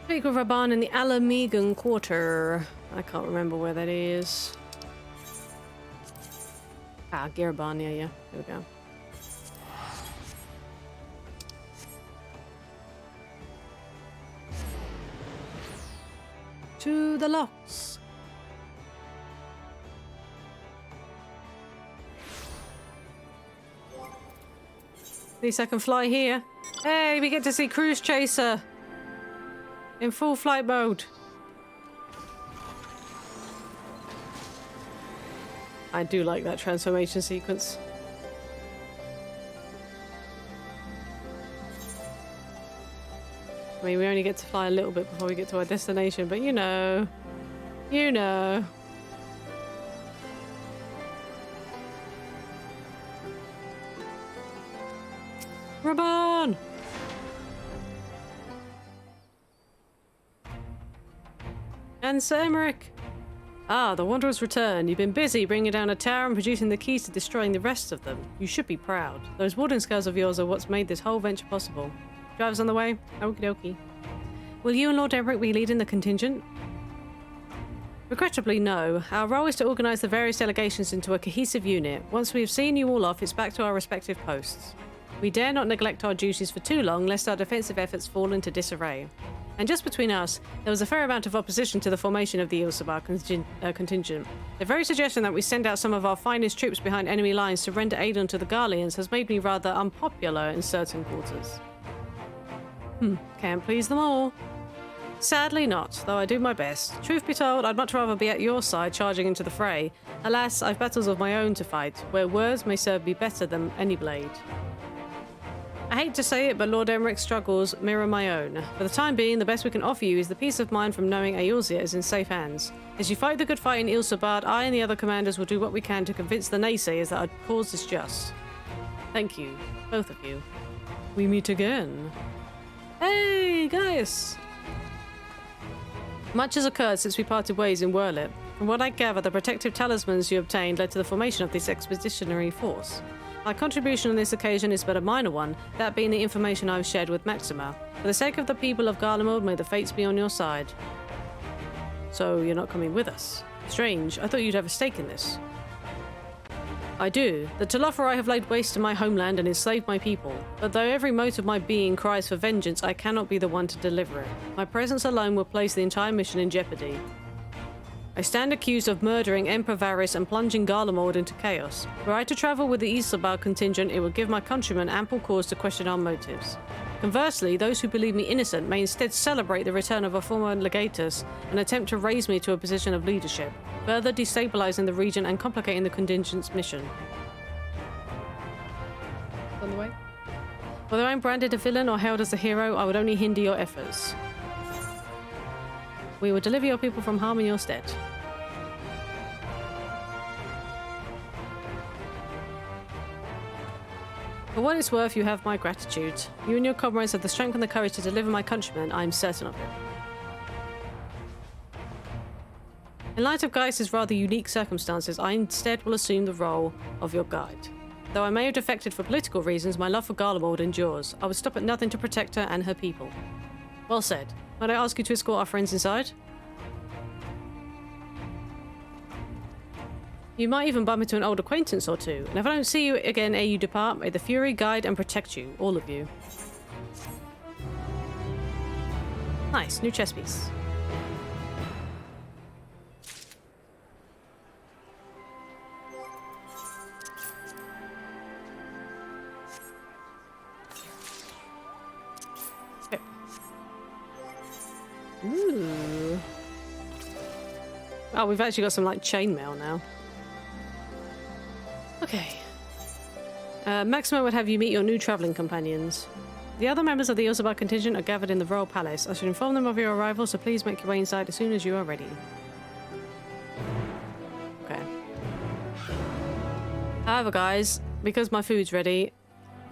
Speak with Raban in the Alamigan Quarter. I can't remember where that is. Ah, Giraban, yeah. Here we go. To the locks. At least I can fly here. Hey, we get to see Cruise Chaser. In full flight mode. I do like that transformation sequence. I mean, we only get to fly a little bit before we get to our destination, but you know. You know. Raban! And Sir Emmerich. Ah, the Wanderers return. You've been busy bringing down a tower and producing the keys to destroying the rest of them. You should be proud. Those warding scales of yours are what's made this whole venture possible. Drivers on the way? Okie dokie. Will you and Lord Emmerich be leading the contingent? Regrettably, no. Our role is to organise the various delegations into a cohesive unit. Once we have seen you all off, it's back to our respective posts. We dare not neglect our duties for too long, lest our defensive efforts fall into disarray. And just between us, there was a fair amount of opposition to the formation of the Ilsabar contingent. The very suggestion that we send out some of our finest troops behind enemy lines to render aid unto the Garleans has made me rather unpopular in certain quarters. Can't please them all. Sadly not, though I do my best. Truth be told, I'd much rather be at your side charging into the fray. Alas, I've battles of my own to fight, where words may serve me better than any blade. I hate to say it, but Lord Emmerich's struggles mirror my own. For the time being, the best we can offer you is the peace of mind from knowing Eorzea is in safe hands. As you fight the good fight in Ilsabard, I and the other commanders will do what we can to convince the naysayers that our cause is just. Thank you, both of you. We meet again. Hey, guys! Much has occurred since we parted ways in Wurlip. From what I gather, the protective talismans you obtained led to the formation of this expeditionary force. My contribution on this occasion is but a minor one, that being the information I've shared with Maxima. For the sake of the people of Garlemald, may the fates be on your side. So, you're not coming with us? Strange, I thought you'd have a stake in this. I do. The Telophori have laid waste to my homeland and enslaved my people. But though every mote of my being cries for vengeance, I cannot be the one to deliver it. My presence alone will place the entire mission in jeopardy. I stand accused of murdering Emperor Varys and plunging Garlemald into chaos. Were I to travel with the Ilsabar contingent, it would give my countrymen ample cause to question our motives. Conversely, those who believe me innocent may instead celebrate the return of a former legatus and attempt to raise me to a position of leadership, further destabilizing the region and complicating the contingent's mission. On the way? Whether I'm branded a villain or hailed as a hero, I would only hinder your efforts. We will deliver your people from harm in your stead. For what it's worth, you have my gratitude. You and your comrades have the strength and the courage to deliver my countrymen. I am certain of it. In light of Geis's rather unique circumstances, I instead will assume the role of your guide. Though I may have defected for political reasons, my love for Garlemald endures. I would stop at nothing to protect her and her people. Well said. Might I ask you to escort our friends inside? You might even bump into an old acquaintance or two. And if I don't see you again ere you depart, may the Fury guide and protect you, all of you. Nice, new chess piece. Ooh. Oh, we've actually got some like chainmail now. Okay. Maximo would have you meet your new traveling companions. The other members of the Ilsabar contingent are gathered in the Royal Palace. I should inform them of your arrival, so please make your way inside as soon as you are ready. Okay. However, guys, because my food's ready,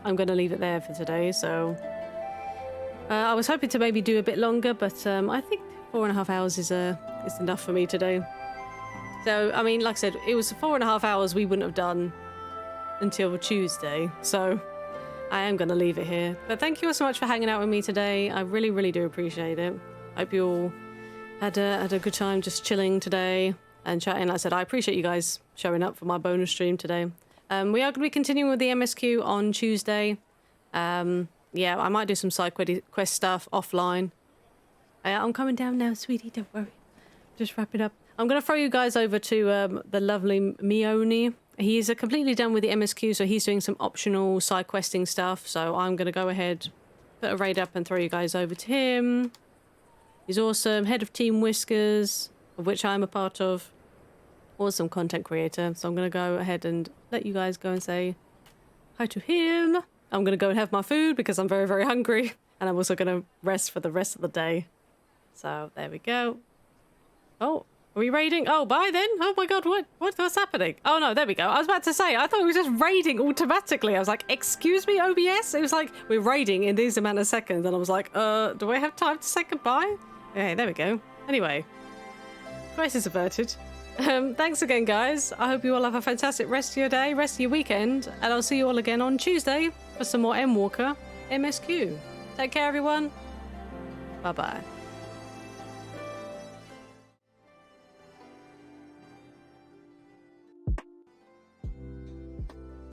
I'm going to leave it there for today, so... I was hoping to maybe do a bit longer, but I think 4.5 hours is enough for me today. So, I mean, like I said, it was 4.5 hours we wouldn't have done until Tuesday, so I am going to leave it here. But thank you all so much for hanging out with me today. I really, really do appreciate it. I hope you all had a good time just chilling today and chatting. Like I said, I appreciate you guys showing up for my bonus stream today. We are going to be continuing with the MSQ on Tuesday. Yeah, I might do some side quest stuff offline. I'm coming down now, sweetie, don't worry. Just wrap it up. I'm going to throw you guys over to the lovely Mione. He's completely done with the MSQ, so he's doing some optional side questing stuff. So I'm going to go ahead, put a raid up and throw you guys over to him. He's awesome. Head of Team Whiskers, of which I'm a part of. Awesome content creator. So I'm going to go ahead and let you guys go and say hi to him. I'm going to go and have my food because I'm very, very hungry. And I'm also going to rest for the rest of the day. So there we go. Oh, are we raiding? Oh, bye then. Oh my god, what's happening? Oh no, there we go. I was about to say, I thought it was just raiding automatically. I was like, excuse me, OBS? It was like, we're raiding in these amount of seconds. And I was like, do I have time to say goodbye? Okay, there we go. Anyway, crisis averted. Thanks again, guys. I hope you all have a fantastic rest of your day, rest of your weekend. And I'll see you all again on Tuesday for some more Endwalker MSQ. Take care, everyone. Bye-bye.